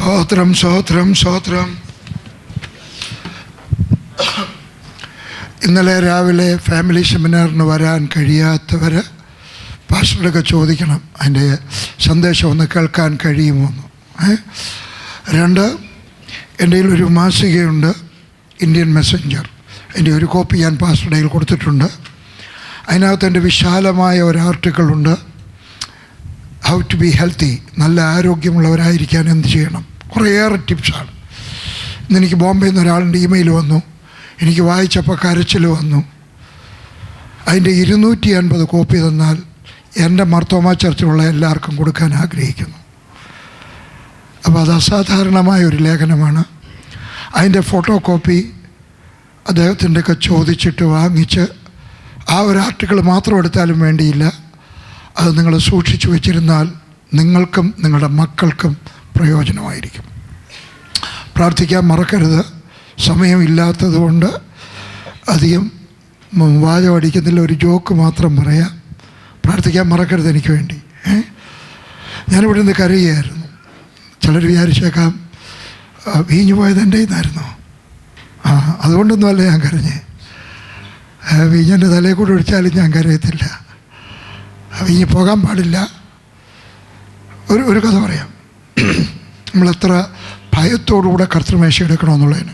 സ്തോത്രം, സ്തോത്രം, സ്തോത്രം. ഇന്നലെ രാവിലെ ഫാമിലി സെമിനാറിന് വരാൻ കഴിയാത്തവർ പാസ്റ്ററുടെയൊക്കെ ചോദിക്കണം, അതിൻ്റെ സന്ദേശം ഒന്ന് കേൾക്കാൻ കഴിയുമോന്ന്. 2, എൻ്റെ കയ്യിലൊരു മാസികയുണ്ട്, ഇന്ത്യൻ മെസ്സഞ്ചർ. എൻ്റെ ഒരു കോപ്പി ഞാൻ പാസ്റ്ററുടെ കയ്യിൽ കൊടുത്തിട്ടുണ്ട്. അതിനകത്ത് എൻ്റെ വിശാലമായ ഒരു ആർട്ടിക്കിളുണ്ട്, ഹൗ ടു ബി ഹെൽത്തി, നല്ല ആരോഗ്യമുള്ളവരായിരിക്കാൻ എന്ത് ചെയ്യണം. കുറേയേറെ ടിപ്സാണ്. ഇന്നെനിക്ക് ബോംബെയിൽ നിന്ന് ഒരാളുടെ ഇമെയിൽ വന്നു, എനിക്ക് വായിച്ചപ്പോൾ കരച്ചിൽ വന്നു. അതിൻ്റെ 250 കോപ്പി തന്നാൽ എൻ്റെ മർത്തോമ ചർച്ചിലുള്ള എല്ലാവർക്കും കൊടുക്കാൻ ആഗ്രഹിക്കുന്നു. അപ്പോൾ അത് അസാധാരണമായ ഒരു ലേഖനമാണ്. അതിൻ്റെ ഫോട്ടോ കോപ്പി അദ്ദേഹത്തിൻ്റെയൊക്കെ ചോദിച്ചിട്ട് വാങ്ങിച്ച് ആ ഒരു ആർട്ടിക്കിൾ മാത്രം എടുത്താലും വേണ്ടിയില്ല, അത് നിങ്ങൾ സൂക്ഷിച്ചു വെച്ചിരുന്നാൽ നിങ്ങൾക്കും നിങ്ങളുടെ മക്കൾക്കും പ്രയോജനമായിരിക്കും. പ്രാർത്ഥിക്കാൻ മറക്കരുത്. സമയമില്ലാത്തത് കൊണ്ട് അധികം വാചകം അടിക്കുന്നില്ല, ഒരു ജോക്ക് മാത്രം പറയാം. പ്രാർത്ഥിക്കാൻ മറക്കരുത് എനിക്ക് വേണ്ടി. ഞാനിവിടെ നിന്ന് കരയുകയായിരുന്നു. ചിലർ വിചാരിച്ചേക്കാം വീഞ്ഞു പോയത് എൻ്റെ ഇന്നായിരുന്നു. അതുകൊണ്ടൊന്നുമല്ല ഞാൻ കരഞ്ഞേ. വീഞ്ഞൻ്റെ തലയിൽ കൂടെ ഒഴിച്ചാലും ഞാൻ കരയത്തില്ല. വീഞ്ഞ് പോകാൻ പാടില്ല. ഒരു കഥ പറയാം. നമ്മളെത്ര ഭയത്തോടുകൂടെ കർത്തൃമേശ എടുക്കണമെന്നുള്ളതിന്.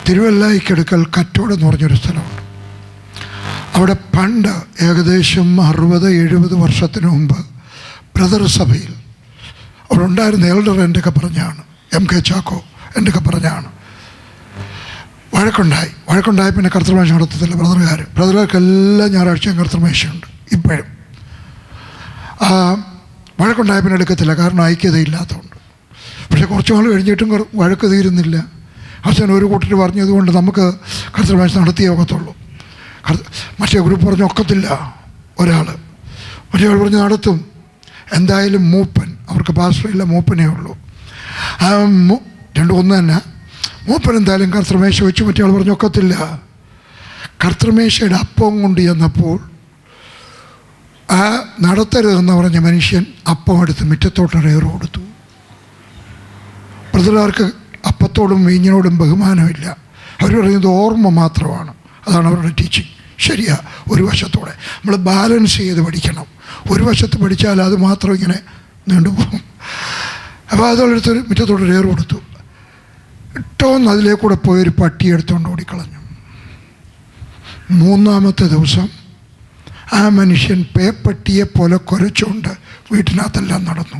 തിരുവല്ലായിക്കടുക്കൽ കറ്റോട് എന്ന് പറഞ്ഞൊരു സ്ഥലമുണ്ട്. അവിടെ പണ്ട് ഏകദേശം 60-70 വർഷത്തിന് മുമ്പ് ബ്രദർ സഭയിൽ അവിടെ ഉണ്ടായിരുന്ന എൽഡർ എൻ്റെയൊക്കെ പറഞ്ഞാണ്, MK ചാക്കോ എൻ്റെയൊക്കെ പറഞ്ഞാണ്, വഴക്കുണ്ടായി പിന്നെ കർത്തൃമേശ നടത്തത്തില്ല. ബ്രദറുകാർക്കെല്ലാം ഞായറാഴ്ചയും കർത്തൃമേശയുണ്ട് ഇപ്പോഴും. വഴക്കുണ്ടായ പിന്നെ എടുക്കത്തില്ല, കാരണം ഐക്യതയില്ലാത്തതുകൊണ്ട്. പക്ഷേ കുറച്ച് നാൾ കഴിഞ്ഞിട്ടും വഴക്ക് തീരുന്നില്ല. അവസാനം ഒരു കൂട്ടർ പറഞ്ഞതുകൊണ്ട് നമുക്ക് കർത്തൃമേശ നടത്തിയേ ഒക്കത്തുള്ളൂ. മറ്റേ ഗ്രൂപ്പ് പറഞ്ഞു ഒക്കത്തില്ല. മറ്റേ പറഞ്ഞ് നടത്തും. എന്തായാലും മൂപ്പൻ, അവർക്ക് പാസ്റ്ററില്ല, മൂപ്പനേ ഉള്ളൂ. രണ്ടും ഒന്ന് തന്നെ. മൂപ്പൻ എന്തായാലും കർത്തൃമേശ വെച്ച് മറ്റേ ആൾ പറഞ്ഞു ഒക്കത്തില്ല. കർത്തൃമേശയുടെ അപ്പം കൊണ്ട് ചെന്നപ്പോൾ ആ നടത്തരുതെന്ന് പറഞ്ഞ മനുഷ്യൻ അപ്പം എടുത്ത് മുറ്റത്തോട്ട് ഏറ് കൊടുത്തു. ബ്രദറുകാർക്ക് അപ്പത്തോടും വീഞ്ഞിനോടും ബഹുമാനമില്ല. അവർ പറയുന്നത് ഓർമ്മ മാത്രമാണ്. അതാണ് അവരുടെ ടീച്ചിങ്. ശരിയാ, ഒരു വശത്തോടെ നമ്മൾ ബാലൻസ് ചെയ്ത് പഠിക്കണം. ഒരു വശത്ത് പഠിച്ചാൽ അത് മാത്രം ഇങ്ങനെ നീണ്ടുപോകും. അപ്പോൾ അതോടൊരു മുറ്റത്തോട്ട് ഏറ് കൊടുത്തു. ഇട്ടോന്ന് അതിലേക്കൂടെ പോയൊരു പട്ടി എടുത്തുകൊണ്ട് ഓടിക്കളഞ്ഞു. 3-ാമത്തെ ദിവസം ആ മനുഷ്യൻ പേപ്പട്ടിയെ പോലെ കുരച്ചുകൊണ്ട് വീട്ടിനകത്തെല്ലാം നടന്നു.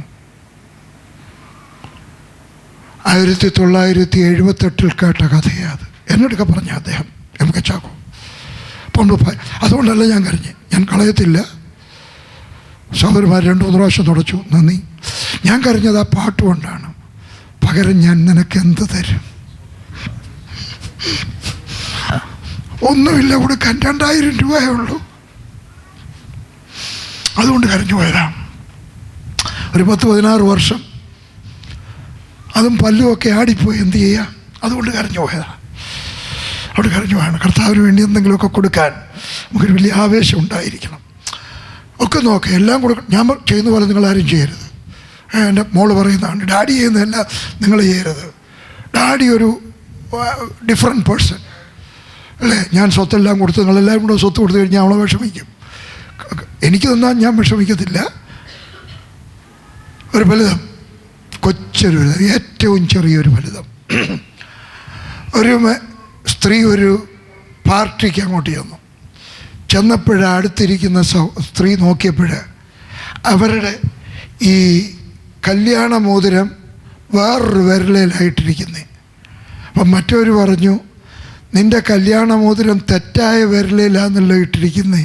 1978 കേട്ട കഥയാണ്. എന്നോടൊക്കെ പറഞ്ഞ അദ്ദേഹം MK ചാക്കോ. അപ്പം അതുകൊണ്ടല്ല ഞാൻ കരഞ്ഞ്, ഞാൻ കളയത്തില്ല. സഹോദരന്മാർ 2-3 പ്രാവശ്യം തുടച്ചു, നന്ദി. ഞാൻ കരഞ്ഞത് ആ പാട്ടുകൊണ്ടാണ്. പകരം ഞാൻ നിനക്ക് എന്ത് തരും? ഒന്നുമില്ല കൊടുക്കാൻ, 2000 രൂപയേ ഉള്ളൂ. അതുകൊണ്ട് കരഞ്ഞു പോയതാണ്. ഒരു 10-16 വർഷം അതും പല്ലുമൊക്കെ ആടിപ്പോയി, എന്ത് ചെയ്യാം? അതുകൊണ്ട് കരഞ്ഞു പോയതാണ്. അവിടെ കരഞ്ഞു പോയാണ്. കർത്താവിന് വേണ്ടി എന്തെങ്കിലുമൊക്കെ കൊടുക്കാൻ നമുക്കൊരു വലിയ ആവേശം ഉണ്ടായിരിക്കണം. ഒക്കെ നോക്കുക, എല്ലാം കൊടുക്കണം. ഞാൻ ചെയ്യുന്ന പോലെ നിങ്ങളാരും ചെയ്യരുത്. എൻ്റെ മോള് പറയുന്നതാണ്, ഡാഡി ചെയ്യുന്നതെല്ലാം നിങ്ങൾ ചെയ്യരുത്. ഡാഡി ഒരു ഡിഫറെൻറ്റ് പേഴ്സൺ അല്ലേ? ഞാൻ സ്വത്തെല്ലാം കൊടുത്ത് നിങ്ങളെല്ലാവരും കൂടെ സ്വത്ത് കൊടുത്തു കഴിഞ്ഞാൽ അവളെ വിഷമിക്കും. എനിക്ക് തന്നാൽ ഞാൻ വിഷമിക്കത്തില്ല. ഒരു ഫലിതം, കൊച്ചൊരു ഫലിതം, ഏറ്റവും ചെറിയൊരു ഫലിതം. ഒരു സ്ത്രീ ഒരു പാർട്ടിക്ക് അങ്ങോട്ട് ചെന്നപ്പോഴ് അടുത്തിരിക്കുന്ന സ്ത്രീ നോക്കിയപ്പോൾ അവരുടെ ഈ കല്യാണ മോതിരം വേറൊരു വിരലിലായിട്ടിരിക്കുന്നേ. അപ്പം മറ്റൊരു പറഞ്ഞു, നിൻ്റെ കല്യാണ മോതിരം തെറ്റായ വിരലിലാന്നല്ലോ ഇട്ടിരിക്കുന്നേ.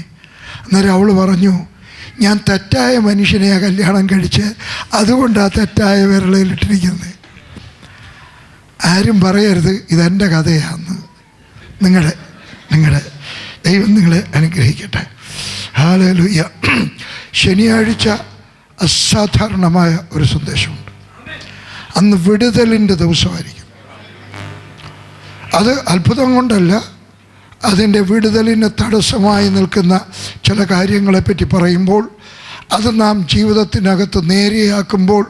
അന്നേരം അവൾ പറഞ്ഞു, ഞാൻ തെറ്റായ മനുഷ്യനെയാണ് കല്യാണം കഴിച്ച്, അതുകൊണ്ടാണ് തെറ്റായ വിരലിലിട്ടിരിക്കുന്നത്. ആരും പറയരുത് ഇതെൻ്റെ കഥയാന്ന്. നിങ്ങളുടെ ദൈവം നിങ്ങളെ അനുഗ്രഹിക്കട്ടെ. ഹല്ലേലൂയ. ശനിയാഴ്ച അസാധാരണമായ ഒരു സന്ദേശമുണ്ട്. അന്ന് വിടുതലിൻ്റെ ദിവസമായിരിക്കും. അത് അത്ഭുതം കൊണ്ടല്ല, അതിൻ്റെ വിടുതലിന് തടസ്സമായി നിൽക്കുന്ന ചില കാര്യങ്ങളെപ്പറ്റി പറയുമ്പോൾ, അത് നാം ജീവിതത്തിനകത്ത് നേരെയാക്കുമ്പോൾ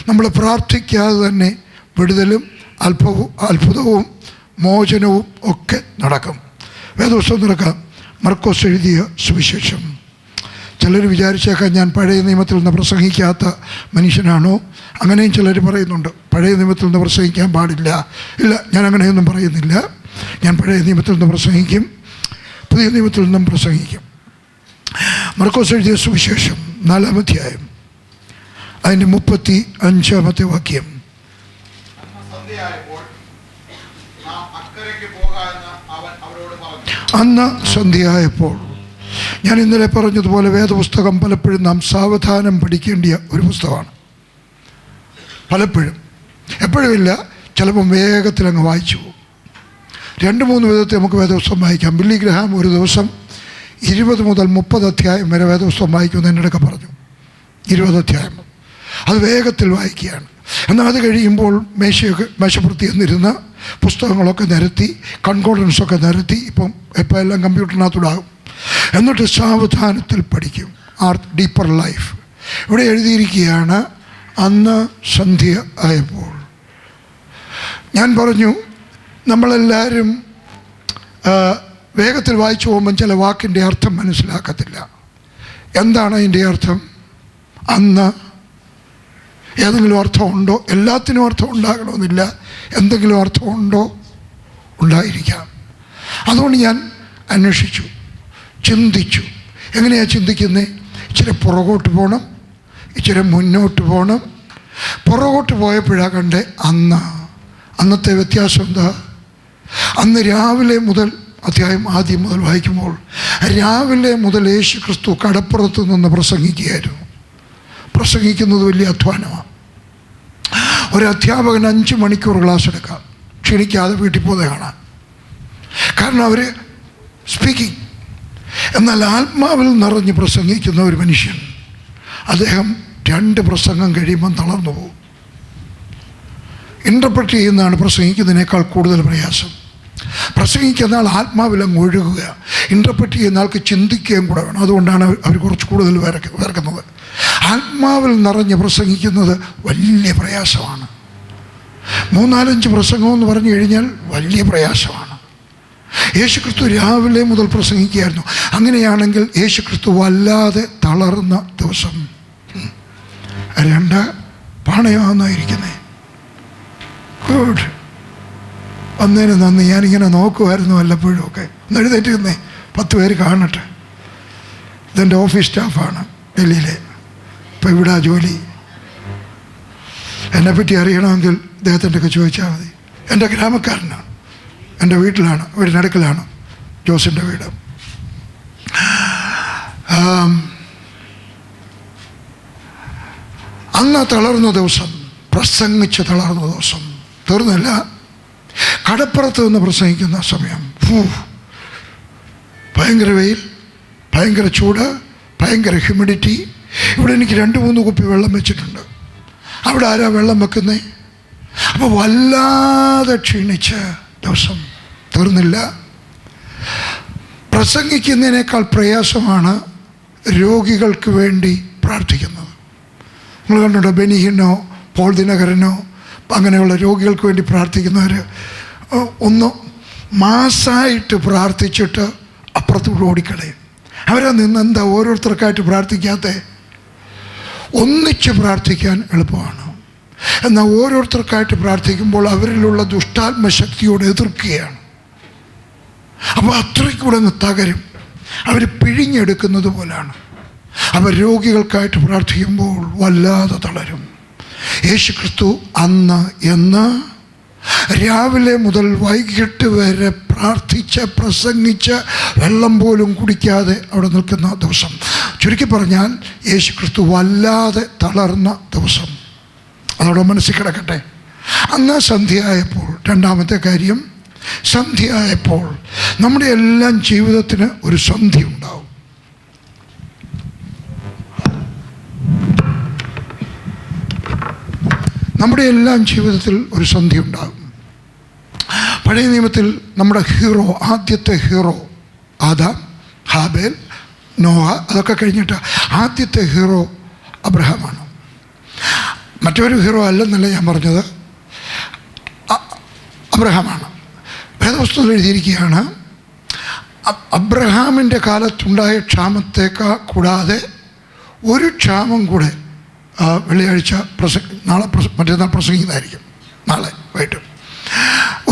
നമ്മൾ പ്രാർത്ഥിക്കാതെ തന്നെ വിടുതലും അത്ഭുതവും മോചനവും ഒക്കെ നടക്കും. വേദപുസ്തകം തുറക്കാം. മർക്കോസ് എഴുതിയ സുവിശേഷം. ചിലർ വിചാരിച്ചേക്കാം ഞാൻ പഴയ നിയമത്തിൽ നിന്ന് പ്രസംഗിക്കാത്ത മനുഷ്യനാണോ? അങ്ങനെയും ചിലർ പറയുന്നുണ്ട്. പഴയ നിയമത്തിൽ നിന്ന് പ്രസംഗിക്കാൻ പാടില്ല. ഇല്ല, ഞാൻ അങ്ങനെയൊന്നും പറയുന്നില്ല. ഞാൻ പഴയ നിയമത്തിൽ നിന്ന് പ്രസംഗിക്കും, പുതിയ നിയമത്തിൽ നിന്നും പ്രസംഗിക്കും. മർക്കോസ് എഴുതിയ സുവിശേഷം 4-ാം അധ്യായം അതിൻ്റെ 35-ാമത്തെ വാക്യം. അന്ന് സന്ധ്യയായപ്പോൾ, ഞാൻ ഇന്നലെ പറഞ്ഞതുപോലെ വേദപുസ്തകം പലപ്പോഴും നാം സാവധാനം പഠിക്കേണ്ടിയ ഒരു പുസ്തകമാണ്. പലപ്പോഴും, എപ്പോഴും ഇല്ല, ചിലപ്പം വേഗത്തിലങ്ങ് വായിച്ചു പോകും. 2-3 വിധത്തിൽ നമുക്ക് വേദപുസ്തകം വായിക്കാം. ബില്ലി ഗ്രഹാം ഒരു ദിവസം 20 മുതൽ 30 അധ്യായം വരെ വേദപുസ്തകം വായിക്കുമെന്ന് എന്നോടൊക്കെ പറഞ്ഞു. 20 അധ്യായം അത് വേഗത്തിൽ വായിക്കുകയാണ്. എന്നാൽ അത് കഴിയുമ്പോൾ മേശപ്പുറത്ത് എന്നിരുന്ന് പുസ്തകങ്ങളൊക്കെ നിരത്തി, കൺകോർഡൻസൊക്കെ നിരത്തി, ഇപ്പം എല്ലാം കമ്പ്യൂട്ടറിനകത്തൂടാകും. എന്നിട്ട് സാവധാനത്തിൽ പഠിക്കും. Deeper life. ഇവിടെ എഴുതിയിരിക്കുകയാണ്, അന്ന് സന്ധ്യ ആയപ്പോൾ. ഞാൻ പറഞ്ഞു, നമ്മളെല്ലാവരും വേഗത്തിൽ വായിച്ചു പോകുമ്പം ചില വാക്കിൻ്റെ അർത്ഥം മനസ്സിലാക്കത്തില്ല. എന്താണ് അതിൻ്റെ അർത്ഥം? അന്ന് ഏതെങ്കിലും അർത്ഥമുണ്ടോ? എല്ലാത്തിനും അർത്ഥം ഉണ്ടാകണമെന്നില്ല. എന്തെങ്കിലും അർത്ഥമുണ്ടോ? ഉണ്ടായിരിക്കാം. അതുകൊണ്ട് ഞാൻ അന്വേഷിച്ചു, ചിന്തിച്ചു. എങ്ങനെയാണ് ചിന്തിക്കുന്നത്? ഇച്ചിരി പുറകോട്ട് പോകണം, ഇച്ചിരി മുന്നോട്ട് പോകണം. പുറകോട്ട് പോയപ്പോഴാണ് കണ്ടേ അന്നത്തെ വ്യത്യാസം എന്താ? അന്ന് രാവിലെ മുതൽ, അധ്യായം ആദ്യം മുതൽ വായിക്കുമ്പോൾ, രാവിലെ മുതൽ യേശു ക്രിസ്തു കടപ്പുറത്ത് നിന്ന് പ്രസംഗിക്കുകയായിരുന്നു. പ്രസംഗിക്കുന്നത് വലിയ അധ്വാനമാണ്. ഒരു അധ്യാപകൻ 5 മണിക്കൂർ ക്ലാസ് എടുക്കാം, ക്ഷണിക്കാതെ വീട്ടിൽ പോതെ കാണാം. കാരണം അവർ സ്പീക്കിംഗ്. എന്നാൽ ആത്മാവിൽ നിറഞ്ഞ് പ്രസംഗിക്കുന്ന ഒരു മനുഷ്യൻ, അദ്ദേഹം 2 പ്രസംഗം കഴിയുമ്പം തളർന്നു പോകും. ഇൻ്റർപ്രറ്റ് ചെയ്യുന്നതാണ് പ്രസംഗിക്കുന്നതിനേക്കാൾ കൂടുതൽ പ്രയാസം. പ്രസംഗിക്കുന്ന ആൾ ആത്മാവിലങ്ങ് ഒഴുകുക, ഇൻ്റർപ്രറ്റ് ചെയ്യുന്ന ആൾക്ക് ചിന്തിക്കുകയും കൂടെ വേണം. അതുകൊണ്ടാണ് അവർ കുറച്ച് കൂടുതൽ വരക്കുന്നത്. ആത്മാവിൽ നിറഞ്ഞ് പ്രസംഗിക്കുന്നത് വലിയ പ്രയാസമാണ്. 3-4-5 പ്രസംഗം എന്ന് പറഞ്ഞു കഴിഞ്ഞാൽ വലിയ പ്രയാസമാണ്. യേശുക്രിസ്തു രാവിലെ മുതൽ പ്രസംഗിക്കുകയായിരുന്നു. അങ്ങനെയാണെങ്കിൽ യേശുക്രിസ്തു വല്ലാതെ തളർന്ന ദിവസം. 2 പാണയമായിരിക്കുന്നേ. ഗുഡ്, വന്നതിന് നന്ദി. ഞാനിങ്ങനെ നോക്കുമായിരുന്നു വല്ലപ്പോഴും ഒക്കെ. ഒന്ന് എഴുന്നേറ്റിരുന്നേ, 10 പേര് കാണട്ടെ. ഇതെൻ്റെ ഓഫീസ് സ്റ്റാഫാണ് ഡൽഹിയിലെ. ഇപ്പം ഇവിടെ ജോലി. എന്നെപ്പറ്റി അറിയണമെങ്കിൽ ഇദ്ദേഹത്തിൻ്റെ ഒക്കെ ചോദിച്ചാൽ മതി. എൻ്റെ ഗ്രാമക്കാരനാണ്, എൻ്റെ വീട്ടിലാണ്, വീടിനടുക്കലാണ് ജോസിൻ്റെ വീട്. അന്ന് തളർന്ന ദിവസം, പ്രസംഗിച്ച് തളർന്ന ദിവസം. തീർന്നില്ല, കടപ്പുറത്ത് നിന്ന് പ്രസംഗിക്കുന്ന സമയം. ഭയങ്കര വെയിൽ, ഭയങ്കര ചൂട്, ഭയങ്കര ഹ്യൂമിഡിറ്റി. ഇവിടെ എനിക്ക് 2-3 കുപ്പി വെള്ളം വെച്ചിട്ടുണ്ട്. അവിടെ ആരാ വെള്ളം വെക്കുന്നേ? അപ്പോൾ വല്ലാതെ ക്ഷീണിച്ച ദിവസം. തീർന്നില്ല, പ്രസംഗിക്കുന്നതിനേക്കാൾ പ്രയാസമാണ് രോഗികൾക്ക് വേണ്ടി പ്രാർത്ഥിക്കുന്നത്. നിങ്ങൾ കണ്ടുണ്ടോ? ബെനിഹിനോ പോൾ ദിനകരനോ അങ്ങനെയുള്ള രോഗികൾക്ക് വേണ്ടി പ്രാർത്ഥിക്കുന്നവർ ഒന്ന് മാസമായിട്ട് പ്രാർത്ഥിച്ചിട്ട് അപ്പുറത്തോട്ട് ഓടിക്കളയും. അവരാ നിന്ന് എന്താ ഓരോരുത്തർക്കായിട്ട് പ്രാർത്ഥിക്കാത്ത? ഒന്നിച്ച് പ്രാർത്ഥിക്കാൻ എളുപ്പമാണ്. എന്നാൽ ഓരോരുത്തർക്കായിട്ട് പ്രാർത്ഥിക്കുമ്പോൾ അവരിലുള്ള ദുഷ്ടാത്മശക്തിയോട് എതിർക്കുകയാണ്. അപ്പോൾ അത്രയ്ക്കൂടെ അങ്ങ് തകരും. അവർ പിഴിഞ്ഞെടുക്കുന്നത് പോലാണ്. അവർ രോഗികൾക്കായിട്ട് പ്രാർത്ഥിക്കുമ്പോൾ വല്ലാതെ തളരും. യേശുക്രിസ്തു അന്ന് എന്ന് രാവിലെ മുതൽ വൈകിട്ട് വരെ പ്രാർത്ഥിച്ച് പ്രസംഗിച്ച് വെള്ളം പോലും കുടിക്കാതെ അവിടെ നിൽക്കുന്ന ദിവസം. ചുരുക്കി പറഞ്ഞാൽ യേശുക്രിസ്തു വല്ലാതെ തളർന്ന ദിവസം. അതവിടെ മനസ്സിൽ കിടക്കട്ടെ. അന്ന് സന്ധ്യയായപ്പോൾ. 2-ാമത്തെ കാര്യം, സന്ധ്യയായപ്പോൾ. നമ്മുടെ എല്ലാം ജീവിതത്തിന് ഒരു സന്ധ്യ ഉണ്ടാവും. നമ്മുടെ എല്ലാം ജീവിതത്തിൽ ഒരു സന്ധ്യ ഉണ്ടാകും. പഴയ നിയമത്തിൽ നമ്മുടെ ഹീറോ, ആദ്യത്തെ ഹീറോ ആദാം, ഹാബേൽ, നോഹ, അതൊക്കെ കഴിഞ്ഞിട്ട് ആദ്യത്തെ ഹീറോ അബ്രഹാമാണ്. മറ്റൊരു ഹീറോ അല്ലെന്നല്ല ഞാൻ പറഞ്ഞത്, അബ്രഹാമാണ്. വേദപുസ്തകത്തിൽ എഴുതിയിരിക്കുകയാണ്, അബ്രഹാമിൻ്റെ കാലത്തുണ്ടായ ക്ഷാമത്തേക്കാൾ കൂടാതെ ഒരു ക്ഷാമം കൂടെ വെള്ളിയാഴ്ച മറ്റന്നാൾ പ്രസംഗിക്കുന്നതായിരിക്കും, നാളെ വൈകിട്ട്.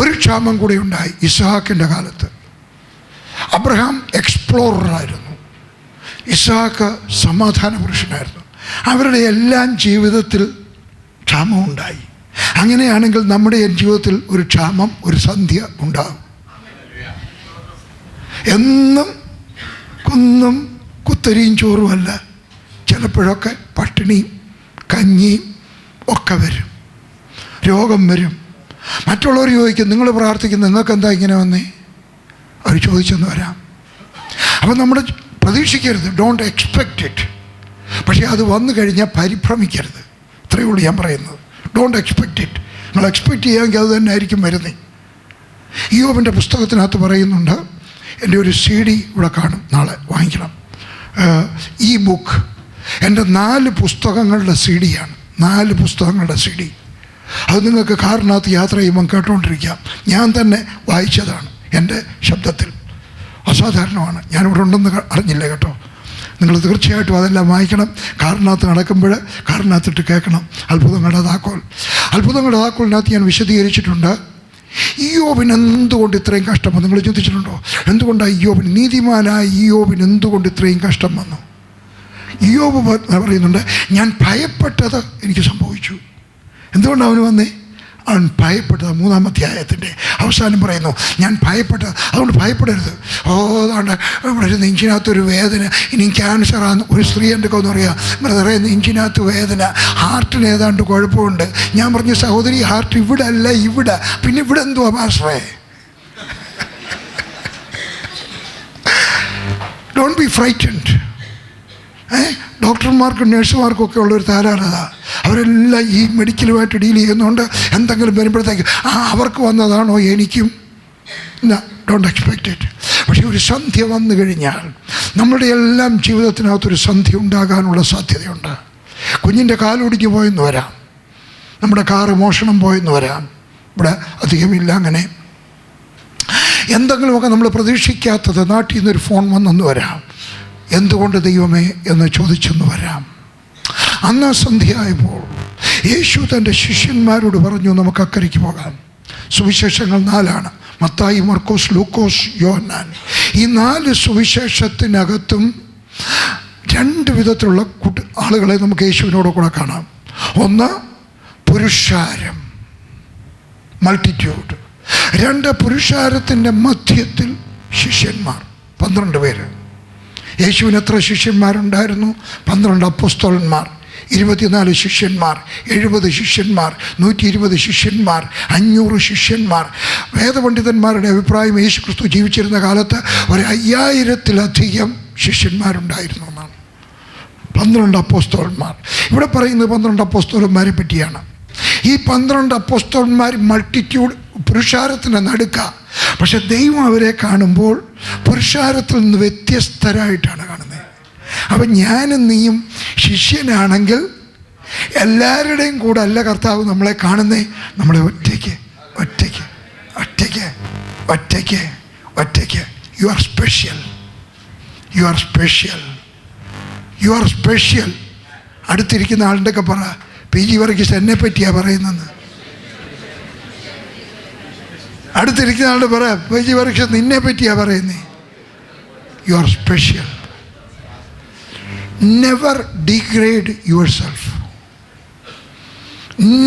ഒരു ക്ഷാമം കൂടെ ഉണ്ടായി ഇസ്ഹാക്കിൻ്റെ കാലത്ത്. അബ്രഹാം എക്സ്പ്ലോററായിരുന്നു, ഇസ്ഹാക്ക് സമാധാന പുരുഷനായിരുന്നു. അവരുടെ എല്ലാം ജീവിതത്തിൽ ക്ഷാമമുണ്ടായി. അങ്ങനെയാണെങ്കിൽ നമ്മുടെ ജീവിതത്തിൽ ഒരു ക്ഷാമം, ഒരു സന്ധ്യ ഉണ്ടാകും. എന്നും കുന്നും കുത്തരിയും ചോറുമല്ല, ചിലപ്പോഴൊക്കെ പട്ടിണിയും കഞ്ഞിയും ഒക്കെ വരും, രോഗം വരും. മറ്റുള്ളവർ ചോദിക്കും, നിങ്ങൾ പ്രാർത്ഥിക്കുന്നത് നിങ്ങൾക്ക് എന്താ ഇങ്ങനെ വന്നേ? അവർ ചോദിച്ചെന്ന് വരാം. അപ്പം നമ്മൾ പ്രതീക്ഷിക്കരുത്, ഡോണ്ട് എക്സ്പെക്റ്റ് ഇറ്റ്. പക്ഷേ അത് വന്നു കഴിഞ്ഞാൽ പരിഭ്രമിക്കരുത്. ഇത്രയേ ഉള്ളൂ ഞാൻ പറയുന്നത്. Don't expect it. നിങ്ങൾ എക്സ്പെക്റ്റ് ചെയ്യാമെങ്കിൽ അത് തന്നെ ആയിരിക്കും വരുന്നത്. ഇയ്യോബിൻ്റെ പുസ്തകത്തിനകത്ത് പറയുന്നുണ്ട്, എൻ്റെ ഒരു CD ഇവിടെ കാണും, നാളെ വാങ്ങിക്കണം. ഈ ബുക്ക് എൻ്റെ 4 പുസ്തകങ്ങളുടെ CD-യാണ്. 4 പുസ്തകങ്ങളുടെ CD. അത് നിങ്ങൾക്ക് കാറിനകത്ത് യാത്ര ചെയ്യുമ്പം കേട്ടുകൊണ്ടിരിക്കാം. ഞാൻ തന്നെ വായിച്ചതാണ് എൻ്റെ ശബ്ദത്തിൽ. അസാധാരണമാണ്. ഞാനിവിടെ ഉണ്ടെന്ന് അറിഞ്ഞില്ല കേട്ടോ. നിങ്ങൾ തീർച്ചയായിട്ടും അതെല്ലാം വായിക്കണം. കാറിനകത്ത് നടക്കുമ്പോൾ കാറിനകത്തിട്ട് കേൾക്കണം. അത്ഭുതങ്ങളുടെ താക്കോലിനകത്ത് ഞാൻ വിശദീകരിച്ചിട്ടുണ്ട്. ഇയ്യോബിന് എന്തുകൊണ്ട് ഇത്രയും കഷ്ടം വന്നു? നിങ്ങൾ ചിന്തിച്ചിട്ടുണ്ടോ? എന്തുകൊണ്ടാണ് ഇയ്യോബിന്, നീതിമാനായ ഇയ്യോബിന് എന്തുകൊണ്ട് ഇത്രയും കഷ്ടം വന്നു? ഇയ്യോബ് പറയുന്നുണ്ട്, ഞാൻ ഭയപ്പെട്ടത് എനിക്ക് സംഭവിച്ചു. എന്തുകൊണ്ടാണ് അവന് വന്നേ? അവൻ ഭയപ്പെട്ടത് 3-ാം അധ്യായത്തിൻ്റെ അവസാനം പറയുന്നു, ഞാൻ ഭയപ്പെട്ടത്. അതുകൊണ്ട് ഭയപ്പെടരുത്. അതാണ്ട് ഇവിടെ ഒരു നെഞ്ചിനകത്തൊരു വേദന, ഇനി ക്യാൻസറാന്ന് ഒരു സ്ത്രീ എൻ്റെ എന്ന് പറയാം, ബ്രദറെ നെഞ്ചിനകത്ത് വേദന, ഹാർട്ടിന് ഏതാണ്ട് കുഴപ്പമുണ്ട്. ഞാൻ പറഞ്ഞു, സഹോദരി ഹാർട്ട് ഇവിടെ അല്ല, ഇവിടെ. പിന്നെ ഇവിടെ എന്തുവാ പാസ്റ്ററേ? Don't be frightened. ഡോക്ടർമാർക്കും നഴ്സുമാർക്കും ഒക്കെ ഉള്ളൊരു താരാണത. അവരെല്ലാം ഈ മെഡിക്കലുമായിട്ട് ഡീൽ ചെയ്യുന്നതുകൊണ്ട് എന്തെങ്കിലും വരുമ്പോഴത്തേക്ക് അവർക്ക് വന്നതാണോ എനിക്കും? Don't expect it. പക്ഷേ ഒരു സന്ധ്യ വന്നു കഴിഞ്ഞാൽ നമ്മളുടെ എല്ലാം ജീവിതത്തിനകത്തൊരു സന്ധ്യ ഉണ്ടാകാനുള്ള സാധ്യതയുണ്ട്. കുഞ്ഞിൻ്റെ കാലൊടിഞ്ഞു പോയെന്ന് വരാം, നമ്മുടെ കാറ് മോഷണം പോയെന്ന് വരാം, ഇവിടെ അധികമില്ല അങ്ങനെ. എന്തെങ്കിലുമൊക്കെ നമ്മൾ പ്രതീക്ഷിക്കാത്തത്, നാട്ടിൽ നിന്നൊരു ഫോൺ വന്നെന്ന് വരാം, എന്തുകൊണ്ട് ദൈവമേ എന്ന് ചോദിച്ചെന്ന് വരാം. അന്ന് സന്ധ്യയായപ്പോൾ യേശു തൻ്റെ ശിഷ്യന്മാരോട് പറഞ്ഞു, നമുക്ക് അക്കരയ്ക്ക് പോകാം. സുവിശേഷങ്ങൾ 4ആണ്, മത്തായി, മർക്കോസ്, ലൂക്കോസ്, യോഹന്നാൻ. ഈ 4 സുവിശേഷത്തിനകത്തും 2 വിധത്തിലുള്ള ആളുകളെ നമുക്ക് യേശുവിനോട് കൂടെ കാണാം. ഒന്ന് പുരുഷാരം, മൾട്ടിറ്റ്യൂഡ്. 2 പുരുഷാരത്തിൻ്റെ മധ്യത്തിൽ ശിഷ്യന്മാർ, 12 പേര്. യേശുവിന് എത്ര ശിഷ്യന്മാരുണ്ടായിരുന്നു? 12 അപ്പോസ്തലന്മാർ, 24 ശിഷ്യന്മാർ, 70 ശിഷ്യന്മാർ, 120 ശിഷ്യന്മാർ, 500 ശിഷ്യന്മാർ. വേദപണ്ഡിതന്മാരുടെ അഭിപ്രായം യേശു ക്രിസ്തു ജീവിച്ചിരുന്ന കാലത്ത് 5000-ത്തിലധികം ശിഷ്യന്മാരുണ്ടായിരുന്നു എന്നാണ്. 12 അപ്പോസ്തലന്മാർ. ഇവിടെ പറയുന്നത് 12 അപ്പോസ്തലന്മാരെ പറ്റിയാണ്. ഈ 12 അപ്പോസ്തലന്മാർ മൾട്ടിറ്റ്യൂഡ്, പുരുഷാരത്തിൻ്റെ നടുക്ക. പക്ഷെ ദൈവം അവരെ കാണുമ്പോൾ പുരുഷാരത്തിൽ നിന്ന് വ്യത്യസ്തരായിട്ടാണ് കാണുന്നത്. അപ്പം ഞാനും നീയും ശിഷ്യനാണെങ്കിൽ എല്ലാവരുടെയും കൂടെ അല്ല കർത്താവ് നമ്മളെ കാണുന്നേ. നമ്മളെ ഒറ്റയ്ക്ക് ഒറ്റയ്ക്ക് ഒറ്റയ്ക്ക് ഒറ്റയ്ക്ക് ഒറ്റയ്ക്ക്. You are special, you are special, you are special. അടുത്തിരിക്കുന്ന ആളുടെ ഒക്കെ പറ, PG വർഗീസ് എന്നെ പറ്റിയാ പറയുന്നത്. അടുത്തിരിക്കുന്ന ആളുടെ പറ, PG വർഗീസ് നിന്നെ പറ്റിയാ പറയുന്നേ. You are special. Never degrade your self,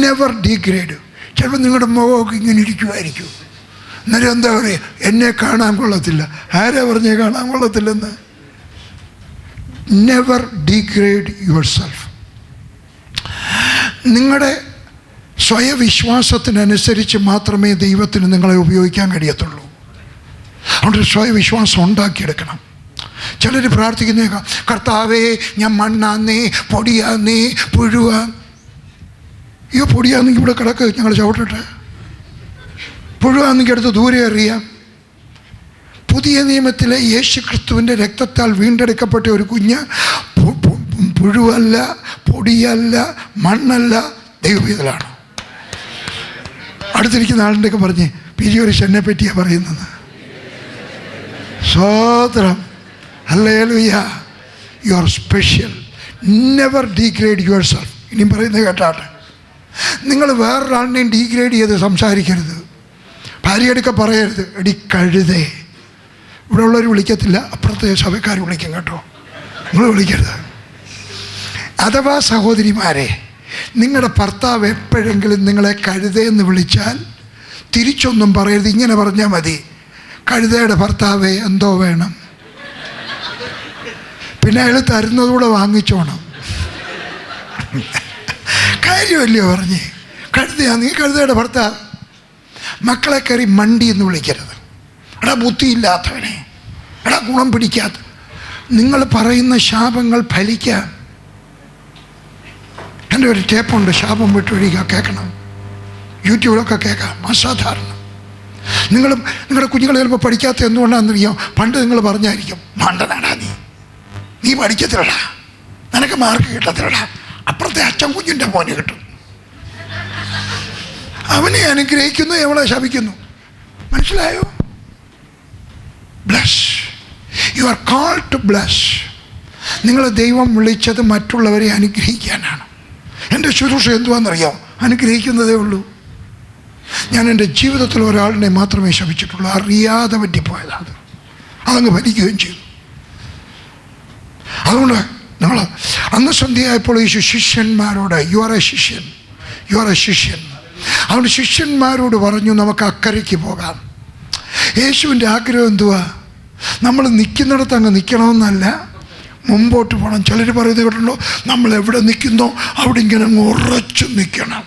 never degrade. ചിലപ്പോൾ നിങ്ങളുടെ മുഖമൊക്കെ ഇങ്ങനെ ഇരിക്കുമായിരിക്കും. എന്നാലും എന്താ പറയുക, എന്നെ കാണാൻ കൊള്ളത്തില്ല. ആരാ പറഞ്ഞേ കാണാൻ കൊള്ളത്തില്ലെന്ന്? Never degrade yourself. നിങ്ങളുടെ സ്വയവിശ്വാസത്തിനനുസരിച്ച് മാത്രമേ ദൈവത്തിന് നിങ്ങളെ ഉപയോഗിക്കാൻ കഴിയത്തുള്ളൂ. അതുകൊണ്ട് സ്വയവിശ്വാസം ഉണ്ടാക്കിയെടുക്കണം. ചിലർ പ്രാർത്ഥിക്കുന്നേക്കാം, കർത്താവേ ഞാൻ മണ്ണാന്നേ, പൊടിയാന്നേ, പുഴുവാ. അയ്യോ, പൊടിയാന്നെങ്കിൽ ഇവിടെ കിടക്ക്, ഞങ്ങൾ ചവിട്ടട്ടെ. പുഴുവാന്നെങ്കിൽ അടുത്ത് ദൂരെ അറിയാം. പുതിയ നിയമത്തിലെ യേശു ക്രിസ്തുവിൻ്റെ രക്തത്താൽ വീണ്ടെടുക്കപ്പെട്ട ഒരു കുഞ്ഞ് പുഴുവല്ല, പൊടിയല്ല, മണ്ണല്ല, ദൈവവേദലാണ്. അടുത്തിരിക്കുന്ന ആളിൻ്റെയൊക്കെ പറഞ്ഞ് പി.ജി. ഹരീഷ് എന്നെ പറ്റിയാണ് പറയുന്നത്. സ്വോത്രം. Hallelujah. You are special. Never degrade your self. ഇനിയും പറയുന്നത് കേട്ടാട്ടെ, നിങ്ങൾ വേറൊരാളിനെയും ഡീഗ്രേഡ് ചെയ്ത് സംസാരിക്കരുത്. ഭാര്യയെടുക്ക പറയരുത്, എടി കഴുതേ. ഇവിടെ ഉള്ളവർ വിളിക്കത്തില്ല, അപ്പുറത്തെ സഭക്കാർ വിളിക്കും കേട്ടോ, നിങ്ങൾ വിളിക്കരുത്. അഥവാ സഹോദരിമാരെ, നിങ്ങളുടെ ഭർത്താവ് എപ്പോഴെങ്കിലും നിങ്ങളെ കഴുതയെന്ന് വിളിച്ചാൽ തിരിച്ചൊന്നും പറയരുത്, ഇങ്ങനെ പറഞ്ഞാൽ മതി, കഴുതയുടെ ഭർത്താവേ എന്തോ വേണം. പിന്നെ അയാൾ തരുന്നതുകൂടെ വാങ്ങിച്ചോണം. കാര്യമല്ലയോ പറഞ്ഞ്, കഴുതയാണ് നീ, കഴുതയുടെ ഭർത്താവ്. മക്കളെ കയറി മണ്ടി എന്ന് വിളിക്കരുത്. എടാ ബുദ്ധിയില്ലാത്തവനെ, എടാ ഗുണം പിടിക്കാത്ത. നിങ്ങൾ പറയുന്ന ശാപങ്ങൾ ഫലിക്കാം. എൻ്റെ ഒരു ടേപ്പുണ്ട്, ശാപം വിട്ടൊഴിക്കുക, കേൾക്കണം. യൂട്യൂബിലൊക്കെ കേൾക്കാം, അസാധാരണം. നിങ്ങളുടെ കുഞ്ഞുങ്ങൾ ചിലപ്പോൾ പഠിക്കാത്ത എന്തുകൊണ്ടാണെന്നറിയാം, പണ്ട് നിങ്ങൾ പറഞ്ഞായിരിക്കും, മണ്ടനാടാ നീ പഠിക്കത്തില്ലടാ, നിനക്ക് മാർക്ക് കിട്ടത്തില്ലടാ. അപ്പുറത്തെ അച്ഛൻ കുഞ്ഞിൻ്റെ മോന് കിട്ടും. അവനെ അനുഗ്രഹിക്കുന്നു, എവളെ ശപിക്കുന്നു. മനസ്സിലായോ? Bless. You are called to bless. നിങ്ങളെ ദൈവം വിളിച്ചത് മറ്റുള്ളവരെ അനുഗ്രഹിക്കാനാണ്. എൻ്റെ ശുശ്രൂഷ എന്തുവാണെന്നറിയാം, അനുഗ്രഹിക്കുന്നതേ ഉള്ളൂ. ഞാൻ എൻ്റെ ജീവിതത്തിൽ ഒരാളിനെ മാത്രമേ ശപിച്ചിട്ടുള്ളൂ, അറിയാതെ പറ്റിപ്പോയതാണ്. അതങ്ങ് ഭരിക്കുകയും ചെയ്തു. അതുകൊണ്ട് നമ്മൾ അന്ന് സന്ധ്യയായപ്പോൾ യേശു ശിഷ്യന്മാരോട്, യു ആർ എ ശിഷ്യൻ, യു ആർ എ ശിഷ്യൻ. അതുകൊണ്ട് ശിഷ്യന്മാരോട് പറഞ്ഞു, നമുക്ക് അക്കരയ്ക്ക് പോകാം. യേശുവിൻ്റെ ആഗ്രഹം എന്തുവാ? നമ്മൾ നിൽക്കുന്നിടത്ത് അങ്ങ് നിൽക്കണമെന്നല്ല, മുമ്പോട്ട് പോകണം. ചിലർ പറയുന്നത് കേട്ടോ, നമ്മൾ എവിടെ നിൽക്കുന്നോ അവിടെ ഇങ്ങനെ അങ്ങ് ഉറച്ചു നിൽക്കണം.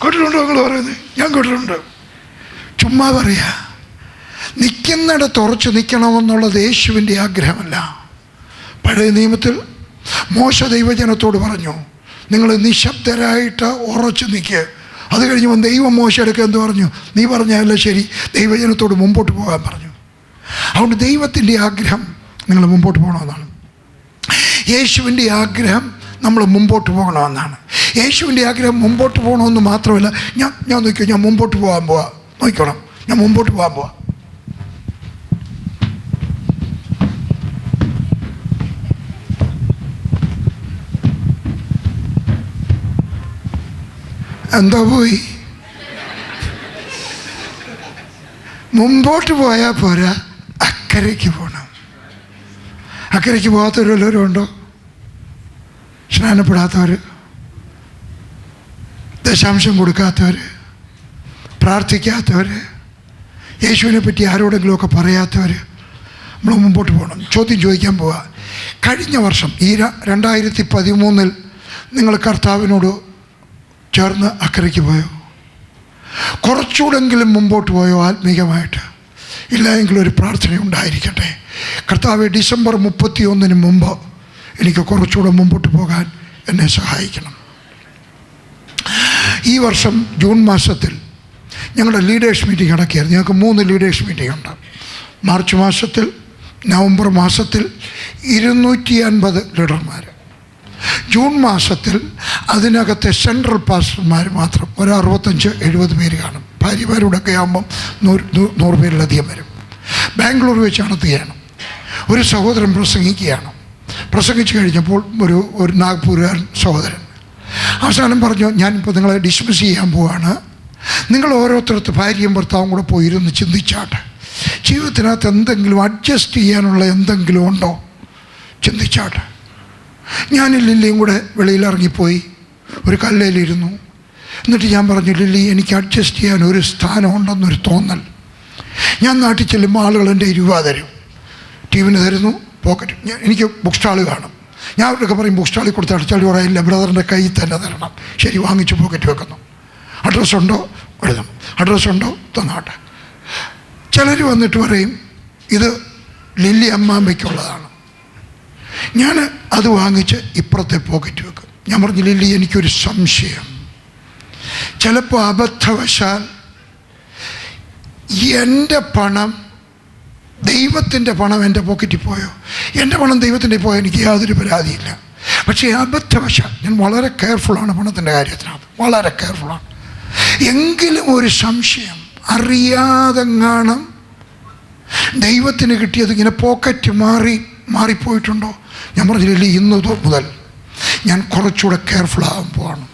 കേട്ടിട്ടുണ്ടോ നിങ്ങൾ പറയുന്നത്? ഞാൻ കേട്ടിട്ടുണ്ട്. ചുമ്മാ പറയാ. നിൽക്കുന്നിടത്ത് ഉറച്ചു നിൽക്കണമെന്നുള്ളത് യേശുവിൻ്റെ ആഗ്രഹമല്ല. പഴയ നിയമത്തിൽ മോശ ദൈവജനത്തോട് പറഞ്ഞു, നിങ്ങൾ നിശബ്ദരായിട്ട് ഉറച്ചു നിൽക്കുക. അത് കഴിഞ്ഞപ്പോൾ ദൈവം മോശയെടുക്കുക എന്ത് പറഞ്ഞു? നീ പറഞ്ഞല്ല ശരി, ദൈവജനത്തോട് മുമ്പോട്ട് പോകാൻ പറഞ്ഞു. അതുകൊണ്ട് ദൈവത്തിൻ്റെ ആഗ്രഹം നിങ്ങൾ മുമ്പോട്ട് പോകണമെന്നാണ്. യേശുവിൻ്റെ ആഗ്രഹം നമ്മൾ മുമ്പോട്ട് പോകണമെന്നാണ്. യേശുവിൻ്റെ ആഗ്രഹം മുമ്പോട്ട് പോകണമെന്ന് മാത്രമല്ല, ഞാൻ നോക്കിയോ, ഞാൻ മുമ്പോട്ട് പോകാൻ പോവാ. നോക്കണം, ഞാൻ മുമ്പോട്ട് പോകാൻ പോവാ. എന്താ പോയി? മുമ്പോട്ട് പോയാൽ പോരാ, അക്കരയ്ക്ക് പോകണം. അക്കരയ്ക്ക് പോകാത്തവരെല്ലാവരും ഉണ്ടോ? സ്നാനപ്പെടാത്തവർ, ദശാംശം കൊടുക്കാത്തവർ, പ്രാർത്ഥിക്കാത്തവർ, യേശുവിനെ പറ്റി ആരോടെങ്കിലുമൊക്കെ പറയാത്തവർ, നമ്മൾ മുമ്പോട്ട് പോകണം. ചോദ്യം ചോദിക്കാൻ പോവുക. കഴിഞ്ഞ വർഷം ഈ 2013 നിങ്ങൾ കർത്താവിനോട് ചേർന്ന് അക്കരയ്ക്ക് പോയോ? കുറച്ചുകൂടെങ്കിലും മുമ്പോട്ട് പോയോ ആത്മീകമായിട്ട്? ഇല്ല എങ്കിൽ ഒരു പ്രാർത്ഥന ഉണ്ടായിരിക്കട്ടെ. കർത്താവ്, ഡിസംബർ 31 മുമ്പ് എനിക്ക് കുറച്ചുകൂടെ മുമ്പോട്ട് പോകാൻ എന്നെ സഹായിക്കണം. ഈ വർഷം ജൂൺ മാസത്തിൽ ഞങ്ങളുടെ ലീഡേഴ്സ് മീറ്റിംഗ് നടക്കുകയായിരുന്നു. ഞങ്ങൾക്ക് 3 ലീഡേഴ്സ് മീറ്റിംഗ് ഉണ്ട്. മാർച്ച് മാസത്തിൽ, നവംബർ മാസത്തിൽ 250 ലീഡർമാർ. ജൂൺ മാസത്തിൽ അതിനകത്തെ സെൻട്രൽ പാസ്റ്റർമാർ മാത്രം ഒരു 65-70 പേര് കാണും. ഭാര്യമാരോടൊക്കെ ആകുമ്പം 100 പേരിലധികം വരും. ബാംഗ്ലൂർ വെച്ച് നടത്തുകയാണ്. ഒരു സഹോദരൻ പ്രസംഗിച്ചു കഴിഞ്ഞപ്പോൾ ഒരു നാഗ്പൂരുകാരൻ സഹോദരൻ അവസാനം പറഞ്ഞു, ഞാനിപ്പോൾ നിങ്ങളെ ഡിസ്മിസ് ചെയ്യാൻ പോവാണ്. നിങ്ങൾ ഓരോരുത്തരത്ത് ഭാര്യയും ഭർത്താവും കൂടെ പോയിരുന്ന് ചിന്തിച്ചാട്ടെ, ജീവിതത്തിനകത്ത് എന്തെങ്കിലും അഡ്ജസ്റ്റ് ചെയ്യാനുള്ള എന്തെങ്കിലും ഉണ്ടോ, ചിന്തിച്ചാട്ടെ. ഞാനും ലില്ലിയും കൂടെ വെളിയിലിറങ്ങിപ്പോയി ഒരു കല്ലേലിരുന്നു. എന്നിട്ട് ഞാൻ പറഞ്ഞു, ലില്ലി, എനിക്ക് അഡ്ജസ്റ്റ് ചെയ്യാൻ ഒരു സ്ഥാനം ഉണ്ടെന്നൊരു തോന്നൽ. ഞാൻ നാട്ടിൽ ചെല്ലുമ്പോൾ ആളുകൾ എൻ്റെ 20 തരും, ടീവിന് തരുന്നു, പോക്കറ്റ്. എനിക്ക് ബുക്ക് സ്റ്റാൾ കാണും. ഞാൻ അവരൊക്കെ പറയും ബുക്ക് സ്റ്റാളിൽ കൊടുത്ത് അടച്ചാൽ പറയില്ല, ബ്രദറിൻ്റെ കയ്യിൽ തന്നെ തരണം. ശരി, വാങ്ങിച്ച് പോക്കറ്റ് വെക്കുന്നു. അഡ്രസ്സുണ്ടോ എഴുതണം, അഡ്രസ്സുണ്ടോ തന്നാട്ടെ. ചിലർ വന്നിട്ട് പറയും ഇത് ലില്ലി അമ്മാമ്മയ്ക്കുള്ളതാണ്. ഞാൻ അത് വാങ്ങിച്ച് ഇപ്പുറത്തെ പോക്കറ്റ് വെക്കും. ഞാൻ പറഞ്ഞു, ലില്ലി, എനിക്കൊരു സംശയം. ചിലപ്പോൾ അബദ്ധവശാൽ എൻ്റെ പണം, ദൈവത്തിൻ്റെ പണം എൻ്റെ പോക്കറ്റിൽ പോയോ? എൻ്റെ പണം ദൈവത്തിൻ്റെ പോയോ? എനിക്ക് യാതൊരു പരാതിയില്ല. പക്ഷേ അബദ്ധവശാൽ ഞാൻ വളരെ കെയർഫുള്ളാണ് പണത്തിൻ്റെ കാര്യത്തിനകത്ത്, വളരെ കെയർഫുള്ളാണ്. എങ്കിലും ഒരു സംശയം, അറിയാതെങ്ങാണം ദൈവത്തിന് കിട്ടിയത് ഇങ്ങനെ പോക്കറ്റ് മാറിപ്പോയിട്ടുണ്ടോ? ഞാൻ പറഞ്ഞില്ലേ, ഇന്ന് മുതൽ ഞാൻ കുറച്ചുകൂടെ കെയർഫുൾ ആകാൻ പോവാണ്.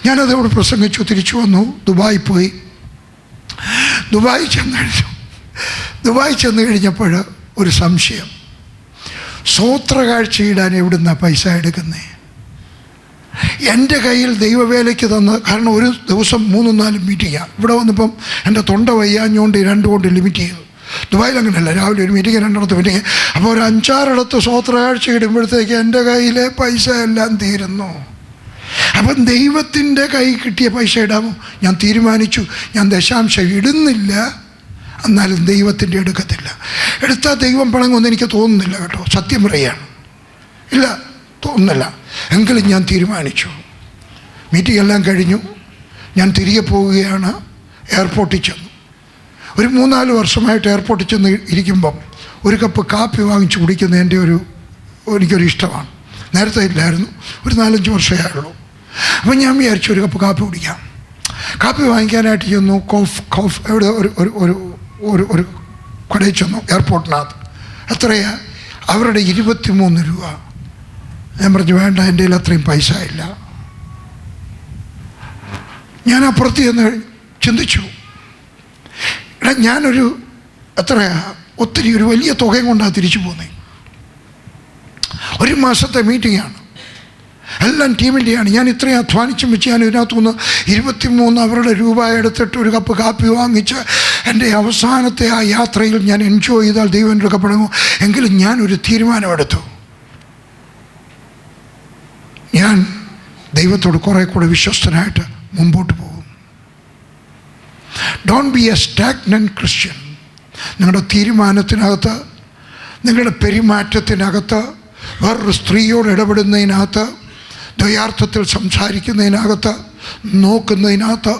ഞാനതോട് പ്രസംഗിച്ചു, തിരിച്ചു വന്നു, ദുബായി പോയി. ദുബായി ചെന്ന് കഴിഞ്ഞപ്പോൾ ഒരു സംശയം, സ്വോത്രകാഴ്ചയിടാൻ എവിടുന്നാണ് പൈസ എടുക്കുന്നത്? എൻ്റെ കയ്യിൽ ദൈവവേലയ്ക്ക് തന്ന, കാരണം ഒരു ദിവസം 3-4 മീറ്റിങ്ങാണ്. ഇവിടെ വന്നപ്പം എൻ്റെ തൊണ്ട വയ്യാഞ്ഞുകൊണ്ട് 2 കൊണ്ട് ലിമിറ്റ് ചെയ്തു. ദുബായിൽ അങ്ങനെയല്ല, രാവിലെ ഒരു മീറ്റിംഗ്, 2 മീറ്റിംഗ്. അപ്പോൾ ഒരു 5-6 സ്വോത്രകാഴ്ച ഇടുമ്പോഴത്തേക്ക് എൻ്റെ കയ്യിലെ പൈസ എല്ലാം തീരുന്നു. അപ്പം ദൈവത്തിൻ്റെ കൈ കിട്ടിയ പൈസ ഇടാമോ? ഞാൻ തീരുമാനിച്ചു, ഞാൻ ദശാംശം ഇടുന്നില്ല, എന്നാലും ദൈവത്തിൻ്റെ എടുക്കത്തില്ല. എടുത്താൽ ദൈവം പണങ്ങുമെന്ന് എനിക്ക് തോന്നുന്നില്ല കേട്ടോ, സത്യം പറയുകയാണ്, ഇല്ല, തോന്നുന്നില്ല. എങ്കിലും ഞാൻ തീരുമാനിച്ചു. മീറ്റിംഗ് എല്ലാം കഴിഞ്ഞു, ഞാൻ തിരികെ പോവുകയാണ്. എയർപോർട്ടിൽ ചെന്നു. ഒരു 3-4 വർഷമായിട്ട് എയർപോർട്ടിൽ ചെന്ന് ഇരിക്കുമ്പം ഒരു കപ്പ് കാപ്പി വാങ്ങിച്ച് കുടിക്കുന്ന എനിക്കൊരു ഇഷ്ടമാണ്. നേരത്തെ ഇല്ലായിരുന്നു, ഒരു 4-5 വർഷമേ ആയുള്ളൂ. അപ്പം ഞാൻ വിചാരിച്ചു ഒരു കപ്പ് കാപ്പി കുടിക്കാം. കാപ്പി വാങ്ങിക്കാനായിട്ട് ചെന്നു. കോഫ് എവിടെ ഒരു കടയിൽ ചെന്നു, എയർപോർട്ടിനകത്ത്. എത്രയാ? അവരുടെ 23 രൂപ. ഞാൻ പറഞ്ഞു, വേണ്ട, എൻ്റെ കയ്യിൽ അത്രയും പൈസ ഇല്ല. ഞാൻ അപ്പുറത്ത് ചെന്ന് ചിന്തിച്ചു, എടാ ഞാനൊരു ഒത്തിരി ഒരു വലിയ തുകയും കൊണ്ടാണ് തിരിച്ചു പോകുന്നത്. 1 മാസത്തെ മീറ്റിങ്ങാണ്, എല്ലാം ടീമിൻ്റെയാണ്. ഞാൻ ഇത്രയും അധ്വാനിച്ചും വെച്ച് ഞാൻ ഇതിനകത്തുനിന്ന് 23 അവരുടെ രൂപ എടുത്തിട്ട് ഒരു കപ്പ് കാപ്പി വാങ്ങിച്ച് എൻ്റെ അവസാനത്തെ ആ യാത്രയിൽ ഞാൻ എൻജോയ് ചെയ്താൽ ദൈവം എടുക്കപ്പെടുമോ? എങ്കിലും ഞാനൊരു തീരുമാനമെടുത്തു, ഞാൻ ദൈവത്തോട് കുറേ കൂടെ വിശ്വസ്തനായിട്ട് മുമ്പോട്ട് പോകും. Don't be A stagnant Christian. നിങ്ങളുടെ തീരുമാനത്തിനകത്ത്, നിങ്ങളുടെ പെരുമാറ്റത്തിനകത്ത്, വേറൊരു സ്ത്രീയോട് ഇടപെടുന്നതിനകത്ത്, ദ്വയാർത്ഥത്തിൽ സംസാരിക്കുന്നതിനകത്ത്, നോക്കുന്നതിനകത്ത്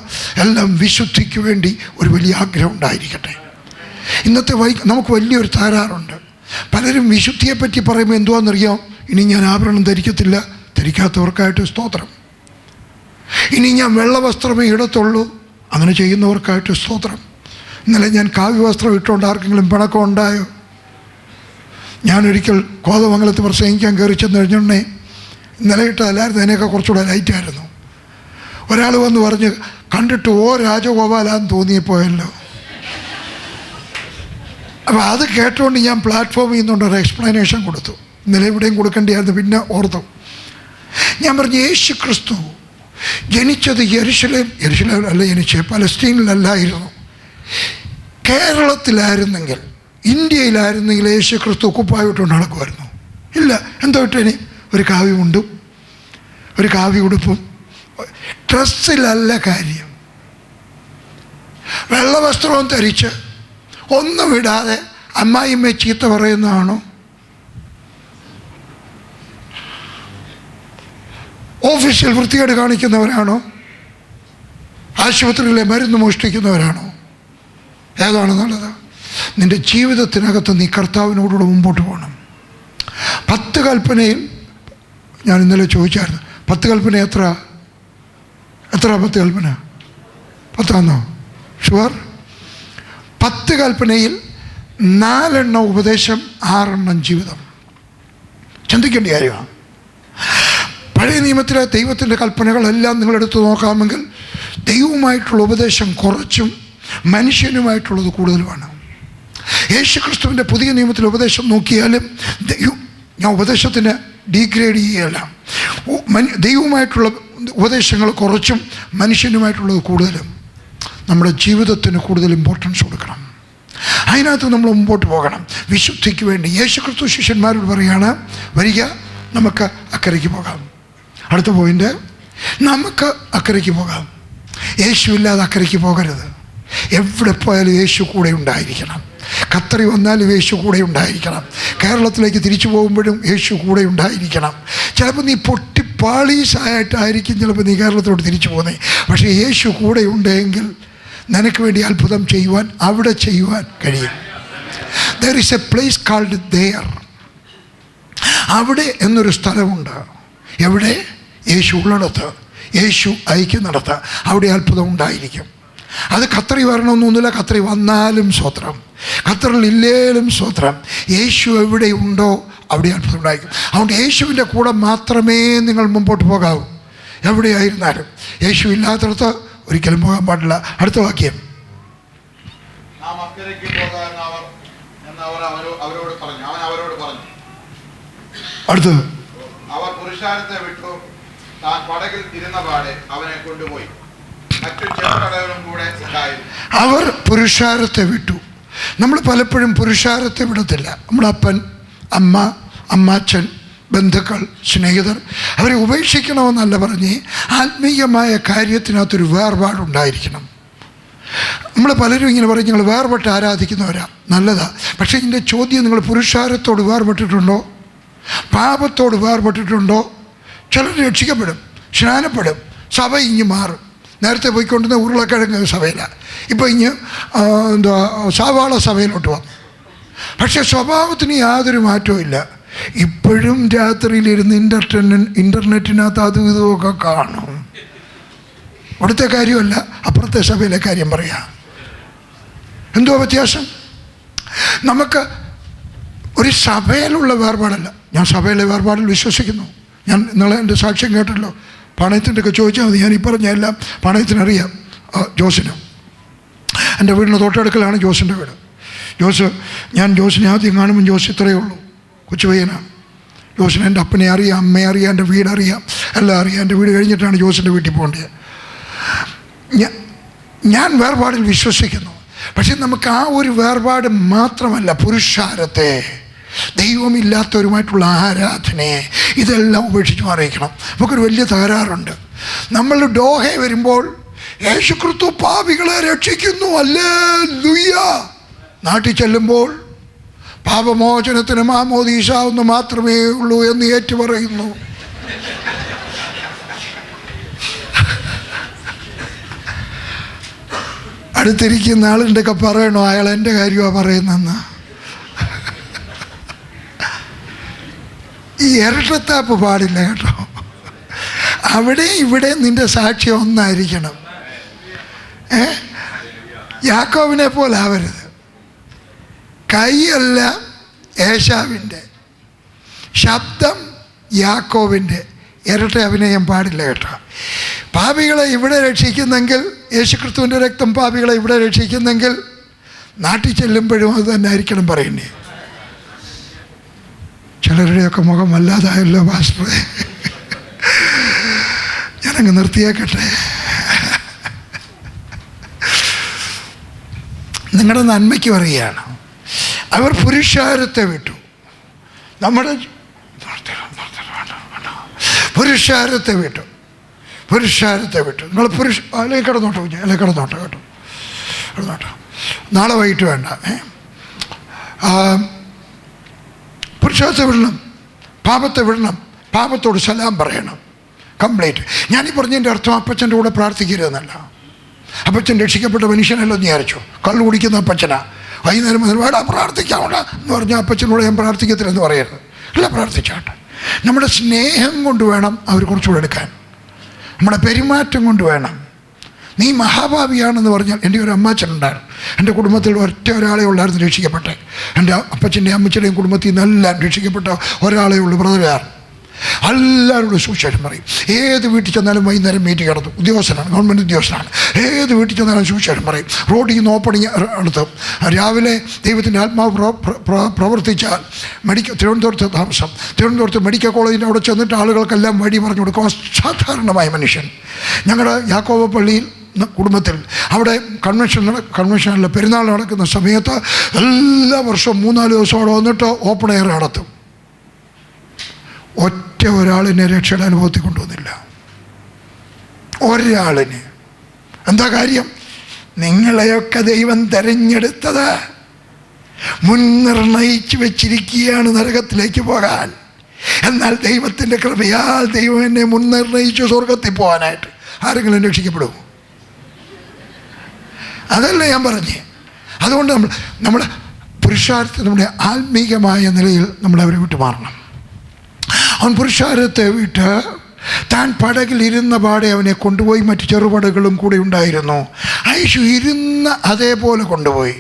എല്ലാം വിശുദ്ധിക്ക് വേണ്ടി ഒരു വലിയ ആഗ്രഹം ഉണ്ടായിരിക്കട്ടെ. ഇന്നത്തെ നമുക്ക് വലിയൊരു തകരാറുണ്ട്. പലരും വിശുദ്ധിയെപ്പറ്റി പറയുമ്പോൾ എന്തുവാണെന്നറിയാം? ഇനി ഞാൻ ആഭരണം ധരിക്കത്തില്ല, ധരിക്കാത്തവർക്കായിട്ട് സ്തോത്രം. ഇനി ഞാൻ വെള്ളവസ്ത്രമേ ഇടത്തുള്ളൂ, അങ്ങനെ ചെയ്യുന്നവർക്കായിട്ട് സ്തോത്രം. ഇന്നലെ ഞാൻ കാവ്യവസ്ത്രം ഇട്ടുകൊണ്ട് ആർക്കെങ്കിലും പിണക്കം ഉണ്ടായോ? ഞാനൊരിക്കൽ കോതമംഗലത്ത് പ്രസംഗിക്കാൻ കയറി ചെന്ന് കഴിഞ്ഞുണ്ടേ, ഇന്നലെ ഇട്ടല്ലായിരുന്നു, അതിനൊക്കെ കുറച്ചുകൂടെ ലൈറ്റായിരുന്നു. ഒരാൾ വന്ന് പറഞ്ഞ്, കണ്ടിട്ട് രാജഗോപാലാന്ന് തോന്നിയപ്പോയല്ലോ. അപ്പോൾ അത് കേട്ടുകൊണ്ട് ഞാൻ പ്ലാറ്റ്ഫോമിൽ നിന്നുകൊണ്ടൊരു എക്സ്പ്ലനേഷൻ കൊടുത്തു. ഇന്നലെ ഇവിടെയും കൊടുക്കേണ്ടിയായിരുന്നു, പിന്നെ ഓർത്തു. ഞാൻ പറഞ്ഞു, യേശു ക്രിസ്തു ജനിച്ചത് യെരുശലേം അല്ല ജനിച്ചത്, പലസ്തീനിലല്ലായിരുന്നു. കേരളത്തിലായിരുന്നെങ്കിൽ, ഇന്ത്യയിലായിരുന്നെങ്കിൽ യേശു ക്രിസ്തു കുപ്പായിട്ടുണ്ട് നടക്കുമായിരുന്നു? ഇല്ല. എന്തോ ഇട്ടേനി? ഒരു കാവ്യമുണ്ടും ഒരു കാവ്യ ഉടുപ്പും. ഡ്രസ്സിലല്ല കാര്യം. വെള്ളവസ്ത്രവും ധരിച്ച് ഒന്നും ഇടാതെ അമ്മായിമ്മയെ ചീത്ത പറയുന്നതാണോ? ഓഫീസിൽ വൃത്തികേട് കാണിക്കുന്നവരാണോ? ആശുപത്രിയിലെ മരുന്ന് മോഷ്ടിക്കുന്നവരാണോ? ഏതാണ് നല്ലത്? നിൻ്റെ ജീവിതത്തിനകത്ത് നീ കർത്താവിനോടുകൂടെ മുമ്പോട്ട് പോകണം. 10 കൽപ്പനയിൽ ഞാൻ ഇന്നലെ ചോദിച്ചായിരുന്നു, 10 കൽപ്പന എത്ര 10 കൽപ്പന? 10 ഷുവർ? 10 കൽപ്പനയിൽ 4 ഉപദേശം, 6 ജീവിതം. ചിന്തിക്കേണ്ട കാര്യമാണ്. പഴയ നിയമത്തിലെ ദൈവത്തിൻ്റെ കൽപ്പനകളെല്ലാം നിങ്ങളെടുത്ത് നോക്കാമെങ്കിൽ ദൈവവുമായിട്ടുള്ള ഉപദേശം കുറച്ചും മനുഷ്യനുമായിട്ടുള്ളത് കൂടുതലുമാണ്. യേശുക്രിസ്തുവിൻ്റെ പുതിയ നിയമത്തിലെ ഉപദേശം നോക്കിയാലും ഞാൻ ഉപദേശത്തിന് ഡീഗ്രേഡ് ചെയ്യുകയല്ല, ദൈവവുമായിട്ടുള്ള ഉപദേശങ്ങൾ കുറച്ചും മനുഷ്യനുമായിട്ടുള്ളത് കൂടുതലും. നമ്മുടെ ജീവിതത്തിന് കൂടുതൽ ഇമ്പോർട്ടൻസ് കൊടുക്കണം. അതിനകത്ത് നമ്മൾ മുമ്പോട്ട് പോകണം വിശുദ്ധിക്ക് വേണ്ടി. യേശുക്രിസ്തു ശിഷ്യന്മാരോട് പറയുകയാണ്, വരിക, നമുക്ക് അക്കരയ്ക്ക് പോകാം. അടുത്ത പോയിന്റ്, നമുക്ക് അക്കരയ്ക്ക് പോകാം. യേശുവില്ലാതെ അക്കരയ്ക്ക് പോകരുത്. എവിടെ പോയാലും യേശു കൂടെ ഉണ്ടായിരിക്കണം. ഖത്തറിൽ വന്നാലും യേശു കൂടെ ഉണ്ടായിരിക്കണം. കേരളത്തിലേക്ക് തിരിച്ചു പോകുമ്പോഴും യേശു കൂടെ ഉണ്ടായിരിക്കണം. ചിലപ്പോൾ നീ പൊട്ടിപ്പാളീസായിട്ടായിരിക്കും ചിലപ്പോൾ നീ കേരളത്തിലോട്ട് തിരിച്ചു പോകുന്നത്. പക്ഷേ യേശു കൂടെ ഉണ്ടെങ്കിൽ നിനക്ക് വേണ്ടി അത്ഭുതം ചെയ്യുവാൻ, അവിടെ ചെയ്യുവാൻ കഴിയും. There is a place called there. അവിടെ എന്നൊരു സ്ഥലമുണ്ട്. എവിടെ? യേശു ഉള്ളിടത്ത്, യേശു അയക്കുന്നിടത്ത് അവിടെ അത്ഭുതം ഉണ്ടായിരിക്കും. അത് ഖത്തറി വരണമെന്നൊന്നുമില്ല. ഖത്തറി വന്നാലും സ്വത്രം, ഖത്തറിൽ ഇല്ലേലും സ്വത്രം. യേശു എവിടെയുണ്ടോ അവിടെ അത്ഭുതം ഉണ്ടായിരിക്കും. അതുകൊണ്ട് യേശുവിൻ്റെ കൂടെ മാത്രമേ നിങ്ങൾ മുമ്പോട്ട് പോകാവൂ. എവിടെയായിരുന്നാലും യേശു ഇല്ലാത്തടത്ത് ഒരിക്കലും പോകാൻ പാടില്ല. അടുത്ത വാക്യം. അടുത്തത്. അവർ പുരുഷാരത്തെ വിട്ടു, താൻ പടകിൽ ഇരുന്ന പാടെ അവനെ കൊണ്ടുപോയി. മറ്റു ചെറുകടകളും കൂടെ ഉണ്ടായിരുന്നു. അവർ പുരുഷാരത്തെ വിട്ടു. നമ്മൾ പലപ്പോഴും പുരുഷാരത്തെ വിടത്തില്ല. നമ്മുടെ അപ്പൻ, അമ്മ, അമ്മാച്ചൻ, ബന്ധുക്കൾ, സ്നേഹിതർ അവരെ ഉപേക്ഷിക്കണമെന്നല്ല പറഞ്ഞ് ആത്മീയമായ കാര്യത്തിനകത്തൊരു വേർപാടുണ്ടായിരിക്കണം. നമ്മൾ പലരും ഇങ്ങനെ പറയും നിങ്ങൾ വേർപെട്ട് ആരാധിക്കുന്നവരാ, നല്ലതാ. പക്ഷേ ഇതിൻ്റെ ചോദ്യം, നിങ്ങൾ പുരുഷാരത്തോട് വേർപെട്ടിട്ടുണ്ടോ? പാപത്തോട് വേർപെട്ടിട്ടുണ്ടോ? ചിലർ രക്ഷിക്കപ്പെടും, സ്നാനപ്പെടും, സഭ ഇഞ്ഞ് മാറും. നേരത്തെ പോയിക്കൊണ്ടിരുന്ന ഉരുളക്കിഴങ്ങ് സഭയിലാണ്, ഇപ്പോൾ ഇഞ്ഞ് സവാള സഭയിലോട്ട് വന്നു. പക്ഷേ സ്വഭാവത്തിന് യാതൊരു മാറ്റവും ഇല്ല. ഇപ്പോഴും രാത്രിയിലിരുന്ന് ഇൻ്റർനെറ്റിനകത്ത് അതും ഇതുമൊക്കെ കാണും. ഇവിടുത്തെ കാര്യമല്ല, അപ്പുറത്തെ സഭയിലെ കാര്യം പറയാം. എന്തോ വ്യത്യാസം? നമുക്ക് ഒരു സഭയിലുള്ള വേർപാടല്ല. ഞാൻ സഭയിലെ വേർപാടിൽ വിശ്വസിക്കുന്നു. ഞാൻ ഇന്നലെ എൻ്റെ സാക്ഷ്യം കേട്ടല്ലോ. പണയത്തിൻ്റെ ഒക്കെ ചോദിച്ചാൽ മതി. ഞാൻ ഈ പറഞ്ഞ എല്ലാം പണയത്തിനറിയാം. ജോസിന്, എൻ്റെ വീടിന് തൊട്ടടുക്കലാണ് ജോസിൻ്റെ വീട്. ഞാൻ ജോസിനെ ആദ്യം കാണുമ്പോൾ ജോസ് ഇത്രയേ ഉള്ളൂ, കൊച്ചു പയ്യനാണ്. ജോസിന് എൻ്റെ അപ്പനെ അറിയാം, അമ്മയെ അറിയാം, എൻ്റെ വീടറിയാം, എല്ലാം അറിയാം. എൻ്റെ വീട് കഴിഞ്ഞിട്ടാണ് ജോസിൻ്റെ വീട്ടിൽ പോകേണ്ടത്. ഞാൻ വേർപാടിൽ വിശ്വസിക്കുന്നു. പക്ഷെ നമുക്ക് ആ ഒരു വേർപാട് മാത്രമല്ല, പുരുഷാരത്തെ, ദൈവമില്ലാത്തവരുമായിട്ടുള്ള ആരാധനയെ, ഇതെല്ലാം ഉപേക്ഷിച്ച് മാറിയിരിക്കണം. നമുക്കൊരു വലിയ തകരാറുണ്ട്. നമ്മൾ ഡോഹെ വരുമ്പോൾ യേശുക്രിസ്തു പാപികളെ രക്ഷിക്കുന്നു, ഹല്ലേലൂയ. നാട്ടിൽ ചെല്ലുമ്പോൾ പാപമോചനത്തിന് മാമോദീസ ഒന്ന് മാത്രമേ ഉള്ളൂ എന്ന് ഏറ്റുപറയുന്നു. അടുത്തിരിക്കുന്ന ആളിൻ്റെ ഒക്കെ പറയണോ അയാൾ എൻ്റെ കാര്യമാണ് പറയുന്നതെന്ന്? ഈ ഇരട്ടത്താപ്പ് പാടില്ല കേട്ടോ. അവിടെ ഇവിടെ നിൻ്റെ സാക്ഷ്യം ഒന്നായിരിക്കണം. യാക്കോബിനെ പോലെ ആവരുത്. കൈയല്ല ഏശാവിൻ്റെ, ശബ്ദം യാക്കോബിൻ്റെ. ഇരട്ട അഭിനയം പാടില്ല കേട്ടോ. പാപികളെ ഇവിടെ രക്ഷിക്കുന്നെങ്കിൽ, യേശുക്രിസ്തുവിൻ്റെ രക്തം പാപികളെ ഇവിടെ രക്ഷിക്കുന്നെങ്കിൽ, നാട്ടിൽ ചെല്ലുമ്പോഴും അത് തന്നെ ആയിരിക്കണം പറയണ്ടേ. ചിലരുടെയൊക്കെ മുഖം വല്ലാതായല്ലോ പാസ്റ്ററെ. ഞാനങ്ങ് നിർത്തിയേക്കട്ടെ. നിങ്ങളുടെ നന്മയ്ക്ക് പറയുകയാണ്. അവർ പുരുഷാരത്തെ വിട്ടു. നമ്മുടെ പുരുഷാരത്തെ വിട്ടു. നിങ്ങൾ അല്ലെങ്കിൽ കിടന്നോട്ടോ, അല്ലെങ്കിൽ കിടന്നോട്ടോ കേട്ടോ, കിടന്നോട്ടോ. നാളെ വൈകിട്ട് വേണ്ട. പുരുഷാരത്തെ വിടണം, പാപത്തെ വിടണം, പാപത്തോട് സലാം പറയണം കംപ്ലീറ്റ്. ഞാനീ പറഞ്ഞതിൻ്റെ അർത്ഥം അപ്പച്ചൻ്റെ കൂടെ പ്രാർത്ഥിക്കരുതെന്നല്ല. അപ്പച്ചൻ രക്ഷിക്കപ്പെട്ട മനുഷ്യനല്ലോ എന്ന് വിചാരിച്ചു. കള്ളു കുടിക്കുന്ന അപ്പച്ചനാ. വൈകുന്നേരം മുതൽ വേടാ പ്രാർത്ഥിക്കാവണ്ട എന്ന് പറഞ്ഞാൽ അപ്പച്ചനോട് ഞാൻ പ്രാർത്ഥിക്കത്തില്ലെന്ന് പറയരുത്. അല്ല, പ്രാർത്ഥിച്ചാട്ടെ. നമ്മുടെ സ്നേഹം കൊണ്ട് വേണം അവർ കുറച്ചുകൂടെ എടുക്കാൻ. നമ്മുടെ പെരുമാറ്റം കൊണ്ട് വേണം. നീ മഹാഭാവിയാണെന്ന് പറഞ്ഞാൽ, എൻ്റെ ഒരു അമ്മാച്ചനുണ്ടായിരുന്നു. എൻ്റെ കുടുംബത്തിൽ ഒറ്റ ഒരാളെ ഉള്ളായിരുന്നു രക്ഷിക്കപ്പെട്ടെ. എൻ്റെ അപ്പച്ചൻ്റെയും അമ്മച്ചൻ്റെയും കുടുംബത്തിൽ നിന്നെല്ലാം രക്ഷിക്കപ്പെട്ട ഒരാളെ ഉള്ളൂ, ബ്രദറുകാർ. എല്ലാവരോടും സുവിശേഷം പറയും. ഏത് വീട്ടിൽ ചെന്നാലും വൈകുന്നേരം മീറ്റിംഗ് നടത്തും. ഉദ്യോഗസ്ഥനാണ്, ഗവൺമെൻറ് ഉദ്യോഗസ്ഥനാണ്. ഏത് വീട്ടിൽ ചെന്നാലും സുവിശേഷം പറയും. റോഡിൽ നിന്ന് ഓപ്പണിങ് നടത്തും. രാവിലെ ദൈവത്തിൻ്റെ ആത്മാവ് പ്രവർത്തിച്ചാൽ തിരുവനന്തപുരത്ത് താമസം, തിരുവനന്തപുരത്ത് മെഡിക്കൽ കോളേജിൻ്റെ അവിടെ ചെന്നിട്ട് ആളുകൾക്കെല്ലാം വഴി പറഞ്ഞു കൊടുക്കും. അസാധാരണമായ മനുഷ്യൻ. ഞങ്ങളുടെ യാക്കോബ പള്ളിയിൽ കുടുംബത്തിൽ അവിടെ കൺവെൻഷനല്ല, പെരുന്നാൾ നടക്കുന്ന സമയത്ത് എല്ലാ വർഷവും 3-4 ദിവസം അവിടെ വന്നിട്ട് ഓപ്പൺ എയർ നടത്തും. ഒറ്റ ഒരാളിനെ രക്ഷയുടെ അനുഭവത്തിൽ കൊണ്ടുവന്നില്ല. ഒരാളിന്. എന്താ കാര്യം? നിങ്ങളെയൊക്കെ ദൈവം തെരഞ്ഞെടുത്തത് മുൻനിർണയിച്ചു വെച്ചിരിക്കുകയാണ് നരകത്തിലേക്ക് പോകാൻ. എന്നാൽ ദൈവത്തിൻ്റെ കൃപയാൽ ദൈവം എന്നെ മുൻനിർണയിച്ചു സ്വർഗത്തിൽ പോകാനായിട്ട്. ആരെങ്കിലും രക്ഷിക്കപ്പെടുമോ? അതല്ല ഞാൻ പറഞ്ഞേ. അതുകൊണ്ട് നമ്മുടെ പുരുഷാർത്ഥം, നമ്മുടെ ആത്മീകമായ നിലയിൽ നമ്മൾ അവരെ വിട്ടു മാറണം. അവൻ പുരുഷാരത്തെ വിട്ട് താൻ പടകിൽ ഇരുന്ന പാടെ അവനെ കൊണ്ടുപോയി. മറ്റു ചെറുപടകളും കൂടെ ഉണ്ടായിരുന്നു. യേശു ഇരുന്ന അതേപോലെ കൊണ്ടുപോയി.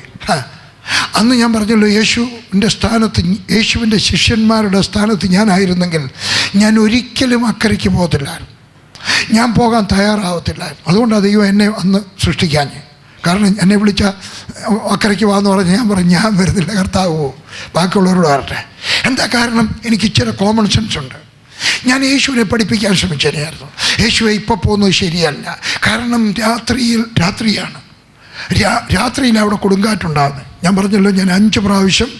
അന്ന് ഞാൻ പറഞ്ഞല്ലോ, യേശുവിൻ്റെ സ്ഥാനത്ത്, യേശുവിൻ്റെ ശിഷ്യന്മാരുടെ സ്ഥാനത്ത് ഞാനായിരുന്നെങ്കിൽ ഞാൻ ഒരിക്കലും അക്കരയ്ക്ക് പോകത്തില്ലായിരുന്നു. ഞാൻ പോകാൻ തയ്യാറാവത്തില്ലായിരുന്നു. അതുകൊണ്ടാണ് ദൈവം എന്നെ അന്ന് സൃഷ്ടിക്കാൻ. കാരണം എന്നെ വിളിച്ച അക്കരയ്ക്ക് വാന്ന് പറഞ്ഞ് ഞാൻ പറഞ്ഞു, ഞാൻ വരുന്നില്ല, കർത്താവ് പോവും, ബാക്കിയുള്ളവരോട് വരട്ടെ. എന്താ കാരണം? എനിക്ക് ഇച്ചിരി കോമൺ സെൻസ് ഉണ്ട്. ഞാൻ യേശുവിനെ പഠിപ്പിക്കാൻ ശ്രമിച്ചതായിരുന്നു. യേശുവെ ഇപ്പോൾ പോകുന്നത് ശരിയല്ല. കാരണം രാത്രിയാണ്, രാത്രിയിൽ അവിടെ കൊടുങ്കാറ്റുണ്ടാകുന്നത്. ഞാൻ പറഞ്ഞല്ലോ, ഞാൻ 5 പ്രാവശ്യം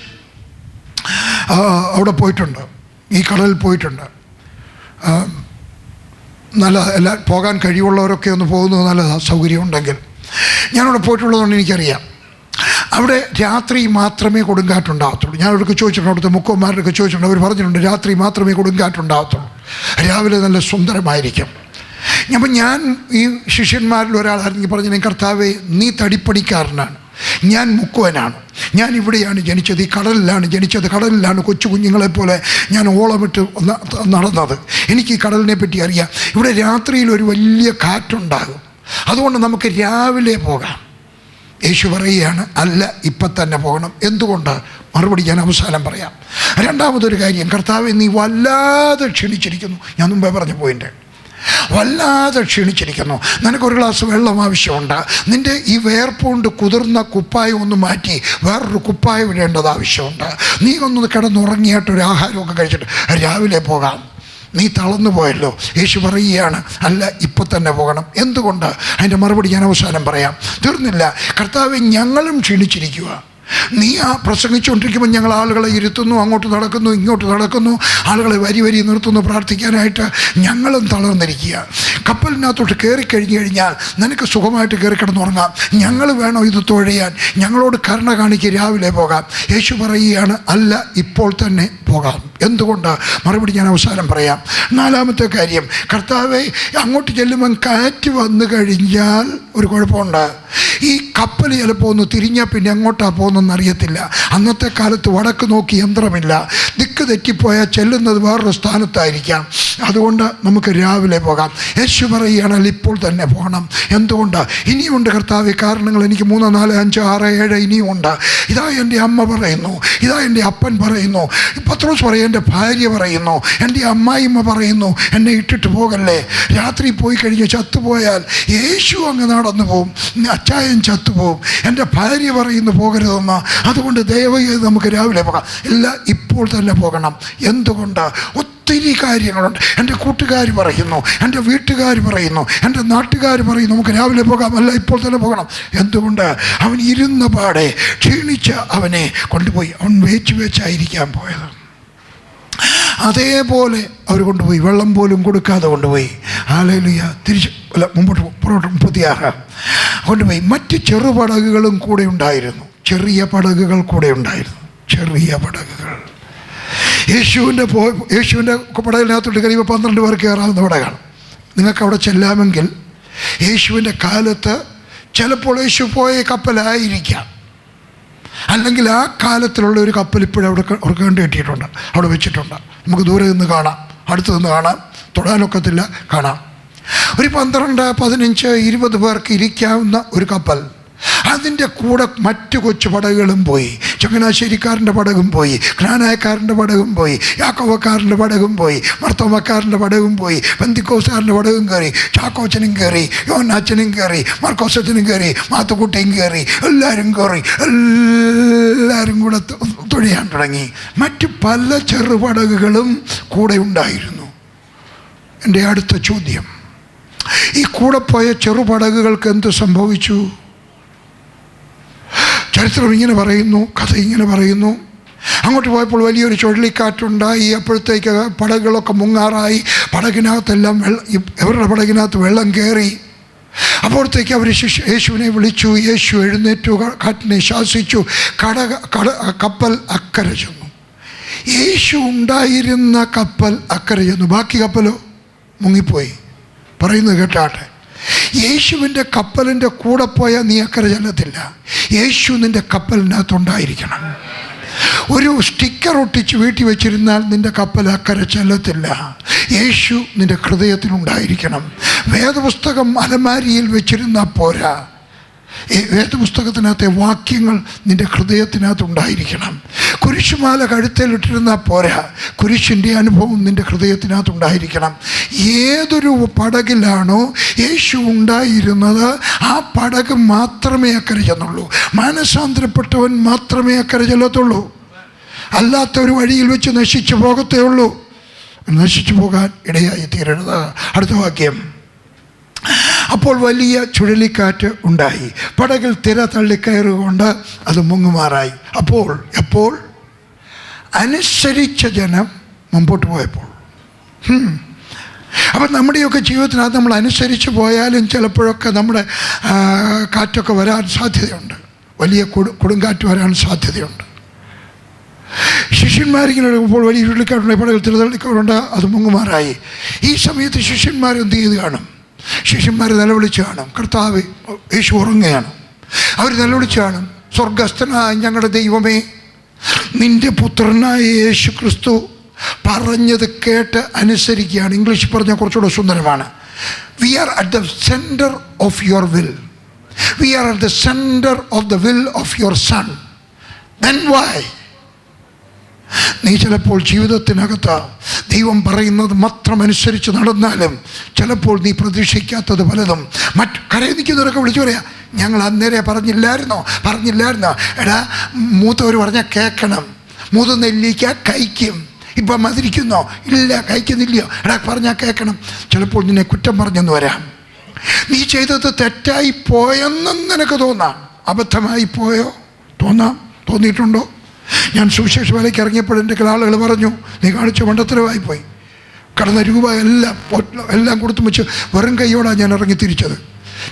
അവിടെ പോയിട്ടുണ്ട്, ഈ കടലിൽ പോയിട്ടുണ്ട്. നല്ല പോകാൻ കഴിവുള്ളവരൊക്കെ ഒന്ന് പോകുന്നത് നല്ലതാണ്, സൗകര്യം ഉണ്ടെങ്കിൽ. ഞാനവിടെ പോയിട്ടുള്ളതുകൊണ്ട് എനിക്കറിയാം. അവിടെ രാത്രി മാത്രമേ കൊടുങ്കാറ്റുണ്ടാകത്തുള്ളൂ. ഞാൻ അവർക്ക് ചോദിച്ചിട്ടുണ്ട്, അവിടുത്തെ മുക്കന്മാരൊക്കെ ചോദിച്ചിട്ടുണ്ട്. അവർ പറഞ്ഞിട്ടുണ്ട് രാത്രി മാത്രമേ കൊടുങ്കാറ്റുണ്ടാകത്തുള്ളൂ, രാവിലെ നല്ല സുന്ദരമായിരിക്കും. അപ്പം ഞാൻ ഈ ശിഷ്യന്മാരിൽ ഒരാളാണെങ്കിൽ പറഞ്ഞു, കർത്താവേ, നീ തടിപ്പണിക്കാരനാണ്, ഞാൻ മുക്കുവനാണ്, ഞാൻ ഇവിടെയാണ് ജനിച്ചത്, ഈ കടലിലാണ് ജനിച്ചത്, കടലിലാണ് കൊച്ചു കുഞ്ഞുങ്ങളെപ്പോലെ ഞാൻ ഓളമിട്ട് നടന്നത്. എനിക്ക് ഈ കടലിനെ പറ്റി അറിയാം. ഇവിടെ രാത്രിയിൽ ഒരു വലിയ കാറ്റുണ്ടാകും, അതുകൊണ്ട് നമുക്ക് രാവിലെ പോകാം. യേശു പറയുകയാണ്, അല്ല, ഇപ്പം തന്നെ പോകണം. എന്തുകൊണ്ട്? മറുപടി ഞാൻ അവസാനം പറയാം. രണ്ടാമതൊരു കാര്യം, കർത്താവേ, നീ വല്ലാതെ ക്ഷീണിച്ചിരിക്കുന്നു. ഞാൻ മുമ്പേ പറഞ്ഞ പോയിൻ്റ്, വല്ലാതെ ക്ഷീണിച്ചിരിക്കുന്നു, നിനക്കൊരു ഗ്ലാസ് വെള്ളം ആവശ്യമുണ്ട്. നിൻ്റെ ഈ വേർപ്പുകൊണ്ട് കുതിർന്ന കുപ്പായം ഒന്ന് മാറ്റി വേറൊരു കുപ്പായം ഇടേണ്ടത് ആവശ്യമുണ്ട്. നീ ഒന്ന് കിടന്നുറങ്ങിയായിട്ടൊരു ആഹാരമൊക്കെ കഴിച്ചിട്ട് രാവിലെ പോകാം. നീ തളർന്നു പോയല്ലോ. യേശു പറയുകയാണ്, അല്ല, ഇപ്പം തന്നെ പോകണം. എന്തുകൊണ്ട്? അതിൻ്റെ മറുപടി ഞാൻ അവസാനം പറയാം. തീർന്നില്ല. കർത്താവേ, ഞങ്ങളും ക്ഷീണിച്ചിരിക്കുക. നീ പ്രസംഗിച്ചുകൊണ്ടിരിക്കുമ്പോൾ ഞങ്ങൾ ആളുകളെ ഇരുത്തുന്നു, അങ്ങോട്ട് നടക്കുന്നു, ഇങ്ങോട്ട് നടക്കുന്നു, ആളുകളെ വരി നിർത്തുന്നു പ്രാർത്ഥിക്കാനായിട്ട്. ഞങ്ങളും തളർന്നിരിക്കുക. കപ്പലിനകത്തോട്ട് കയറിക്കഴിഞ്ഞു കഴിഞ്ഞാൽ നിനക്ക് സുഖമായിട്ട് കയറി കിടന്നുറങ്ങാം. ഞങ്ങൾ വേണോ ഇത് തുഴയാൻ? ഞങ്ങളോട് കരുണ കാണിക്ക്, രാവിലെ പോകാം. യേശു പറയുകയാണ്, അല്ല, ഇപ്പോൾ തന്നെ പോകാം. എന്തുകൊണ്ട്? മറുപടി ഞാൻ അവസാനം പറയാം. നാലാമത്തെ കാര്യം, കർത്താവേ, അങ്ങോട്ട് ചെല്ലുമ്പം കാറ്റ് വന്നു കഴിഞ്ഞാൽ ഒരു കുഴപ്പമുണ്ട്. ഈ കപ്പൽ ചിലപ്പോൾ ഒന്ന് തിരിഞ്ഞാൽ പിന്നെ എങ്ങോട്ടാണ് പോകുന്നതെന്നറിയത്തില്ല. അന്നത്തെ കാലത്ത് വടക്ക് നോക്കി യന്ത്രമില്ല. ദിക്ക് തെറ്റിപ്പോയാൽ ചെല്ലുന്നത് വേറൊരു സ്ഥാനത്തായിരിക്കാം. അതുകൊണ്ട് നമുക്ക് രാവിലെ പോകാം. യേശു പറയുകയാണെങ്കിൽ ഇപ്പോൾ തന്നെ പോകണം. എന്തുകൊണ്ട്? ഇനിയുണ്ട് കർത്താവേ കാരണങ്ങൾ. എനിക്ക് 3, 4, 5, 6, 7 ഇനിയുമുണ്ട്. ഇതാ എൻ്റെ അമ്മ പറയുന്നു, ഇതാ എൻ്റെ അപ്പൻ പറയുന്നു, പത്രോസ് പറയും, എൻ്റെ ഭാര്യ പറയുന്നു, എൻ്റെ അമ്മായിമ്മ പറയുന്നു, എന്നെ ഇട്ടിട്ട് പോകല്ലേ. രാത്രി പോയി കഴിഞ്ഞ് ചത്തുപോയാൽ യേശു അങ്ങ് നടന്നു പോവും, അച്ചായൻ ചത്തുപോകും. എൻ്റെ ഭാര്യ പറയുന്നു പോകരുതെന്ന്. അതുകൊണ്ട് ദയവായി നമുക്ക് രാവിലെ പോകാം. എല്ലാം ഇപ്പോൾ തന്നെ പോകണം. എന്തുകൊണ്ട്? ഒത്തിരി കാര്യങ്ങളുണ്ട്. എൻ്റെ കൂട്ടുകാർ പറയുന്നു, എൻ്റെ വീട്ടുകാർ പറയുന്നു, എൻ്റെ നാട്ടുകാർ പറയുന്നു, നമുക്ക് രാവിലെ പോകാം. അല്ല, ഇപ്പോൾ തന്നെ പോകണം. എന്തുകൊണ്ട്? അവൻ ഇരുന്ന പാടെ ക്ഷീണിച്ച അവനെ കൊണ്ടുപോയി. അവൻ വേച്ചായിരിക്കാൻ പോയത്. അതേപോലെ അവർ കൊണ്ടുപോയി, വെള്ളം പോലും കൊടുക്കാതെ കൊണ്ടുപോയി. ഹല്ലേലൂയ. തിരിച്ച് മുമ്പോട്ട് 36 കൊണ്ടുപോയി. മറ്റ് ചെറുപടകുകളും കൂടെ ഉണ്ടായിരുന്നു, ചെറിയ പടകുകൾ കൂടെ ഉണ്ടായിരുന്നു, ചെറിയ പടകുകൾ. യേശുവിൻ്റെ പടകിനകത്തോട്ട് കഴിയുമ്പോൾ 12 പേർക്ക് കയറാവുന്ന പടകാണ്. നിങ്ങൾക്ക് അവിടെ ചെല്ലാമെങ്കിൽ യേശുവിൻ്റെ കാലത്ത് ചിലപ്പോൾ യേശു പോയ കപ്പലായിരിക്കാം, അല്ലെങ്കിൽ ആ കാലത്തിലുള്ള ഒരു കപ്പൽ ഇപ്പോഴും അവിടെ അവർക്ക് കണ്ടു കിട്ടിയിട്ടുണ്ട്, അവിടെ വെച്ചിട്ടുണ്ട്. നമുക്ക് ദൂരെ നിന്ന് കാണാം, അടുത്ത് നിന്ന് കാണാം, തൊടാനൊക്കത്തില്ല, കാണാം. ഒരു 12, 15, 20 പേർക്ക് ഇരിക്കാവുന്ന ഒരു കപ്പൽ. അതിൻ്റെ കൂടെ മറ്റു കൊച്ചു പടകുകളും പോയി. ചങ്ങനാശ്ശേരിക്കാരൻ്റെ പടകും പോയി, ക്നാനായക്കാരൻ്റെ പടകും പോയി, യാക്കോവക്കാരൻ്റെ പടകും പോയി, മർത്തോമക്കാരൻ്റെ പടകും പോയി, പെന്തിക്കോസുകാരൻ്റെ പടകും കയറി, ചാക്കോച്ചനും കയറി, യോനാച്ചനും കയറി, മർക്കോസച്ചനും കയറി, മാത്തുക്കുട്ടിയും കയറി, എല്ലാവരും കയറി, എല്ലാവരും കൂടെ തുഴയാൻ തുടങ്ങി. മറ്റു പല ചെറുപടകുകളും കൂടെ ഉണ്ടായിരുന്നു. എൻ്റെ അടുത്ത ചോദ്യം, ഈ കൂടെ പോയ ചെറുപടകുകൾക്ക് എന്ത് സംഭവിച്ചു? ചരിത്രം ഇങ്ങനെ പറയുന്നു, കഥ ഇങ്ങനെ പറയുന്നു. അങ്ങോട്ട് പോയപ്പോൾ വലിയൊരു ചുഴലിക്കാറ്റുണ്ടായി. അപ്പോഴത്തേക്ക് പടകുകളൊക്കെ മുങ്ങാറായി. പടകിനകത്തെല്ലാം ഇവരുടെ പടകിനകത്ത് വെള്ളം കയറി. അപ്പോഴത്തേക്ക് അവർ യേശുവിനെ വിളിച്ചു. യേശു എഴുന്നേറ്റു, കാറ്റിനെ ശാസിച്ചു. കപ്പൽ അക്കരെ ചെന്നു. യേശു ഉണ്ടായിരുന്ന കപ്പൽ അക്കരെ ചെന്നു, ബാക്കി കപ്പലോ മുങ്ങിപ്പോയി. പറയുന്നത് കേട്ടാട്ടെ. യേശുവിൻ്റെ കപ്പലിൻ്റെ കൂടെ പോയാൽ നീ അക്കരെ ചെല്ലത്തില്ല. യേശു നിൻ്റെ കപ്പലിനകത്തുണ്ടായിരിക്കണം. ഒരു സ്റ്റിക്കർ ഒട്ടിച്ച് വീട്ടിൽ വെച്ചിരുന്നാൽ നിൻ്റെ കപ്പൽ അക്കരെ ചെല്ലത്തില്ല. യേശു നിൻ്റെ ഹൃദയത്തിലുണ്ടായിരിക്കണം. വേദപുസ്തകം അലമാരിയിൽ വെച്ചിരുന്നാൽ പോരാ, വേദപുസ്തകത്തിനകത്തെ വാക്യങ്ങൾ നിൻ്റെ ഹൃദയത്തിനകത്തുണ്ടായിരിക്കണം. കുരിശുമാല കഴുത്തേലിട്ടിരുന്നാൽ പോരാ, കുരിശിൻ്റെ അനുഭവം നിൻ്റെ ഹൃദയത്തിനകത്തുണ്ടായിരിക്കണം. ഏതൊരു പടകിലാണോ യേശു ഉണ്ടായിരുന്നത് ആ പടക് മാത്രമേ അക്കരെ ചെന്നുള്ളൂ. മാനസാന്തരപ്പെട്ടവൻ മാത്രമേ അക്കരെ ചെല്ലത്തുള്ളൂ. അല്ലാത്ത ഒരു വഴിയിൽ വെച്ച് നശിച്ചു പോകത്തേ ഉള്ളൂ. നശിച്ചു പോകാൻ ഇടയായി തീരരുത്. അടുത്ത വാക്യം. അപ്പോൾ വലിയ ചുഴലിക്കാറ്റ് ഉണ്ടായി, പടകിൽ തിര തള്ളിക്കയറുകൊണ്ട് അത് മുങ്ങുമാറായി. അപ്പോൾ അനുസരിച്ച ജനം മുമ്പോട്ട് പോയപ്പോൾ. അപ്പം നമ്മുടെയൊക്കെ ജീവിതത്തിനകത്ത് നമ്മൾ അനുസരിച്ച് പോയാലും ചിലപ്പോഴൊക്കെ നമ്മുടെ കാറ്റൊക്കെ വരാൻ സാധ്യതയുണ്ട്. വലിയ കൊടുങ്കാറ്റ് വരാൻ സാധ്യതയുണ്ട്. ശിഷ്യന്മാരിങ്ങനെ എടുക്കുമ്പോൾ വലിയ ചുഴലിക്കാറ്റുണ്ടായി, പടകിൽ തിര തള്ളിക്കയറുകൊണ്ട് അത് മുങ്ങുമാറായി. ഈ സമയത്ത് ശിഷ്യന്മാരെന്ത് ചെയ്ത് കാണും? ശിഷ്യന്മാർ നിലവിളിച്ച് കാണും, കർത്താവേ, യേശു ഉറങ്ങുകയാണ്. അവർ നിലവിളിച്ച് കാണും, സ്വർഗസ്ഥനായ ഞങ്ങളുടെ ദൈവമേ, നിൻ്റെ പുത്രനായ യേശു ക്രിസ്തു പറഞ്ഞത് കേട്ട് അനുസരിക്കുകയാണ്. ഇംഗ്ലീഷ് പറഞ്ഞാൽ കുറച്ചുകൂടെ സുന്ദരമാണ്. We are at the centre of your will. We are at the centre of the will of your son. Then why? നീ ചിലപ്പോൾ ജീവിതത്തിനകത്ത് ദൈവം പറയുന്നത് മാത്രം അനുസരിച്ച് നടന്നാലും ചിലപ്പോൾ നീ പ്രതീക്ഷിക്കാത്തത് പലതും കരയിൽ നിൽക്കുന്നവരൊക്കെ വിളിച്ചു പറയാം, ഞങ്ങൾ അന്നേരെ പറഞ്ഞില്ലായിരുന്നോ. എടാ, മൂത്തവർ പറഞ്ഞാൽ കേൾക്കണം. മൂത്ത നെല്ലിക്ക കഴിക്കും, ഇപ്പം മതിരിക്കുന്നോ? ഇല്ല, കഴിക്കുന്നില്ലയോ? എടാ, പറഞ്ഞാൽ കേൾക്കണം. ചിലപ്പോൾ നിന്നെ കുറ്റം പറഞ്ഞെന്ന് വരാം. നീ ചെയ്തത് തെറ്റായി പോയെന്നും നിനക്ക് തോന്നാം. അബദ്ധമായി പോയോ? തോന്നിയിട്ടുണ്ടോ? ഞാൻ സുവിശേഷ വേലയ്ക്ക് ഇറങ്ങിയപ്പോൾ എൻ്റെ ആളുകൾ പറഞ്ഞു, നീ കാണിച്ച മണ്ടത്തരമായിപ്പോയി. കടന്ന രൂപ എല്ലാം കൊടുത്തു വെച്ച് വെറും കൈയോടാണ് ഞാൻ ഇറങ്ങി തിരിച്ചത്.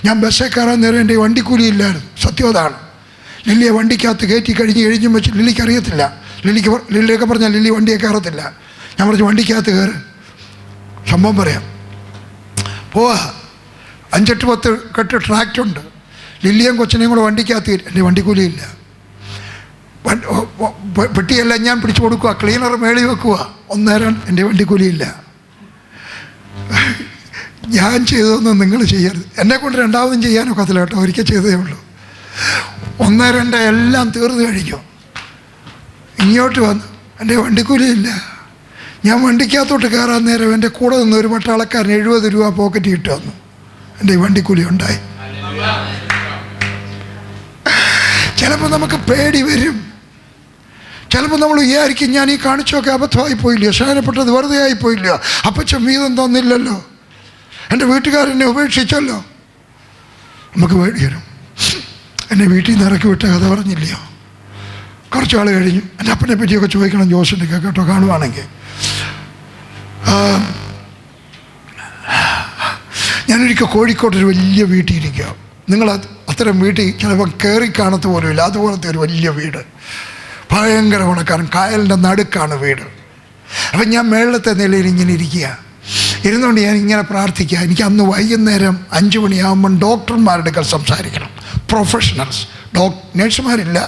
ഞാൻ ബസ്സേ കയറാൻ നേരം എൻ്റെ വണ്ടിക്കൂലിയില്ലായിരുന്നു. സത്യം അതാണ്. ലില്ലിയെ വണ്ടിക്കകത്ത് കയറ്റി കഴിഞ്ഞും വെച്ച് ലില്ലിക്ക് അറിയത്തില്ല. ലില്ലിയൊക്കെ പറഞ്ഞാൽ ലില്ലി വണ്ടിയെ കയറത്തില്ല. ഞാൻ പറഞ്ഞു, വണ്ടിക്കകത്ത് കയറ്. സംഭവം പറയാം. പോവാ, 5-8 കെട്ട് ട്രാക്റ്റുണ്ട്. ലില്ലിയും കൊച്ചിനെയും കൂടെ വണ്ടിക്കകത്ത് എൻ്റെ വണ്ടിക്കൂലിയില്ല. പെട്ടിയെല്ലാം ഞാൻ പിടിച്ചു കൊടുക്കുക, ക്ലീനർ മേളി വെക്കുക. ഒന്നേരം എൻ്റെ വണ്ടിക്കൂലിയില്ല. ഞാൻ ചെയ്തതൊന്നും നിങ്ങൾ ചെയ്യരുത്. എന്നെക്കൊണ്ട് രണ്ടാമതും ചെയ്യാനൊക്കത്തില്ല കേട്ടോ, ഒരിക്കൽ ചെയ്തതേ ഉള്ളൂ. 1-2 എല്ലാം തീർന്നു കഴിഞ്ഞു. ഇങ്ങോട്ട് വന്നു, എൻ്റെ വണ്ടിക്കൂലിയില്ല. ഞാൻ വണ്ടിക്കകത്തോട്ട് കയറാൻ നേരം എൻ്റെ കൂടെ നിന്ന് ഒരു പട്ടാളക്കാരൻ 70 രൂപ പോക്കറ്റ് ഇട്ട് വന്നു. എൻ്റെ വണ്ടിക്കൂലി ഉണ്ടായി. ചിലപ്പോൾ നമുക്ക് പേടി വരും. ചിലപ്പോൾ നമ്മൾ വിചാരിക്കും, ഞാൻ ഈ കാണിച്ചൊക്കെ അബദ്ധമായി പോയില്ലയോ, ശയനപ്പെട്ടത് വെറുതെ ആയിപ്പോയില്ലയോ, അപ്പച്ചൻ വീതം തന്നില്ലല്ലോ, എൻ്റെ വീട്ടുകാരെന്നെ ഉപേക്ഷിച്ചല്ലോ. നമുക്ക് പേടി വരും. എന്നെ വീട്ടിൽ നിന്ന് ഇറക്കി വിട്ട കഥ പറഞ്ഞില്ലയോ? കുറച്ച് ആൾ കഴിഞ്ഞു എൻ്റെ അപ്പനെ പറ്റിയൊക്കെ ചോദിക്കണം ജോസിൻ്റെ കേട്ടോ, കാണുവാണെങ്കിൽ. ഞാനൊരിക്കൽ കോഴിക്കോട്ടൊരു വലിയ വീട്ടിലിരിക്കുക. നിങ്ങൾ അത്തരം വീട്ടിൽ ചിലപ്പോൾ കയറി കാണത്ത് പോലുമില്ല, അതുപോലത്തെ ഒരു വലിയ വീട്. ഭയങ്കര ഉണക്കാരൻ, കായലിൻ്റെ നടുക്കാണ് വീട്. അപ്പം ഞാൻ മേളത്തെ നിലയിൽ ഇങ്ങനെ ഇരിക്കുക. ഇരുന്നുകൊണ്ട് ഞാൻ ഇങ്ങനെ പ്രാർത്ഥിക്കുക. എനിക്ക് അന്ന് വൈകുന്നേരം 5 മണിയാകുമ്പം ഡോക്ടർമാരുടെ അടുക്കൽ സംസാരിക്കണം. പ്രൊഫഷണൽസ്, നേഴ്സുമാരില്ല,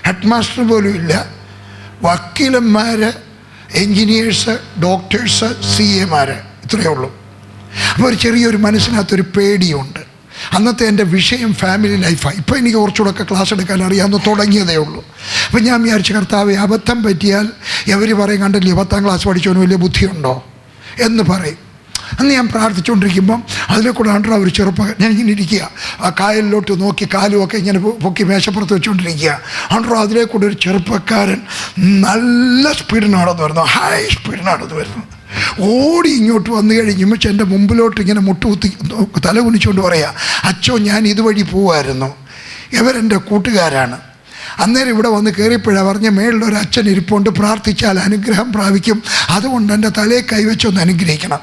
ഹെഡ് മാസ്റ്റർ പോലും ഇല്ല, വക്കീലന്മാർ, എൻജിനീയേഴ്സ്, ഡോക്ടേഴ്സ്, CA, ഇത്രയേ ഉള്ളൂ. അപ്പോൾ ഒരു ചെറിയൊരു മനസ്സിനകത്തൊരു പേടിയുണ്ട്. അന്നത്തെ എൻ്റെ വിഷയം ഫാമിലി ലൈഫാണ്. ഇപ്പോൾ എനിക്ക് കുറച്ചുകൂടെയൊക്കെ ക്ലാസ് എടുക്കാൻ അറിയാമെന്ന് തുടങ്ങിയതേ ഉള്ളൂ. അപ്പം ഞാൻ വിചാരിച്ചു, കർത്താവേ, അബദ്ധം പറ്റിയാൽ എവർ പറയും, കണ്ടില്ലേ 10ാം ക്ലാസ് പഠിച്ചവന് വലിയ ബുദ്ധിയുണ്ടോ എന്ന് പറയും. അന്ന് ഞാൻ പ്രാർത്ഥിച്ചുകൊണ്ടിരിക്കുമ്പം അതിലെ കൂടെ ആണ്ടോ ഒരു ചെറുപ്പക്കാരൻ, ഞാൻ ഇങ്ങനെ ഇരിക്കുക, ആ കായലിലോട്ട് നോക്കി കാലുമൊക്കെ ഇങ്ങനെ പൊക്കി മേശപ്പുറത്ത് വെച്ചുകൊണ്ടിരിക്കുക. ആണ്ടോ അതിലെ കൂടെ ഒരു ചെറുപ്പക്കാരൻ നല്ല സ്പീഡിന് നടന്നു വരുന്നു, ഹൈ സ്പീഡിന് നടന്നു വരുന്നു. ഓടി ഇങ്ങോട്ട് വന്നു കഴിഞ്ഞുമ്പോൾ എൻ്റെ മുമ്പിലോട്ട് ഇങ്ങനെ മുട്ടുകുത്തി തല കുനിച്ചുകൊണ്ട് പറയാ, അച്ചോ, ഞാൻ ഇതുവഴി പോവായിരുന്നു, ഇവരെൻ്റെ കൂട്ടുകാരാണ്. അന്നേരം ഇവിടെ വന്ന് കയറിയപ്പോഴാണ് പറഞ്ഞ, മേളിലൊരു അച്ഛൻ ഇരിപ്പുണ്ട്, പ്രാർത്ഥിച്ചാൽ അനുഗ്രഹം പ്രാപിക്കും, അതുകൊണ്ട് എൻ്റെ തലയെ കൈവച്ചൊന്ന് അനുഗ്രഹിക്കണം.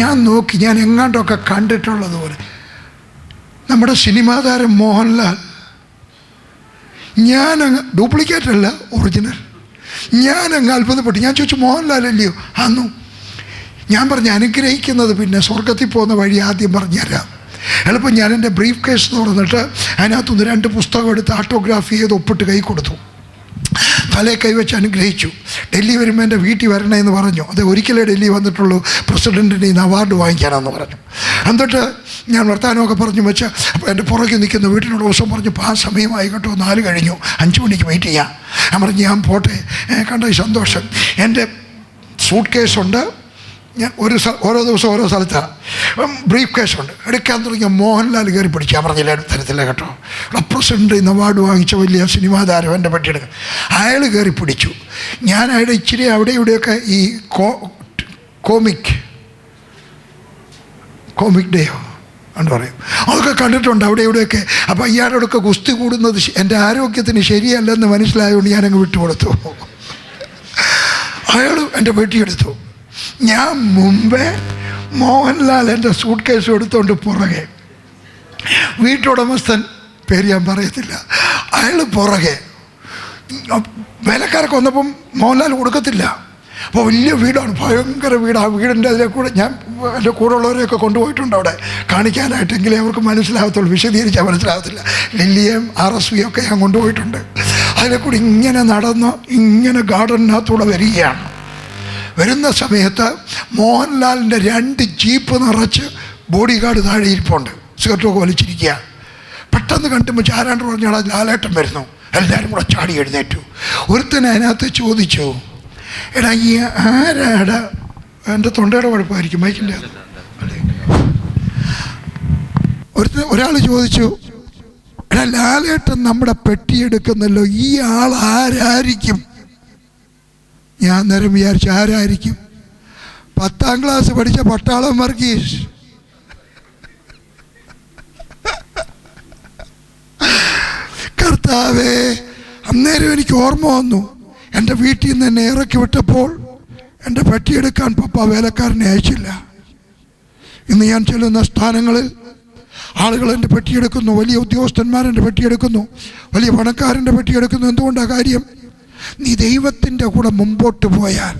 ഞാൻ നോക്കി, ഞാൻ എങ്ങാണ്ടൊക്കെ കണ്ടിട്ടുള്ളതുപോലെ നമ്മുടെ സിനിമാ താരം മോഹൻലാൽ. ഞാനങ്ങ് ഡ്യൂപ്ലിക്കേറ്റ് അല്ല, ഒറിജിനൽ. ഞാനങ്ങ് അത്ഭുതപ്പെട്ടു. ഞാൻ ചോദിച്ചു, മോഹൻലാൽ അല്ലയോ? ആന്നു. ഞാൻ പറഞ്ഞ്, അനുഗ്രഹിക്കുന്നത് പിന്നെ സ്വർഗത്തിൽ പോകുന്ന വഴി ആദ്യം പറഞ്ഞുതരാം. എളുപ്പം ഞാൻ എൻ്റെ ബ്രീഫ് കേസ് തുറന്നിട്ട് അതിനകത്തുനിന്ന് 2 പുസ്തകം എടുത്ത് ഓട്ടോഗ്രാഫി ചെയ്ത് ഒപ്പിട്ട് കൈ കൊടുത്തു. തലേ കൈവച്ച് അനുഗ്രഹിച്ചു. ഡൽഹി വരുമ്പോൾ എൻ്റെ വീട്ടിൽ വരണമെന്ന് പറഞ്ഞു. അത് ഒരിക്കലേ ഡൽഹി വന്നിട്ടുള്ളൂ, പ്രസിഡൻറ്റിൻ്റെ ഇന്ന് അവാർഡ് വാങ്ങിക്കാനെന്ന് പറഞ്ഞു. എന്നിട്ട് ഞാൻ വർത്തമാനമൊക്കെ പറഞ്ഞു വെച്ച് അപ്പോൾ എൻ്റെ പുറകെ നിൽക്കുന്ന വീട്ടിനോട് ദിവസം പറഞ്ഞു, ആ സമയമായി കേട്ടോ, 4 കഴിഞ്ഞു, 5 മണിക്ക് വെയിറ്റ് ചെയ്യാം. ഞാൻ പറഞ്ഞു ഞാൻ പോട്ടെ, കണ്ട സന്തോഷം. എൻ്റെ സൂട്ട് കേസുണ്ട്, ഞാൻ ഓരോ ദിവസം ഓരോ സ്ഥലത്താണ്. ബ്രീഫ് കേസുണ്ട്. എടുക്കാൻ തുടങ്ങിയ മോഹൻലാൽ കയറി പിടിച്ചു. ഞാൻ പറഞ്ഞില്ല തരത്തില്ല കേട്ടോ, പ്രസിഡൻ്റ് ഇന്ന് അവാർഡ് വാങ്ങിച്ച വലിയ സിനിമാ താരം എൻ്റെ പറ്റിയെടുക്കുക. അയാൾ കയറി പിടിച്ചു. ഞാൻ അയാളുടെ ഇച്ചിരി അവിടെ ഇവിടെയൊക്കെ ഈ കോമിക് ഡേയോ എന്ന് പറയും, അതൊക്കെ കണ്ടിട്ടുണ്ട് അവിടെ ഇവിടെയൊക്കെ. അപ്പോൾ ഇയാളോടൊക്കെ ഗുസ്തി കൂടുന്നത് എൻ്റെ ആരോഗ്യത്തിന് ശരിയല്ലെന്ന് മനസ്സിലായതുകൊണ്ട് ഞാനങ്ങ് വിട്ടുകൊടുത്തു. അയാൾ എൻ്റെ പെട്ടിയെടുത്തു. ഞാൻ മുമ്പേ മോഹൻലാൽ എൻ്റെ സൂട്ട് കേസ് എടുത്തുകൊണ്ട് പുറകെ, വീട്ടുടമസ്ഥൻ പേര് ഞാൻ പറയത്തില്ല, അയാൾ പുറകെ. വേലക്കാരൊക്കെ വന്നപ്പം മോഹൻലാൽ കൊടുക്കത്തില്ല. അപ്പോൾ വലിയ വീടാണ്, ഭയങ്കര വീട്. ആ വീടിൻ്റെ അതിലെ കൂടെ ഞാൻ എൻ്റെ കൂടെ ഉള്ളവരെയൊക്കെ കൊണ്ടുപോയിട്ടുണ്ട് അവിടെ കാണിക്കാനായിട്ടെങ്കിലേ അവർക്ക് മനസ്സിലാകത്തുള്ളൂ, വിശദീകരിച്ചാൽ മനസ്സിലാകത്തില്ല. ലില്ലിയും RSV ഒക്കെ ഞാൻ കൊണ്ടുപോയിട്ടുണ്ട്. അതിലെ കൂടെ ഇങ്ങനെ നടന്ന് ഇങ്ങനെ ഗാർഡനകത്തൂടെ വരികയാണ്. വരുന്ന സമയത്ത് മോഹൻലാലിൻ്റെ 2 ജീപ്പ് നിറച്ച് ബോഡി ഗാർഡ് താഴെ ഇരിപ്പുണ്ട്, സിഗരറ്റൊക്കെ വലിച്ചിരിക്കുക. പെട്ടെന്ന് കണ്ടുമ്പോൾ ആരാണ്ട് പറഞ്ഞാൽ ലാലേട്ടൻ വരുന്നു. എല്ലാവരും കൂടെ ചാടി എഴുന്നേറ്റു. ഒരുത്തൻ അതിനകത്ത് ചോദിച്ചു, എടാ ഈ ആരാടാ? എൻ്റെ തൊണ്ടയുടെ കുഴപ്പമായിരിക്കും, മൈക്കിൻ്റെ. ഒരാൾ ചോദിച്ചു, എടാ ലാലേട്ടൻ നമ്മുടെ പെട്ടിയെടുക്കുന്നല്ലോ, ഈ ആൾ ആരായിരിക്കും? ഞാൻ നേരം വിചാരിച്ചു ആരായിരിക്കും? 10ാം ക്ലാസ് പഠിച്ച പട്ടാളം വർഗീസ്. കർത്താവേ, അന്നേരം എനിക്ക് ഓർമ്മ വന്നു, എൻ്റെ വീട്ടിൽ നിന്ന് എന്നെ ഇറക്കി വിട്ടപ്പോൾ എൻ്റെ പെട്ടിയെടുക്കാൻ പപ്പ വേലക്കാരനെ അയച്ചില്ല. ഇന്ന് ഞാൻ ചെല്ലുന്ന സ്ഥാനങ്ങളിൽ ആളുകൾ എൻ്റെ പെട്ടിയെടുക്കുന്നു, വലിയ ഉദ്യോഗസ്ഥന്മാരെൻ്റെ പെട്ടിയെടുക്കുന്നു, വലിയ പണക്കാരൻ്റെ പെട്ടിയെടുക്കുന്നു. എന്തുകൊണ്ടാണ് കാര്യം? നീ ദൈവത്തിൻ്റെ കൂടെ മുമ്പോട്ട് പോയാൽ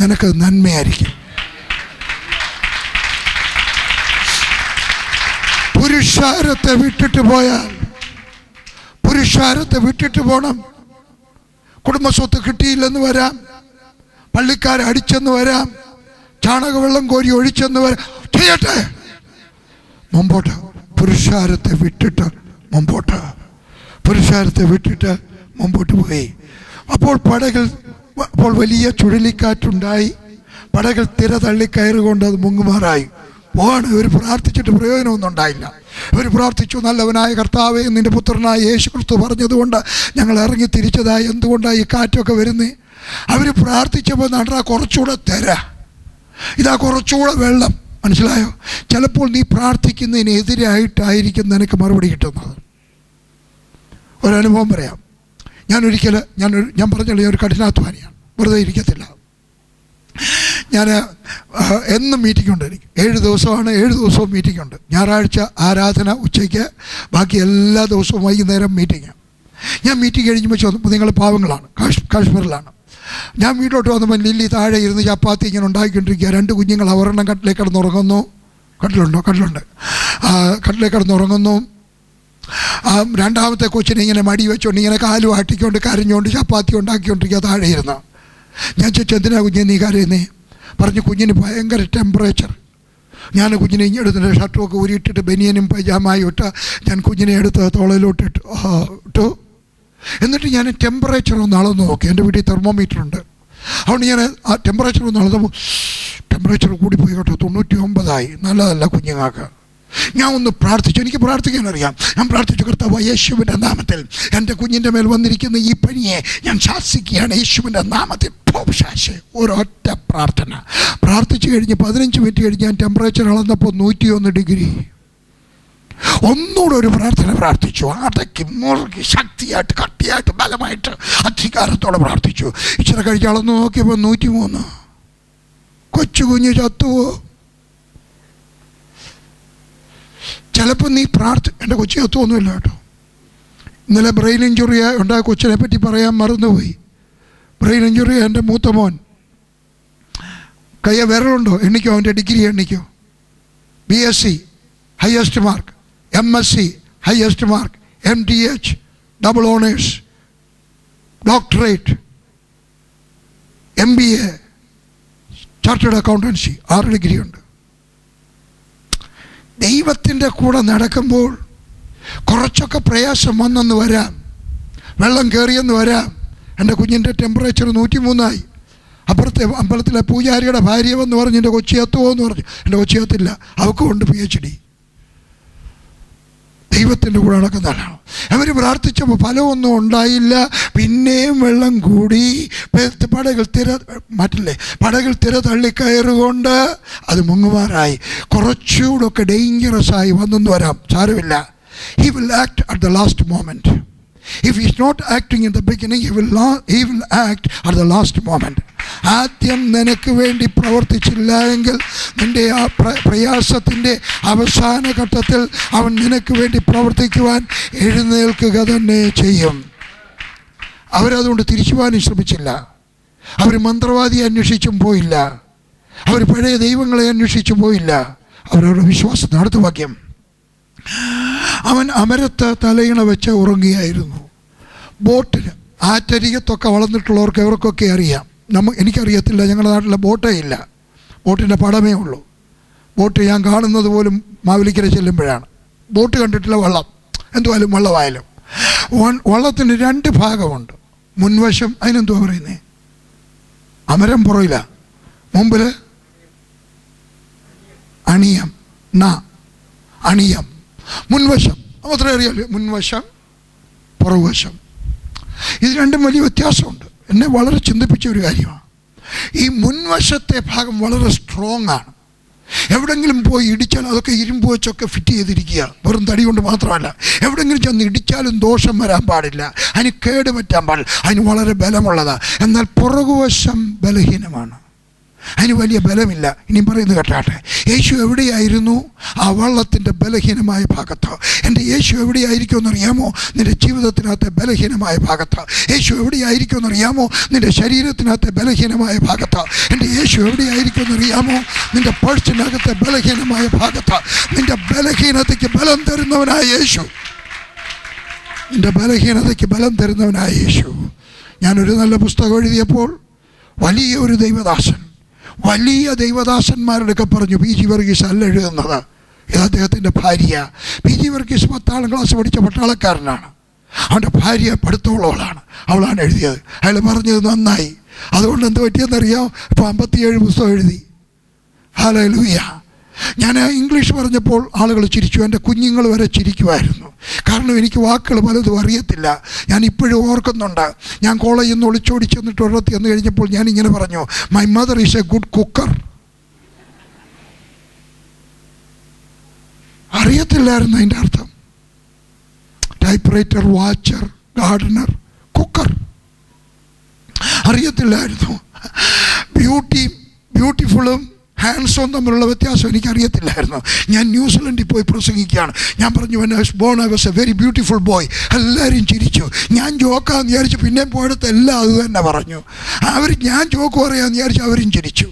നിനക്ക് നന്മയായിരിക്കും. പുരുഷാരത്തെ വിട്ടിട്ട് പോയാൽ, പുരുഷാരത്തെ വിട്ടിട്ട് പോകണം. കുടുംബസ്വത്ത് കിട്ടിയില്ലെന്ന് വരാം, പള്ളിക്കാരെ അടിച്ചെന്ന് വരാം, ചാണകവെള്ളം കോരി ഒഴിച്ചെന്ന് വരാം, ചെയ്യട്ടെ, മുമ്പോട്ട്. പുരുഷാരത്തെ വിട്ടിട്ട് മുമ്പോട്ട്, പുരുഷാരത്തെ വിട്ടിട്ട് മുമ്പോട്ട് പോയി. അപ്പോൾ വലിയ ചുഴലിക്കാറ്റുണ്ടായി. പടകൾ തിര തള്ളിക്കയറുകൊണ്ട് അത് മുങ്ങുമാറായി പോവാണ്. ഇവർ പ്രാർത്ഥിച്ചിട്ട് പ്രയോജനമൊന്നും ഉണ്ടായില്ല. ഇവർ പ്രാർത്ഥിച്ചു, നല്ലവനായ കർത്താവേ, നിന്റെ പുത്രനായ യേശു ക്രിസ്തു പറഞ്ഞതുകൊണ്ട് ഞങ്ങൾ ഇറങ്ങി തിരിച്ചതായി. എന്തുകൊണ്ടാണ് ഈ കാറ്റൊക്കെ വരുന്നത്? അവർ പ്രാർത്ഥിച്ചപ്പോൾ നടാ കുറച്ചുകൂടെ തിര, ഇതാ കുറച്ചുകൂടെ വെള്ളം. മനസ്സിലായോ? ചിലപ്പോൾ നീ പ്രാർത്ഥിക്കുന്നതിനെതിരായിട്ടായിരിക്കും നിനക്ക് മറുപടി കിട്ടുന്നത്. ഒരനുഭവം പറയാം. ഞാൻ പറഞ്ഞല്ലോ, ഞാൻ ഒരു കഠിനാധ്വാനിയാണ്, വെറുതെ ഇരിക്കത്തില്ല. ഞാൻ എന്നും മീറ്റിംഗ് ഉണ്ട്. എനിക്ക് 7 ദിവസമാണ്, 7 ദിവസവും മീറ്റിംഗ് ഉണ്ട്. ഞായറാഴ്ച ആരാധന ഉച്ചയ്ക്ക്, ബാക്കി എല്ലാ ദിവസവും വൈകുന്നേരം മീറ്റിംഗ്. ഞാൻ മീറ്റിംഗ് കഴിഞ്ഞ് വന്നപ്പോൾ നിങ്ങൾ പാവങ്ങളാണ്, കാശ്മീരിലാണ്. ഞാൻ വീട്ടിലോട്ട് വന്നപ്പോൾ ലില്ലി താഴെ ഇരുന്ന് ചപ്പാത്തി ഇങ്ങനെ ഉണ്ടാക്കിക്കൊണ്ടിരിക്കുക. 2 കുഞ്ഞുങ്ങൾ അവരെണ്ണം കട്ടിലേക്ക് കിടന്നുറങ്ങുന്നു. കട്ടിലുണ്ട്. കട്ടിലേക്ക് കിടന്നുറങ്ങുന്നു. രണ്ടാമത്തെ കൊച്ചിനെ ഇങ്ങനെ മടി വെച്ചോണ്ട് ഇങ്ങനെ കാലും ആട്ടിക്കൊണ്ട് കരഞ്ഞുകൊണ്ട് ചപ്പാത്തി ഉണ്ടാക്കിക്കൊണ്ടിരിക്കുക താഴെ ഇരുന്ന്. ഞാൻ ചോദിച്ചു, എന്തിനാ കുഞ്ഞെ നീ കരയുന്നേ? പറഞ്ഞു, കുഞ്ഞിന് ഭയങ്കര ടെമ്പറേച്ചർ. ഞാൻ കുഞ്ഞിനെ ഇങ്ങെടുത്തിട്ട് ഷർട്ടുമൊക്കെ ഊരിയിട്ടിട്ട് ബനിയനും പൈജാമായി ഇട്ട് ഞാൻ കുഞ്ഞിനെ എടുത്ത് തോളയിലോട്ട് ഇട്ടു. എന്നിട്ട് ഞാൻ ടെമ്പറേച്ചർ ഒന്ന് അളന്ന് നോക്കി. എൻ്റെ വീട്ടിൽ തെർമോമീറ്റർ ഉണ്ട്. അതുകൊണ്ട് ഞാൻ ആ ടെമ്പറേച്ചർ ഒന്ന് അളന്നപ്പോൾ ടെമ്പറേച്ചർ കൂടിപ്പോയി കേട്ടോ, 99ആയി. നല്ലതല്ല കുഞ്ഞുങ്ങൾക്ക്. ഞാൻ ഒന്ന് പ്രാർത്ഥിച്ചു. എനിക്ക് പ്രാർത്ഥിക്കാൻ അറിയാം. ഞാൻ പ്രാർത്ഥിച്ചു, കർത്താവ് യേശുവിൻ്റെ നാമത്തിൽ എൻ്റെ കുഞ്ഞിൻ്റെ മേൽ വന്നിരിക്കുന്ന ഈ പനിയെ ഞാൻ ശാസിക്കുകയാണ് യേശുവിൻ്റെ നാമത്തിൽ. ഒരൊറ്റ പ്രാർത്ഥന പ്രാർത്ഥിച്ചു കഴിഞ്ഞ് 15 മിനിറ്റ് കഴിഞ്ഞ് ഞാൻ ടെമ്പറേച്ചർ അളന്നപ്പോൾ 101 ഡിഗ്രി. ഒന്നുകൂടെ ഒരു പ്രാർത്ഥന പ്രാർത്ഥിച്ചു. അടക്കി മുറുകി ശക്തിയായിട്ട് കട്ടിയായിട്ട് ബലമായിട്ട് അധികാരത്തോടെ പ്രാർത്ഥിച്ചു. ഇച്ചിരി കഴിച്ച് അളന്ന് നോക്കിയപ്പോൾ 103. കൊച്ചു കുഞ്ഞ് ചത്തുവോ? ചിലപ്പോൾ നീ എൻ്റെ കൊച്ചു ചത്തുവൊന്നുമില്ല കേട്ടോ. ഇന്നലെ ബ്രെയിൻ ഇഞ്ചുറി ഉണ്ടായ കൊച്ചിനെ പറ്റി പറയാൻ മറന്നുപോയി. ബ്രെയിൻ ഇഞ്ചുറി എൻ്റെ മൂത്ത മോൻ. കയ്യ വിരലുണ്ടോ? എണ്ണിക്കോ, അവൻ്റെ ഡിഗ്രി എണ്ണിക്കോ. BSc highest mark, MSc highest mark, MTH double honours, doctorate, MBA, chartered accountancy, 6 ഡിഗ്രിയുണ്ട്. ദൈവത്തിൻ്റെ കൂടെ നടക്കുമ്പോൾ കുറച്ചൊക്കെ പ്രയാസം വന്നെന്ന് വരാം, വെള്ളം കയറിയെന്ന് വരാം. എൻ്റെ കുഞ്ഞിൻ്റെ ടെമ്പറേച്ചർ 103 അപ്പുറത്തെ അമ്പലത്തിലെ പൂജാരിയുടെ ഭാര്യ എന്ന് പറഞ്ഞ് എൻ്റെ കൊച്ചി എത്തുമോ എന്ന് പറഞ്ഞു. എൻ്റെ കൊച്ചി എത്തില്ല, അവൾക്കുണ്ട് PhD. ദൈവത്തിൻ്റെ കൂടെ നടക്കുന്നതാണ്. അവർ പ്രാർത്ഥിച്ചപ്പോൾ ഫലമൊന്നും ഉണ്ടായില്ല. പിന്നെയും വെള്ളം കൂടി, പടകിൽ തിര തള്ളിക്കയറുകൊണ്ട് അത് മുങ്ങുമാറായി. കുറച്ചുകൂടൊക്കെ ഡേഞ്ചറസ് ആയി വന്നെന്ന് വരാം, സാരമില്ല. He will act at the last moment. If he is not acting in the beginning, he will act at the last moment. ആദ്യം നിനക്ക് വേണ്ടി പ്രവർത്തിച്ചില്ല എങ്കിൽ നിൻ്റെ ആ പ്രയാസത്തിൻ്റെ അവസാന ഘട്ടത്തിൽ അവൻ നിനക്ക് വേണ്ടി പ്രവർത്തിക്കുവാൻ എഴുന്നേൽക്കുക തന്നെ ചെയ്യും. അവരതുകൊണ്ട് തിരിച്ചു പോകാനും ശ്രമിച്ചില്ല. അവർ മന്ത്രവാദിയെ അന്വേഷിച്ചും പോയില്ല. അവർ പഴയ ദൈവങ്ങളെ അന്വേഷിച്ചു പോയില്ല. അവരവരുടെ വിശ്വാസത്തിന് അടുത്ത വാക്യം, അവൻ അമരത്ത് തലയിണ വെച്ച് ഉറങ്ങിയായിരുന്നു. ബോട്ടിൽ ആറ്റരികത്തൊക്കെ വളർന്നിട്ടുള്ളവർക്ക് എവർക്കൊക്കെ അറിയാം. എനിക്കറിയത്തില്ല, ഞങ്ങളുടെ നാട്ടിലെ ബോട്ടേ ഇല്ല, ബോട്ടിൻ്റെ പടമേ ഉള്ളൂ. ബോട്ട് ഞാൻ കാണുന്നത് പോലും മാവേലിക്കര ചെല്ലുമ്പോഴാണ്. ബോട്ട് കണ്ടിട്ടില്ല, വെള്ളം എന്തുവായാലും വെള്ളമായാലും. വള്ളത്തിന് 2 ഭാഗമുണ്ട്. മുൻവശം അതിനെന്തുവാ പറയുന്നത്, അമരം പുറയില്ല, മുമ്പിൽ അണിയം, അണിയം. മുൻവശം മാത്രമേ അറിയാലോ, മുൻവശം പുറകുവശം. ഇത് രണ്ടും വലിയ വ്യത്യാസമുണ്ട്. എന്നെ വളരെ ചിന്തിപ്പിച്ച ഒരു കാര്യമാണ്. ഈ മുൻവശത്തെ ഭാഗം വളരെ സ്ട്രോങ് ആണ്. എവിടെങ്കിലും പോയി ഇടിച്ചാൽ അതൊക്കെ ഇരുമ്പ് വെച്ചൊക്കെ ഫിറ്റ് ചെയ്തിരിക്കുക, വെറും തടി കൊണ്ട് മാത്രമല്ല. എവിടെങ്കിലും ചെന്ന് ഇടിച്ചാലും ദോഷം വരാൻ പാടില്ല, അതിന് കേട് പറ്റാൻ പാടില്ല, അതിന് വളരെ ബലമുള്ളതാണ്. എന്നാൽ പുറകുവശം ബലഹീനമാണ്, അതിന് വലിയ ബലമില്ല. ഇനിയും പറയുന്നത് കേട്ടാട്ടെ, യേശു എവിടെയായിരുന്നു? ആ വള്ളത്തിൻ്റെ ബലഹീനമായ ഭാഗത്ത്. എൻ്റെ യേശു എവിടെയായിരിക്കും എന്നറിയാമോ? നിൻ്റെ ജീവിതത്തിനകത്തെ ബലഹീനമായ ഭാഗത്ത്. യേശു എവിടെയായിരിക്കും എന്നറിയാമോ? നിൻ്റെ ശരീരത്തിനകത്തെ ബലഹീനമായ ഭാഗത്ത്. എൻ്റെ യേശു എവിടെയായിരിക്കും എന്നറിയാമോ? നിൻ്റെ പേഴ്സിനകത്തെ ബലഹീനമായ ഭാഗത്ത്. നിൻ്റെ ബലഹീനതയ്ക്ക് ബലം തരുന്നവനായ യേശു, നിൻ്റെ ബലഹീനതയ്ക്ക് ബലം തരുന്നവനായ യേശു. ഞാനൊരു നല്ല പുസ്തകം എഴുതിയപ്പോൾ വലിയൊരു ദൈവദാസൻ, വലിയ ദൈവദാസന്മാരുടെയൊക്കെ പറഞ്ഞു, PG വർഗീസ് അല്ല എഴുതുന്നത്, ഇത് അദ്ദേഹത്തിൻ്റെ ഭാര്യ. PG വർഗീസ് 10ാം ക്ലാസ് പഠിച്ച പട്ടാളക്കാരനാണ്. അവൻ്റെ ഭാര്യ പഠിത്തമുള്ളവളാണ്, അവളാണ് എഴുതിയത്. അയാൾ പറഞ്ഞത് നന്നായി. അതുകൊണ്ട് എന്ത് പറ്റിയെന്നറിയാം, ഇപ്പോൾ 57 പുസ്തകം എഴുതി. ഹല്ലേലൂയ. ഞാൻ ഇംഗ്ലീഷ് പറഞ്ഞപ്പോൾ ആളുകൾ ചിരിച്ചു, എൻ്റെ കുഞ്ഞുങ്ങൾ വരെ ചിരിക്കുമായിരുന്നു. കാരണം എനിക്ക് വാക്കുകൾ പലതും അറിയത്തില്ല. ഞാൻ ഇപ്പോഴും ഓർക്കുന്നുണ്ട്, ഞാൻ കോളേജിൽ നിന്ന് ഒളിച്ചോടി ചെന്നിട്ട് ഒരിടത്ത് ചെന്ന് കഴിഞ്ഞപ്പോൾ ഞാൻ ഇങ്ങനെ പറഞ്ഞു, my mother is A good cooker. അറിയത്തില്ലായിരുന്നു അതിൻ്റെ അർത്ഥം. Type writer, watcher, Gardner, cooker അറിയത്തില്ലായിരുന്നു. ബ്യൂട്ടിഫുള്ളും ഹാൻഡ്സും തമ്മിലുള്ള വ്യത്യാസം എനിക്കറിയത്തില്ലായിരുന്നു. ഞാൻ ന്യൂസിലൻഡിൽ പോയി പ്രസംഗിക്കുകയാണ്. ഞാൻ പറഞ്ഞു, when I was born I was a very beautiful boy. എല്ലാവരും ചിരിച്ചു. ഞാൻ ജോക്കാന്ന് വിചാരിച്ചു, പിന്നെ പോയിടത്ത് എല്ലാം അത് തന്നെ പറഞ്ഞു. ഞാൻ ജോക്ക് പറയാമെന്ന് വിചാരിച്ചു, അവരും ചിരിച്ചു.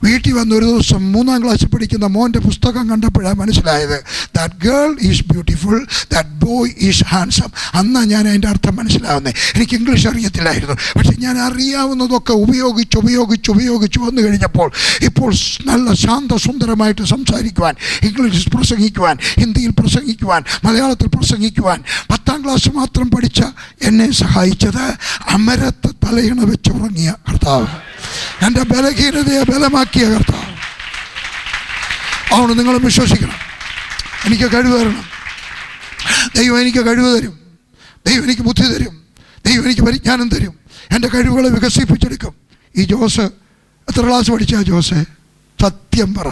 വീട്ടിൽ വന്ന ഒരു ദിവസം 3ാം ക്ലാസ്സിൽ പഠിക്കുന്ന മോൻ്റെ പുസ്തകം കണ്ടപ്പോഴാണ് മനസ്സിലായത്, that girl is beautiful, that boy is handsome. അന്നാണ് ഞാൻ അതിൻ്റെ അർത്ഥം മനസ്സിലാവുന്നത്. എനിക്ക് ഇംഗ്ലീഷ് അറിയത്തില്ലായിരുന്നു, പക്ഷെ ഞാൻ അറിയാവുന്നതൊക്കെ ഉപയോഗിച്ച് വന്നു കഴിഞ്ഞപ്പോൾ ഇപ്പോൾ നല്ല ശാന്തസുന്ദരമായിട്ട് സംസാരിക്കുവാൻ, ഇംഗ്ലീഷ് പ്രസംഗിക്കുവാൻ, ഹിന്ദിയിൽ പ്രസംഗിക്കുവാൻ, മലയാളത്തിൽ പ്രസംഗിക്കുവാൻ 10ാം ക്ലാസ് മാത്രം പഠിച്ച എന്നെ സഹായിച്ചത് അമരത്ത് തലയിണ വെച്ചുറങ്ങിയ കർത്താവ്, എൻ്റെ ബലഹീനതയെ ബലമാക്കിയ കർത്താവ്. അതുകൊണ്ട് നിങ്ങളും വിശ്വസിക്കണം, എനിക്ക് കഴിവ് തരണം. ദൈവം എനിക്ക് കഴിവ് തരും, ദൈവം എനിക്ക് ബുദ്ധി തരും, ദൈവം എനിക്ക് പരിജ്ഞാനം തരും, എൻ്റെ കഴിവുകളെ വികസിപ്പിച്ചെടുക്കും. ഈ ജോസ് എത്ര ക്ലാസ് പഠിച്ചാ ജോസേ? സത്യം പറ,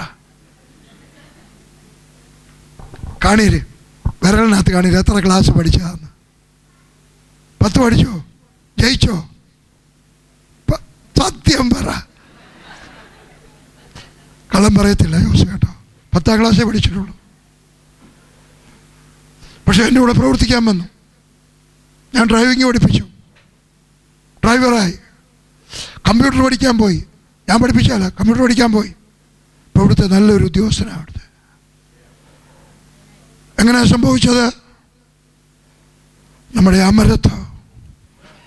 കാണീര്, വിരലിനകത്ത് കാണീര് എത്ര ക്ലാസ് പഠിച്ചാന്ന്. 10 പഠിച്ചോ? ജയിച്ചോ? സത്യം പറ, കള്ളം പറയത്തില്ല ജോസ് കേട്ടോ. 10ാം ക്ലാസ്സേ പഠിച്ചിട്ടുള്ളൂ. പക്ഷെ എൻ്റെ കൂടെ പ്രവർത്തിക്കാൻ വന്നു. ഞാൻ ഡ്രൈവിങ് പഠിപ്പിച്ചു, ഡ്രൈവറായി. കമ്പ്യൂട്ടർ പഠിക്കാൻ പോയി, ഞാൻ പഠിപ്പിച്ചാല, കമ്പ്യൂട്ടർ പഠിക്കാൻ പോയി. ഇപ്പോൾ ഇവിടുത്തെ നല്ലൊരു ഉദ്യോഗസ്ഥനാണ് അവിടുത്തെ. എങ്ങനെയാണ് സംഭവിച്ചത്? നമ്മുടെ അമരത്ത്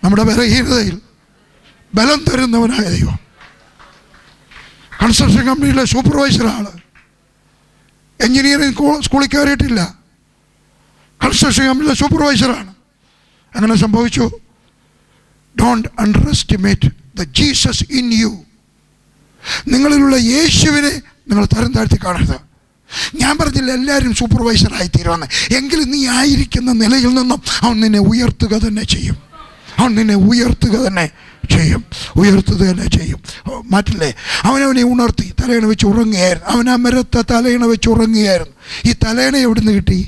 നമ്മുടെ ബലഹീനതയിൽ ബലം തരുന്നവനായ ദൈവം. കൺസ്ട്രക്ഷൻ കമ്പനിയിലെ സൂപ്പർവൈസറാണ്. എഞ്ചിനീയറിംഗ് സ്കൂളിൽ കയറിയിട്ടില്ല, കൺസ്ട്രക്ഷൻ കമ്പനിയിലെ സൂപ്പർവൈസറാണ്. അങ്ങനെ സംഭവിച്ചു. Don't underestimate the Jesus in you. നിങ്ങളിലുള്ള യേശുവിനെ നിങ്ങൾ തരം താഴ്ത്തി കാണരുത്. ഞാൻ പറഞ്ഞില്ല എല്ലാവരും സൂപ്പർവൈസറായി തീരുമെന്ന്. എങ്കിലും നീ ആയിരിക്കുന്ന നിലയിൽ നിന്നും അവൻ നിന്നെ ഉയർത്തുക തന്നെ ചെയ്യും. അവൻ നിന്നെ ഉയർത്തുക തന്നെ ചെയ്യും. മാറ്റില്ലേ? അവനവനെ ഉണർത്തി തലയണ വെച്ച് ഉറങ്ങുകയായിരുന്നു. അവൻ ആ മരത്തെ തലയണ വെച്ച് ഉറങ്ങുകയായിരുന്നു. ഈ തലയണ എവിടെ നിന്ന് കിട്ടി?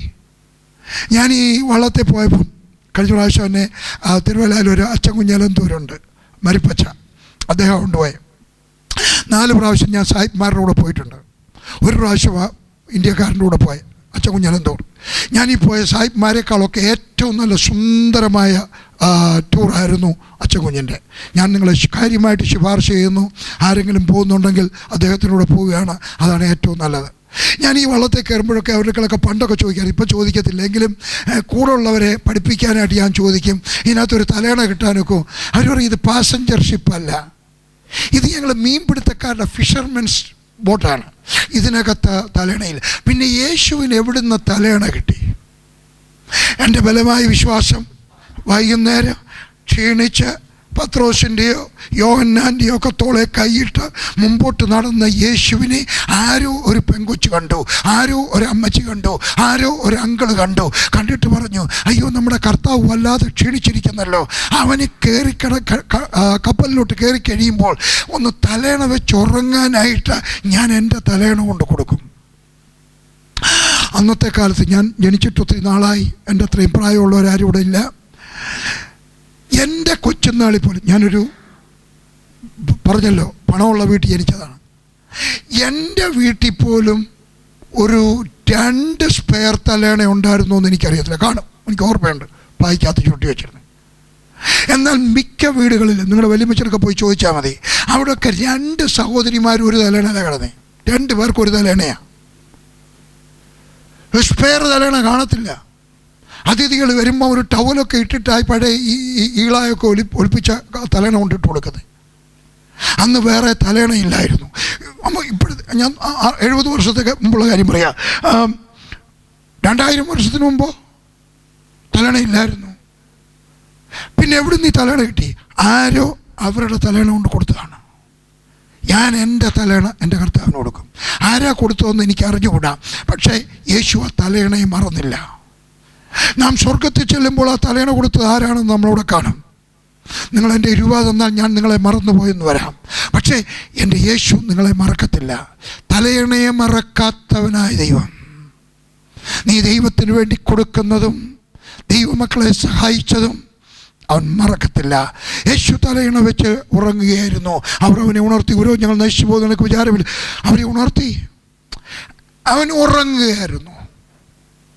ഞാൻ ഈ വള്ളത്തെ പോയപ്പം കഴിഞ്ഞ പ്രാവശ്യം എന്നെ തിരുവല്ലയിൽ ഒരു അച്ഛൻ കുഞ്ഞലന്തൂരുണ്ട്, മരിപ്പച്ച, അദ്ദേഹം കൊണ്ടുപോയി. 4 പ്രാവശ്യം ഞാൻ സാഹിബ്മാരുടെ കൂടെ പോയിട്ടുണ്ട്. ഒരു പ്രാവശ്യം ഇന്ത്യക്കാരൻ്റെ കൂടെ പോയ അച്ഛൻ കുഞ്ഞലന്തൂർ. ഞാനീ പോയ സാഹിബ്മാരെക്കാളൊക്കെ ഏറ്റവും നല്ല സുന്ദരമായ ടൂറായിരുന്നു അച്ഛൻ കുഞ്ഞിൻ്റെ. ഞാൻ നിങ്ങളെ കാര്യമായിട്ട് ശുപാർശ ചെയ്യുന്നു. ആരെങ്കിലും പോകുന്നുണ്ടെങ്കിൽ അദ്ദേഹത്തിനൂടെ പോവുകയാണ്, അതാണ് ഏറ്റവും നല്ലത്. ഞാൻ ഈ വള്ളത്തിൽ കയറുമ്പോഴൊക്കെ അവർക്കൊക്കെ പണ്ടൊക്കെ ചോദിക്കാറ്, ഇപ്പം ചോദിക്കത്തില്ല, എങ്കിലും കൂടെ ഉള്ളവരെ പഠിപ്പിക്കാനായിട്ട് ഞാൻ ചോദിക്കും, ഇതിനകത്തൊരു തലയണ കിട്ടാനൊക്കെ. അവർ പറയും ഇത് പാസഞ്ചർ ഷിപ്പല്ല, ഇത് ഞങ്ങൾ മീൻപിടുത്തക്കാരുടെ ഫിഷർമെൻസ് ബോട്ടാണ്, ഇതിനകത്ത് തലയണയിൽ. പിന്നെ യേശുവിന് എവിടുന്ന് തലയണ കിട്ടി? എൻ്റെ ബലമായ വിശ്വാസം വൈകുന്നേരം ക്ഷീണിച്ച് പത്രോസിൻ്റെയോ യോഹന്നാൻ്റെയോ ഒക്കെ തോളെ കൈയിട്ട് മുമ്പോട്ട് നടന്ന യേശുവിനെ ആരോ ഒരു പെങ്കൊച്ച് കണ്ടു, ആരോ ഒരു അമ്മച്ചി കണ്ടു, ആരോ ഒരു അങ്കിള് കണ്ടു. കണ്ടിട്ട് പറഞ്ഞു, അയ്യോ നമ്മുടെ കർത്താവ് വല്ലാതെ ക്ഷീണിച്ചിരിക്കുന്നല്ലോ. അവന് കപ്പലിലോട്ട് കയറി കഴിയുമ്പോൾ ഒന്ന് തലയണ വെച്ച് ഉറങ്ങാനായിട്ട് ഞാൻ എൻ്റെ തലയണ കൊണ്ട് കൊടുക്കും. അന്നത്തെ കാലത്ത്, ഞാൻ ജനിച്ചിട്ട് ഒത്തിരി നാളായി, എൻ്റെ അത്രയും പ്രായമുള്ളവരാരും ഇവിടെ ഇല്ല. എൻ്റെ കൊച്ചുനാളിൽ പോലും, ഞാനൊരു പറഞ്ഞല്ലോ പണമുള്ള വീട്ടിൽ ജനിച്ചതാണ്, എൻ്റെ വീട്ടിൽ പോലും ഒരു 2 സ്പെയർ തലയണ ഉണ്ടായിരുന്നു എന്ന് എനിക്കറിയത്തില്ല. കാണും, എനിക്ക് ഓർമ്മയുണ്ട്, പായ്ക്കകത്ത് ചുട്ടി വെച്ചിരുന്നു. എന്നാൽ മിക്ക വീടുകളിലും നിങ്ങളുടെ വലിയമ്മച്ചനൊക്കെ പോയി ചോദിച്ചാൽ മതി, അവിടെയൊക്കെ 2 സഹോദരിമാർ ഒരു തലയണ കിടന്നേ. 2 പേർക്ക് ഒരു തലയണയാണ്. സ്പെയർ തലയണ കാണത്തില്ല. അതിഥികൾ വരുമ്പോൾ ഒരു ടവലൊക്കെ ഇട്ടിട്ടായി പഴയ ഈ ഈളായൊക്കെ ഒളിപ്പിച്ച തലയണ കൊണ്ടിട്ട് കൊടുക്കുന്നത്. അന്ന് വേറെ തലയണയില്ലായിരുന്നു. ഇപ്പോഴത്തെ ഞാൻ 70 വർഷത്തേക്ക് മുമ്പുള്ള കാര്യം പറയാം. 2000 വർഷത്തിന് മുമ്പോ തലയണയില്ലായിരുന്നു. പിന്നെ എവിടുന്ന് ഈ തലയണ കിട്ടി? ആരോ അവരുടെ തലയണ കൊണ്ട് കൊടുത്തതാണ്. ഞാൻ എൻ്റെ തലയണ എൻ്റെ കർത്താവിന് കൊടുക്കും. ആരാ കൊടുത്തതെന്ന് എനിക്ക് അറിഞ്ഞുകൂടാ. പക്ഷേ യേശു ആ തലയണയെ മറന്നില്ല. നാം സ്വർഗത്തിൽ ചെല്ലുമ്പോൾ ആ തലയണ കൊടുത്തത് ആരാണെന്ന് നമ്മളവിടെ കാണും. നിങ്ങൾ എൻ്റെ രൂപ തന്നാൽ ഞാൻ നിങ്ങളെ മറന്നുപോയെന്ന് വരാം, പക്ഷേ എൻ്റെ യേശു നിങ്ങളെ മറക്കത്തില്ല. തലയണയെ മറക്കാത്തവനായ ദൈവം, നീ ദൈവത്തിന് വേണ്ടി കൊടുക്കുന്നതും ദൈവമക്കളെ സഹായിച്ചതും അവൻ മറക്കത്തില്ല. യേശു തലയണ വെച്ച് ഉറങ്ങുകയായിരുന്നു. അവർ അവനെ ഉണർത്തി. ഓരോ ഞങ്ങൾ നശിച്ചു പോകുന്ന എനിക്ക് വിചാരമില്ല. അവരെ ഉണർത്തി. അവൻ ഉറങ്ങുകയായിരുന്നു.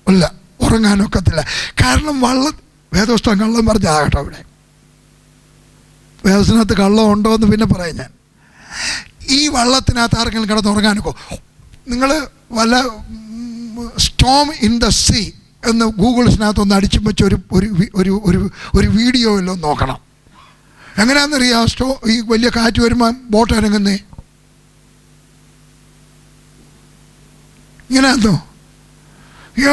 അല്ല, ഉറങ്ങാനൊക്കത്തില്ല. കാരണം വേദപുസ്തകം കള്ളം പറഞ്ഞാകട്ടെ. അവിടെ വേദത്തിനകത്ത് കള്ളം ഉണ്ടോ എന്ന് പിന്നെ പറയാം ഞാൻ. ഈ വള്ളത്തിനകത്ത് ആർക്കെങ്കിലും കിടന്നുറങ്ങാനൊക്കെ, നിങ്ങൾ വല്ല സ്റ്റോം ഇൻ ദ സീ എന്ന് ഗൂഗിൾസിനകത്തൊന്ന് അടിച്ചു വെച്ച് ഒരു വീഡിയോ എല്ലാം നോക്കണം. എങ്ങനെയാണെന്നറിയാം? ഈ വലിയ കാറ്റ് വരുമ്പോൾ ബോട്ട് അനങ്ങുന്നേ ഇങ്ങനെയാന്നോ?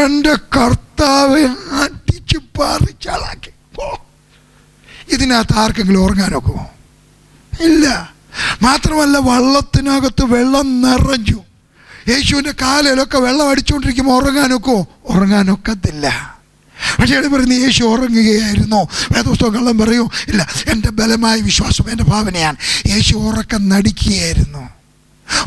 എൻ്റെ കർത്താവെ അടിച്ച് പറിച്ചാളാക്കി. ഇതിനകത്ത് ആർക്കെങ്കിലും ഉറങ്ങാനൊക്കുമോ? ഇല്ല. മാത്രമല്ല, വള്ളത്തിനകത്ത് വെള്ളം നിറഞ്ഞു. യേശുവിൻ്റെ കാലിലൊക്കെ വെള്ളം അടിച്ചുകൊണ്ടിരിക്കുമ്പോൾ ഉറങ്ങാനൊക്കത്തില്ല. പക്ഷേ പറയുന്നത് യേശു ഉറങ്ങുകയായിരുന്നു. വേദപുസ്തകം കള്ളം പറയൂ? ഇല്ല. എൻ്റെ ബലമായ വിശ്വാസം, എൻ്റെ ഭാവനയാണ്, യേശു ഉറക്കം നടിക്കുകയായിരുന്നു.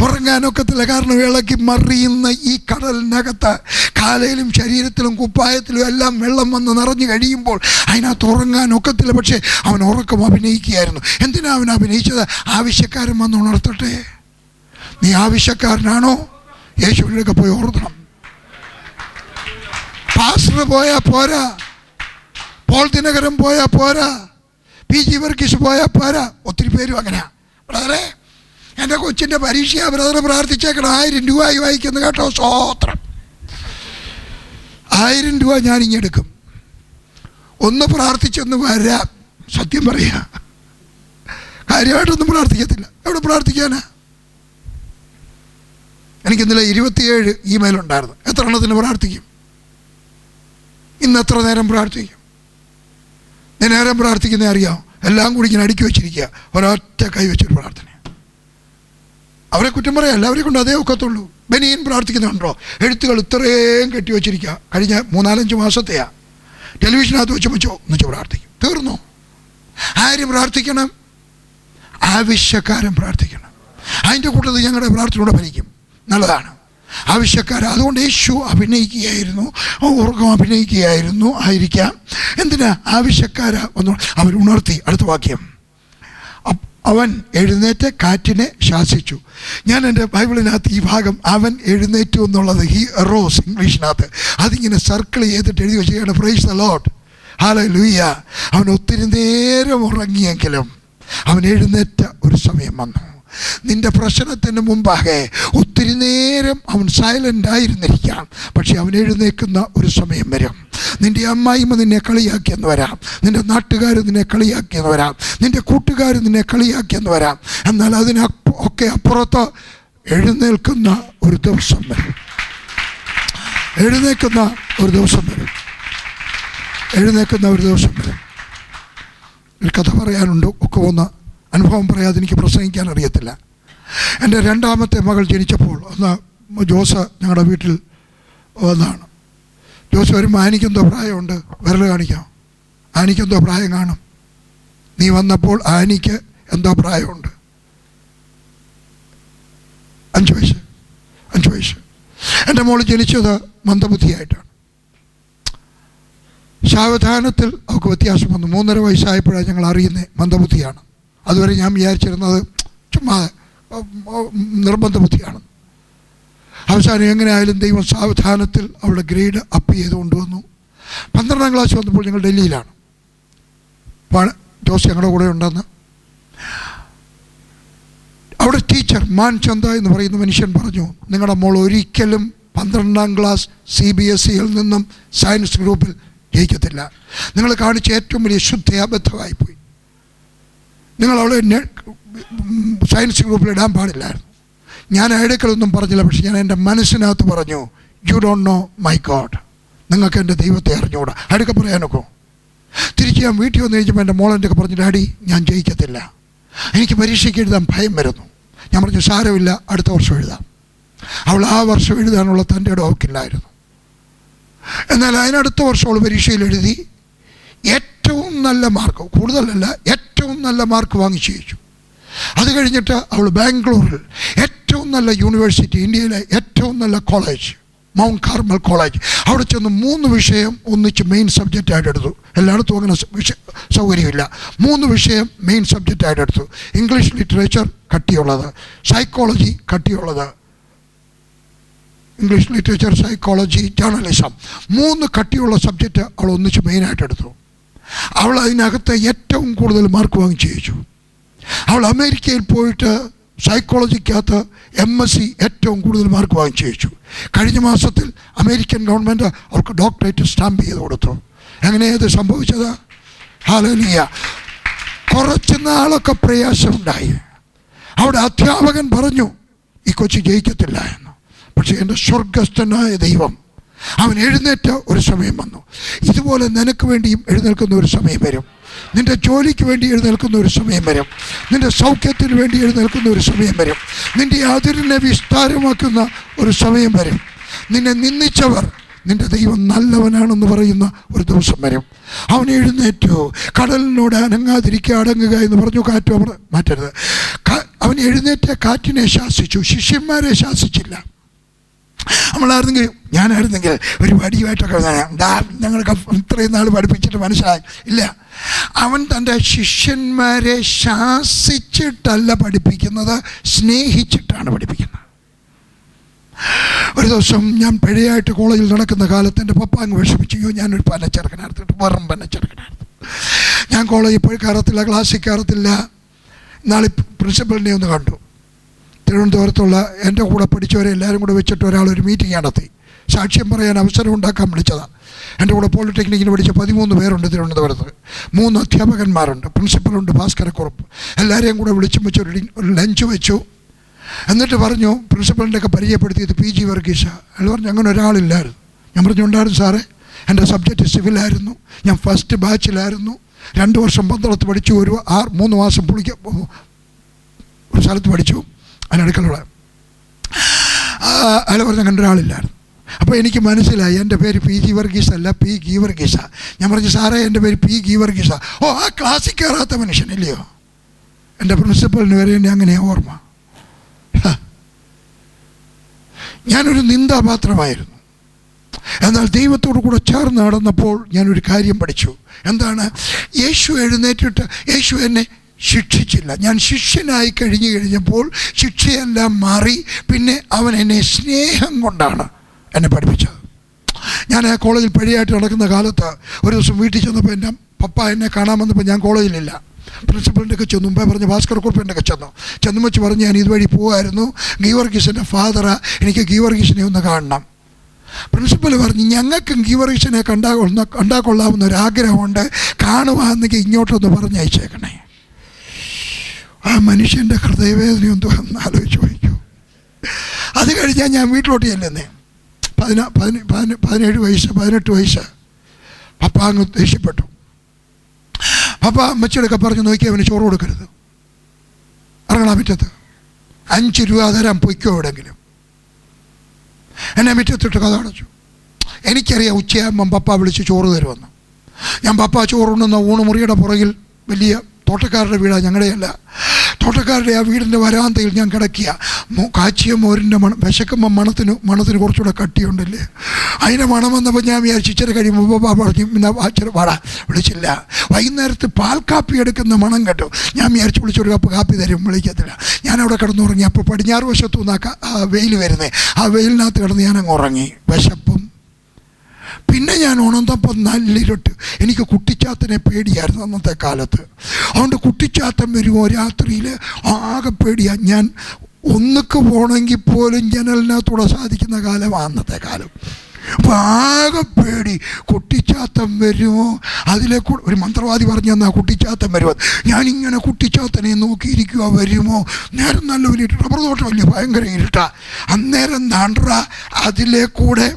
ഉറങ്ങാനൊക്കത്തില്ല. കാരണം ഇളക്കി മറിയുന്ന ഈ കടലിനകത്ത് കാലയിലും ശരീരത്തിലും കുപ്പായത്തിലും എല്ലാം വെള്ളം വന്ന് നിറഞ്ഞു കഴിയുമ്പോൾ അതിനകത്ത് ഉറങ്ങാനൊക്കത്തില്ല. പക്ഷേ അവൻ ഉറക്കം അഭിനയിക്കുകയായിരുന്നു. എന്തിനാ അവൻ അഭിനയിച്ചത്? ആവശ്യക്കാരൻ വന്ന് ഉണർത്തട്ടെ. നീ ആവശ്യക്കാരനാണോ? യേശുവിനൊക്കെ പോയി ഓർക്കണം. പാസ്റ്റർ പോയാൽ പോരാ, പോൾ ദിനകരൻ പോയാൽ പോരാ, PG വർഗീസ് പോയാൽ പോരാ. ഒത്തിരി പേരും അങ്ങനെയാ. ബ്രദറെ, എൻ്റെ കൊച്ചിൻ്റെ പരീക്ഷയാണ് ബ്രദർ, പ്രാർത്ഥിച്ചേക്കണം. 1000 രൂപയായി വായിക്കുന്നു കേട്ടോ. സ്തോത്രം. 1000 രൂപ ഞാനിങ്ങെടുക്കും. ഒന്ന് പ്രാർത്ഥിച്ചൊന്ന് വരാം. സത്യം പറയുക, കാര്യമായിട്ടൊന്നും പ്രാർത്ഥിക്കത്തില്ല. എവിടെ പ്രാർത്ഥിക്കാനാ? എനിക്ക് ഇന്നലെ 27 ഇമെയിൽ ഉണ്ടായിരുന്നു. എത്ര എണ്ണത്തിന് പ്രാർത്ഥിക്കും? ഇന്ന് എത്ര നേരം പ്രാർത്ഥിക്കും? ഞാൻ നേരം പ്രാർത്ഥിക്കുന്നേ അറിയാം. എല്ലാം കൂടി ഇങ്ങനെ അടുക്കി വെച്ചിരിക്കുക, ഒരൊറ്റ കൈ വെച്ചൊരു പ്രാർത്ഥന. അവരെ കുറ്റം പറയാം, എല്ലാവരെയും കൊണ്ട് അതേ ഒക്കത്തുള്ളൂ. ബനിയൻ പ്രാർത്ഥിക്കുന്നുണ്ടോ? എഴുത്തുകൾ ഇത്രയും കെട്ടി വെച്ചിരിക്കുക, കഴിഞ്ഞ 3-4 മാസത്തെയാ. ടെലിവിഷനകത്ത് വെച്ച് ഒന്നിച്ച് പ്രാർത്ഥിക്കും, തീർന്നു. ആര് പ്രാർത്ഥിക്കണം? ആവശ്യക്കാരൻ പ്രാർത്ഥിക്കണം. അതിൻ്റെ കൂട്ടത്തിൽ ഞങ്ങളുടെ പ്രാർത്ഥനയോടെ ഭരിക്കും, നല്ലതാണ്. ആവശ്യക്കാർ. അതുകൊണ്ട് യേശു അഭിനയിക്കുകയായിരുന്നു, ഉറക്കം അഭിനയിക്കുകയായിരുന്നു ആയിരിക്കാം. എന്തിനാ? ആവശ്യക്കാരാ ഒന്ന് അവർ ഉണർത്തി. അടുത്ത വാക്യം, അവൻ എഴുന്നേറ്റ് കാറ്റിനെ ശാസിച്ചു. ഞാൻ എൻ്റെ ബൈബിളിനകത്ത് ഈ ഭാഗം അവൻ എഴുന്നേറ്റു എന്നുള്ളത് ഹി അറോസ് ഇംഗ്ലീഷിനകത്ത് അതിങ്ങനെ സർക്കിൾ ചെയ്തിട്ട് എഴുതി വെച്ചിരിക്കുകയാണ്. Praise the Lord, hallelujah. അവൻ ഒത്തിരി നേരം ഉറങ്ങിയെങ്കിലും അവൻ എഴുന്നേറ്റ ഒരു സമയം വന്നു. നിന്റെ പ്രശ്നത്തിന് മുമ്പാകെ ഒത്തിരി നേരം അവൻ സൈലൻ്റ് ആയിരുന്നിരിക്കാം, പക്ഷെ അവൻ എഴുന്നേൽക്കുന്ന ഒരു സമയം വരും. നിന്റെ അമ്മായിമ്മ നിന്നെ കളിയാക്കിയെന്ന് വരാം, നിന്റെ നാട്ടുകാർ നിന്നെ കളിയാക്കിയെന്ന് വരാം, നിന്റെ കൂട്ടുകാർ നിന്നെ കളിയാക്കിയെന്ന് വരാം. എന്നാൽ അതിനൊക്കെ അപ്പുറത്ത് എഴുന്നേൽക്കുന്ന ഒരു ദിവസം വരും. എഴുന്നേൽക്കുന്ന ഒരു ദിവസം വരും. എഴുന്നേൽക്കുന്ന ഒരു ദിവസം വരും. ഒരു കഥ പറയാനുണ്ട്. ഒക്കെ ഒന്ന് അനുഭവം പറയാതെ എനിക്ക് പ്രസംഗിക്കാൻ അറിയത്തില്ല. എൻ്റെ 2ാമത്തെ മകൾ ജനിച്ചപ്പോൾ ഒന്ന് ജോസ് ഞങ്ങളുടെ വീട്ടിൽ വന്നതാണ്. ജോസ് വരുമ്പോൾ ആനിക്കെന്തോ പ്രായമുണ്ട്, വിരൽ കാണിക്കാം. ആനിക്കെന്തോ പ്രായം കാണും. നീ വന്നപ്പോൾ ആനിക്ക് എന്തോ പ്രായമുണ്ട്? 5 വയസ്സ്. 5 വയസ്സ്. എൻ്റെ മോൾ ജനിച്ചത് മന്ദബുദ്ധിയായിട്ടാണ്. സാവധാനത്തിൽ അവൾക്ക് വ്യത്യാസം വന്നു. 3.5 വയസ്സായപ്പോഴാണ് ഞങ്ങൾ അറിയുന്നത് മന്ദബുദ്ധിയാണ്. അതുവരെ ഞാൻ വിചാരിച്ചിരുന്നത് ചുമ്മാ നിർബന്ധ ബുദ്ധിയാണ്. അവസാനം എങ്ങനെയായാലും ദൈവം സാവധാനത്തിൽ അവളുടെ ഗ്രേഡ് അപ്പ് ചെയ്ത് കൊണ്ടുവന്നു. 12ാം ക്ലാസ് വന്നപ്പോൾ ഞങ്ങൾ ഡൽഹിയിലാണ്. ജോസ് ഞങ്ങളുടെ കൂടെ ഉണ്ടെന്ന്. അവിടെ ടീച്ചർ മാൻചന്ദ എന്ന് പറയുന്ന മനുഷ്യൻ പറഞ്ഞു, നിങ്ങളുടെ മോൾ ഒരിക്കലും 12ാം ക്ലാസ് CBSEയിൽ നിന്നും സയൻസ് ഗ്രൂപ്പിൽ ജയിക്കത്തില്ല. നിങ്ങൾ കാണിച്ച ഏറ്റവും വലിയ ശുദ്ധയാബദ്ധമായിപ്പോയി. നിങ്ങൾ അവളെ സയൻസ് ഗ്രൂപ്പിൽ ഇടാൻ പാടില്ലായിരുന്നു. ഞാൻ അടുക്കലൊന്നും പറഞ്ഞില്ല, പക്ഷെ ഞാൻ എൻ്റെ മനസ്സിനകത്ത് പറഞ്ഞു, you don't know my God. നിങ്ങൾക്ക് എൻ്റെ ദൈവത്തെ അറിഞ്ഞുകൂടാ. അടുക്ക പറയാനൊക്കെ. തിരിച്ച് ഞാൻ വീട്ടിൽ വന്ന് കഴിച്ചപ്പോൾ എൻ്റെ മോളെൻ്റെ ഒക്കെ പറഞ്ഞു, ഡാഡി ഞാൻ ജയിക്കത്തില്ല, എനിക്ക് പരീക്ഷയ്ക്ക് എഴുതാൻ ഭയം വരുന്നു. ഞാൻ പറഞ്ഞു, സാരമില്ല, അടുത്ത വർഷം എഴുതാം. അവൾ ആ വർഷം എഴുതാനുള്ള തൻ്റെ ഇടം അവൾക്കില്ലായിരുന്നു. എന്നാൽ അതിനടുത്ത വർഷം അവൾ പരീക്ഷയിൽ എഴുതി. ഏറ്റവും നല്ല മാർക്ക്, കൂടുതലല്ല, ഏറ്റവും നല്ല മാർക്ക് വാങ്ങിച്ചു ജയിച്ചു. അത് കഴിഞ്ഞിട്ട് അവൾ ബാംഗ്ലൂരിൽ ഏറ്റവും നല്ല യൂണിവേഴ്സിറ്റി, ഇന്ത്യയിലെ ഏറ്റവും നല്ല കോളേജ്, മൗണ്ട് കാർമൽ കോളേജ്, അവിടെ ചെന്ന് 3 വിഷയം ഒന്നിച്ച് മെയിൻ സബ്ജക്റ്റായിട്ട് എടുത്തു. എല്ലായിടത്തും അങ്ങനെ സൗകര്യമില്ല. 3 വിഷയം മെയിൻ സബ്ജക്റ്റായിട്ട് എടുത്തു. ഇംഗ്ലീഷ് ലിറ്ററേച്ചർ കട്ടിയുള്ളത്, സൈക്കോളജി കട്ടിയുള്ളത്, ഇംഗ്ലീഷ് ലിറ്ററേച്ചർ, സൈക്കോളജി, ജേർണലിസം, 3 കട്ടിയുള്ള സബ്ജക്റ്റ് അവൾ ഒന്നിച്ച് മെയിനായിട്ട് എടുത്തു. അവൾ അതിനകത്ത് ഏറ്റവും കൂടുതൽ മാർക്ക് വാങ്ങിച്ചു ജയിച്ചു. അവൾ അമേരിക്കയിൽ പോയിട്ട് സൈക്കോളജിക്കകത്ത് MSc ഏറ്റവും കൂടുതൽ മാർക്ക് വാങ്ങിച്ചു ജയിച്ചു. കഴിഞ്ഞ മാസത്തിൽ അമേരിക്കൻ ഗവൺമെൻറ് അവർക്ക് ഡോക്ടറേറ്റ് സ്റ്റാമ്പ് ചെയ്ത് കൊടുത്തു. എങ്ങനെയത് സംഭവിച്ചത്? ഹല്ലേലൂയ. കുറച്ച് നാളൊക്കെ പ്രയാസമുണ്ടായി. അവിടെ അധ്യാപകൻ പറഞ്ഞു, ഈ കൊച്ചു ജയിക്കത്തില്ല എന്ന്. പക്ഷേ എൻ്റെ സ്വർഗസ്ഥനായ ദൈവം അവൻ എഴുന്നേറ്റ ഒരു സമയം വന്നു. ഇതുപോലെ നിനക്ക് വേണ്ടിയും എഴുന്നേൽക്കുന്ന ഒരു സമയം വരും. നിൻ്റെ ജോലിക്ക് വേണ്ടി എഴുന്നേൽക്കുന്ന ഒരു സമയം വരും. നിൻ്റെ സൗഖ്യത്തിന് വേണ്ടി എഴുന്നേൽക്കുന്ന ഒരു സമയം വരും. നിൻ്റെ അതിരിനെ വിസ്താരമാക്കുന്ന ഒരു സമയം വരും. നിന്നെ നിന്ദിച്ചവർ നിൻ്റെ ദൈവം നല്ലവനാണെന്ന് പറയുന്ന ഒരു ദിവസം വരും. അവൻ എഴുന്നേറ്റു. കടലിനോട് അനങ്ങാതിരിക്കുക, അടങ്ങുക എന്ന് പറഞ്ഞു. കാറ്റ് മാറ്റരുത്. അവൻ എഴുന്നേറ്റ് കാറ്റിനെ ശാസിച്ചു, ശിഷ്യന്മാരെ ശാസിച്ചില്ല. നമ്മളായിരുന്നെങ്കിൽ, ഞാനായിരുന്നെങ്കിൽ ഒരു വടിയുമായിട്ടൊക്കെ ഞങ്ങൾക്ക് ഇത്രയും നാൾ പഠിപ്പിച്ചിട്ട് മനസ്സിലായി ഇല്ല. അവൻ തൻ്റെ ശിഷ്യന്മാരെ ശാസിച്ചിട്ടല്ല പഠിപ്പിക്കുന്നത്, സ്നേഹിച്ചിട്ടാണ് പഠിപ്പിക്കുന്നത്. ഒരു ദിവസം ഞാൻ പിഴയായിട്ട് കോളേജിൽ നടക്കുന്ന കാലത്ത് എൻ്റെ പപ്പ അങ്ങ് വിഷമിച്ചു. ഞാനൊരു പനച്ചെറുക്കനായിരുന്നു, വെറും പനച്ചെറുക്കനായിരുന്നു. ഞാൻ കോളേജിൽ പോയി കയറത്തില്ല, ക്ലാസ്സിൽ കയറത്തില്ല. നാളെ പ്രിൻസിപ്പലിനെ ഒന്ന് കണ്ടു. തിരുവനന്തപുരത്തുള്ള എൻ്റെ കൂടെ പഠിച്ചവരെ എല്ലാവരും കൂടെ വെച്ചിട്ട് ഒരാളൊരു മീറ്റിംഗ് നടത്തി. സാക്ഷ്യം പറയാൻ അവസരം ഉണ്ടാക്കാൻ വിളിച്ചതാണ്. എൻ്റെ കൂടെ പോളിടെക്നിക്കിന് പഠിച്ച 13 പേരുണ്ട് തിരുവനന്തപുരത്ത്. 3 അധ്യാപകന്മാരുണ്ട്, പ്രിൻസിപ്പലുണ്ട്, ഭാസ്കരക്കുറുപ്പ്. എല്ലാവരെയും കൂടെ വിളിച്ചും വെച്ച് ഒരു ലഞ്ച് വെച്ചു. എന്നിട്ട് പറഞ്ഞു, പ്രിൻസിപ്പലിൻ്റെയൊക്കെ പരിചയപ്പെടുത്തിയത് PG വർഗീസ. അയാൾ പറഞ്ഞു അങ്ങനെ ഒരാളില്ലായിരുന്നു. ഞാൻ പറഞ്ഞുണ്ടായിരുന്നു സാറേ, എൻ്റെ സബ്ജക്റ്റ് സിവിലായിരുന്നു, ഞാൻ ഫസ്റ്റ് ബാച്ചിലായിരുന്നു, 2 വർഷം പന്തളത്ത് പഠിച്ചു, 3 മാസം ഒരു സ്ഥലത്ത് പഠിച്ചു അതിനടുക്കളുള്ള. അയാൾ പറഞ്ഞു അങ്ങനെ ഒരാളില്ലായിരുന്നു. അപ്പോൾ എനിക്ക് മനസ്സിലായി എൻ്റെ പേര് PG വർഗീസ് അല്ല, P. ഗീവർഗീസ. ഞാൻ പറഞ്ഞു സാറേ എൻ്റെ പേര് P. ഗീവർഗീസ. ഓ, ആ ക്ലാസ്സിൽ കയറാത്ത മനുഷ്യനില്ലയോ? എൻ്റെ പ്രിൻസിപ്പലിന് വരെ എന്നെ അങ്ങനെയാണ് ഓർമ്മ. ഞാനൊരു നിന്ദാപാത്രമായിരുന്നു. എന്നാൽ ദൈവത്തോടു കൂടെ ചേർന്ന് നടന്നപ്പോൾ ഞാനൊരു കാര്യം പഠിച്ചു. എന്താണ്? യേശു എഴുന്നേറ്റിട്ട് യേശു എന്നെ ശിക്ഷിച്ചില്ല. ഞാൻ ശിഷ്യനായി കഴിഞ്ഞപ്പോൾ ശിക്ഷയെല്ലാം മാറി. പിന്നെ അവൻ എന്നെ സ്നേഹം കൊണ്ടാണ് എന്നെ പഠിപ്പിച്ചത്. ഞാൻ കോളേജിൽ പഴിയായിട്ട് നടക്കുന്ന കാലത്ത് ഒരു ദിവസം വീട്ടിൽ ചെന്നപ്പോൾ എൻ്റെ പപ്പ എന്നെ കാണാൻ വന്നപ്പോൾ ഞാൻ കോളേജിലില്ല. പ്രിൻസിപ്പലിൻ്റെ ഒക്കെ ചെന്നു, മുമ്പേ പറഞ്ഞ ഭാസ്കരക്കുറുപ്പിൻ്റെ ഒക്കെ ചെന്നു വെച്ച് പറഞ്ഞ് ഞാൻ ഇതുവഴി പോകുമായിരുന്നു. ഗീവർഗീസിൻ്റെ ഫാദറാ, എനിക്ക് ഗീവർഗീസിനെ ഒന്ന് കാണണം. പ്രിൻസിപ്പൽ പറഞ്ഞു ഞങ്ങൾക്കും ഗീവർഗീസിനെ കണ്ടാകൊള്ളാവുന്ന ഒരാഗ്രഹമുണ്ട്, കാണുവാന്നെങ്കിൽ ഇങ്ങോട്ടൊന്ന് പറഞ്ഞയച്ചേക്കണേ. ആ മനുഷ്യൻ്റെ ഹൃദയവേദനയൊന്നും ഒന്ന് ആലോചിച്ച് വയ്ക്കൂ. അത് കഴിഞ്ഞാൽ ഞാൻ വീട്ടിലോട്ട് ചെല്ലുന്നേ. 17 വയസ്സ് 18 വയസ്സ്. പപ്പ അങ്ങ് ദേഷ്യപ്പെട്ടു. പപ്പ അമ്മച്ചിയോടൊക്കെ പറഞ്ഞു, നോക്കി അവന് ചോറ് കൊടുക്കരുത്, ഇറങ്ങണം മുറ്റത്ത്, 5 രൂപ തരാൻ പൊയ്ക്കോ എവിടെങ്കിലും. എന്നെ മുറ്റത്തിട്ട് കഥ അടച്ചു. എനിക്കറിയാം ഉച്ചയാകുമ്പം പപ്പ വിളിച്ച് ചോറ് തരുമെന്ന്. ഞാൻ പപ്പ ചോറുണ്ടെന്ന ഊണുമുറിയുടെ പുറകിൽ വലിയ തോട്ടക്കാരുടെ വീടാണ്, ഞങ്ങളുടെയല്ല, തോട്ടക്കാരുടെ ആ വീടിൻ്റെ വരാന്തയിൽ ഞാൻ കിടക്കുക. കാച്ചിയ മോരിൻ്റെ മണം, വിശക്കുമ്പോൾ മണത്തിന് കുറച്ചുകൂടെ കട്ടിയുണ്ടല്ലേ, അതിൻ്റെ മണം വന്നപ്പോൾ ഞാൻ വിചാരിച്ചു ഇച്ചിരി കഴിയുമ്പോൾ പപ്പ പറഞ്ഞു പിന്നെ അച്ഛൻ പാടാ വിളിച്ചില്ല. വൈകുന്നേരത്ത് പാൽ കാപ്പി എടുക്കുന്ന മണം കേട്ടു. ഞാൻ വിചാരിച്ചു വിളിച്ചൊരു കപ്പ് കാപ്പി തരും, വിളിക്കത്തില്ല. ഞാനവിടെ കിടന്നുറങ്ങി. അപ്പോൾ പടിഞ്ഞാറ് വശത്തു നിന്നൊക്കെ ആ വെയിൽ വരുന്നേ, ആ വെയിലിനകത്ത് കിടന്ന് ഞാനങ്ങ് ഉറങ്ങി. വിശപ്പും പിന്നെ ഞാൻ ഉണർന്നപ്പോൾ നല്ലിരുട്ട്. എനിക്ക് കുട്ടിച്ചാത്തനെ പേടിയായിരുന്നു അന്നത്തെ കാലത്ത്. അതുകൊണ്ട് കുട്ടിച്ചാത്തൻ വരുമോ രാത്രിയിൽ ആകെ പേടിയാണ്. ഞാൻ ഒന്നുക്ക് പോകണമെങ്കിൽ പോലും ജനലിനകത്തൂടെ സാധിക്കുന്ന കാലമാണ് അന്നത്തെ കാലം. അപ്പോൾ ആകെ പേടി, കുട്ടിച്ചാത്തൻ വരുമോ. അതിലേക്കൂടെ ഒരു മന്ത്രവാദി പറഞ്ഞു തന്നാ കുട്ടിച്ചാത്തൻ വരുമോ. ഞാനിങ്ങനെ കുട്ടിച്ചാത്തനെ നോക്കിയിരിക്കുക, വരുമോ. നേരം നല്ല വലിയ റബ്ബർ തോട്ടം വലിയ ഭയങ്കര ഇരുട്ടാ. അന്നേരം നാണ്ട്ര അതിലേക്കൂടെ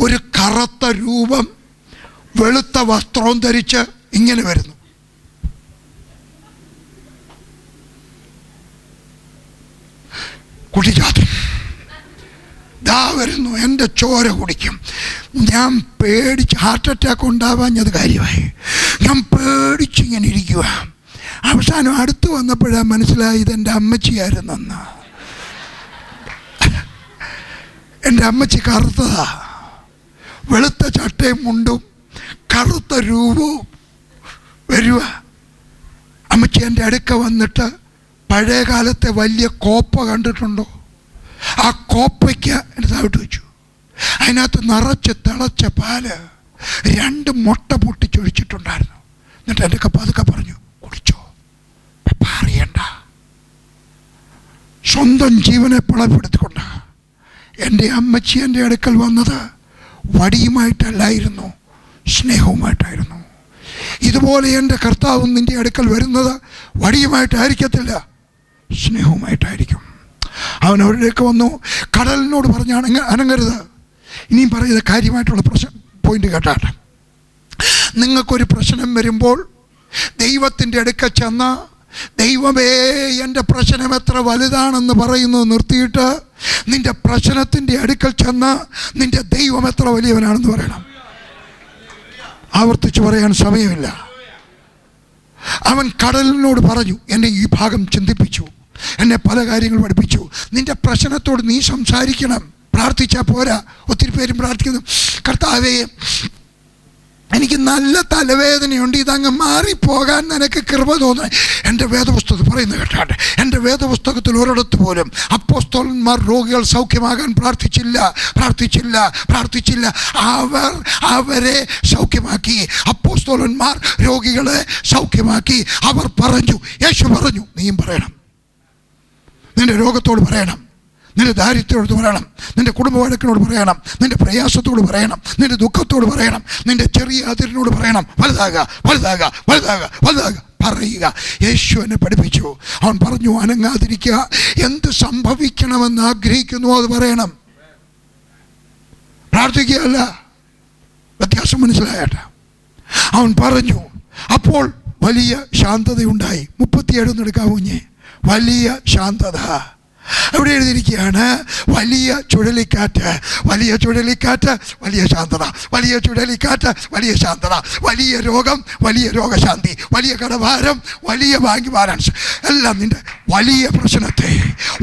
ഒരു കറുത്ത രൂപം വെളുത്ത വസ്ത്രവും ധരിച്ച് ഇങ്ങനെ വരുന്നു. കുട്ടിച്ചാത്തൻ ദാ വരുന്നു, എൻ്റെ ചോര കുടിക്കും. ഞാൻ പേടിച്ച് ഹാർട്ട് അറ്റാക്ക് ഉണ്ടാവാഞ്ഞത് കാര്യമായി. ഞാൻ പേടിച്ചിങ്ങനെ ഇരിക്കുക. അവസാനം അടുത്ത് വന്നപ്പോഴാണ് മനസ്സിലായി ഇതെൻ്റെ അമ്മച്ചിയായിരുന്നെന്ന്. എൻ്റെ അമ്മച്ചി കറുത്തതാ, വെളുത്ത ചട്ടയും മുണ്ടും കറുത്ത രൂപവും വരുക. അമ്മച്ചി എൻ്റെ അടുക്ക വന്നിട്ട് പഴയ കാലത്തെ വലിയ കോപ്പ കണ്ടിട്ടുണ്ടോ, ആ കോപ്പയ്ക്ക് എൻ്റെ താഴോട്ട് വെച്ചു. അതിനകത്ത് നിറച്ച് തിളച്ച പാല് 2 മുട്ട പൊട്ടിച്ചൊഴിച്ചിട്ടുണ്ടായിരുന്നു. എന്നിട്ട് എൻ്റെ പതുക്കെ പറഞ്ഞു, കുടിച്ചോ, അറിയണ്ട. സ്വന്തം ജീവനെ പണപ്പെടുത്തിക്കൊണ്ട് എൻ്റെ അമ്മച്ചി എൻ്റെ അടുക്കൽ വന്നത് വടിയുമായിട്ടല്ലായിരുന്നു, സ്നേഹവുമായിട്ടായിരുന്നു. ഇതുപോലെ എൻ്റെ കർത്താവ് നിൻ്റെ അടുക്കൽ വരുന്നത് വടിയുമായിട്ടായിരിക്കത്തില്ല, സ്നേഹവുമായിട്ടായിരിക്കും. അവൻ അവരുടെയൊക്കെ വന്നു, കടലിനോട് പറഞ്ഞാണ് അനങ്ങരുത്. ഇനിയും പറയുന്നത് കാര്യമായിട്ടുള്ള പോയിന്റ് കേട്ടാട്ടെ. നിങ്ങൾക്കൊരു പ്രശ്നം വരുമ്പോൾ ദൈവത്തിൻ്റെ അടുക്കൽ ചെന്ന് ദൈവമേ എൻ്റെ പ്രശ്നം എത്ര വലുതാണെന്ന് പറയുന്നത് നിർത്തിയിട്ട് നിൻ്റെ പ്രശ്നത്തിൻ്റെ അടുക്കൽ ചെന്ന് നിൻ്റെ ദൈവം എത്ര വലിയവനാണെന്ന് പറയണം. ആവർത്തിച്ച് പറയാൻ സമയമില്ല. അവൻ കടലിനോട് പറഞ്ഞു, എന്നെ ഈ ഭാഗം ചിന്തിപ്പിച്ചു, എന്നെ പല കാര്യങ്ങൾ പഠിപ്പിച്ചു. നിൻ്റെ പ്രശ്നത്തോട് നീ സംസാരിക്കണം, പ്രാർത്ഥിച്ചാൽ പോരാ. ഒത്തിരി പേരും പ്രാർത്ഥിക്കുന്നു, കർത്താവേ എനിക്ക് നല്ല തലവേദനയുണ്ട്, ഇതങ്ങ് മാറിപ്പോകാൻ നിനക്ക് കൃപ തോന്നുന്നു. എൻ്റെ വേദപുസ്തകത്തിൽ പറയുന്നത് കേട്ടാട്ടെ, എൻ്റെ വേദപുസ്തകത്തിൽ ഒരിടത്ത് പോലും അപ്പോസ്തലന്മാർ രോഗികൾ സൗഖ്യമാകാൻ പ്രാർത്ഥിച്ചില്ല. അവരെ സൗഖ്യമാക്കി. അപ്പോസ്തലന്മാർ രോഗികളെ സൗഖ്യമാക്കി. അവർ പറഞ്ഞു, യേശു പറഞ്ഞു, നീയും പറയണം, നിൻ്റെ രോഗത്തോട് പറയണം, നിന്റെ ദാരിദ്ര്യത്തോട് പറയണം, നിന്റെ കുടുംബ വഴക്കിനോട് പറയണം, നിന്റെ പ്രയാസത്തോട് പറയണം, നിന്റെ ദുഃഖത്തോട് പറയണം, നിന്റെ ചെറിയ അതിരിനോട് പറയണം. വലുതാകുക, വലുതാകുക, വലുതാകുക, വലുതാകുക പറയുക. യേശു എന്നെ പഠിപ്പിച്ചു. അവൻ പറഞ്ഞു, അനങ്ങാതിരിക്കുക. എന്ത് സംഭവിക്കണമെന്ന് ആഗ്രഹിക്കുന്നു അത് പറയണം, പ്രാർത്ഥിക്കുകയല്ല. വ്യത്യാസം മനസ്സിലായട്ടെ. അവൻ പറഞ്ഞു. അപ്പോൾ വലിയ ശാന്തതയുണ്ടായി. 37 എടുക്കാവൂ. വലിയ ശാന്തത. അവിടെ എഴുതിയിരിക്കുകയാണ്, വലിയ ചുഴലിക്കാറ്റ്, വലിയ ചുഴലിക്കാറ്റ്, വലിയ ശാന്തത, വലിയ ചുഴലിക്കാറ്റ്, വലിയ ശാന്തത, വലിയ രോഗം, വലിയ രോഗശാന്തി, വലിയ കടഭാരം, വലിയ ബാങ്ക് ബാലൻസ്, എല്ലാം നിന്റെ വലിയ പ്രശ്നത്തെ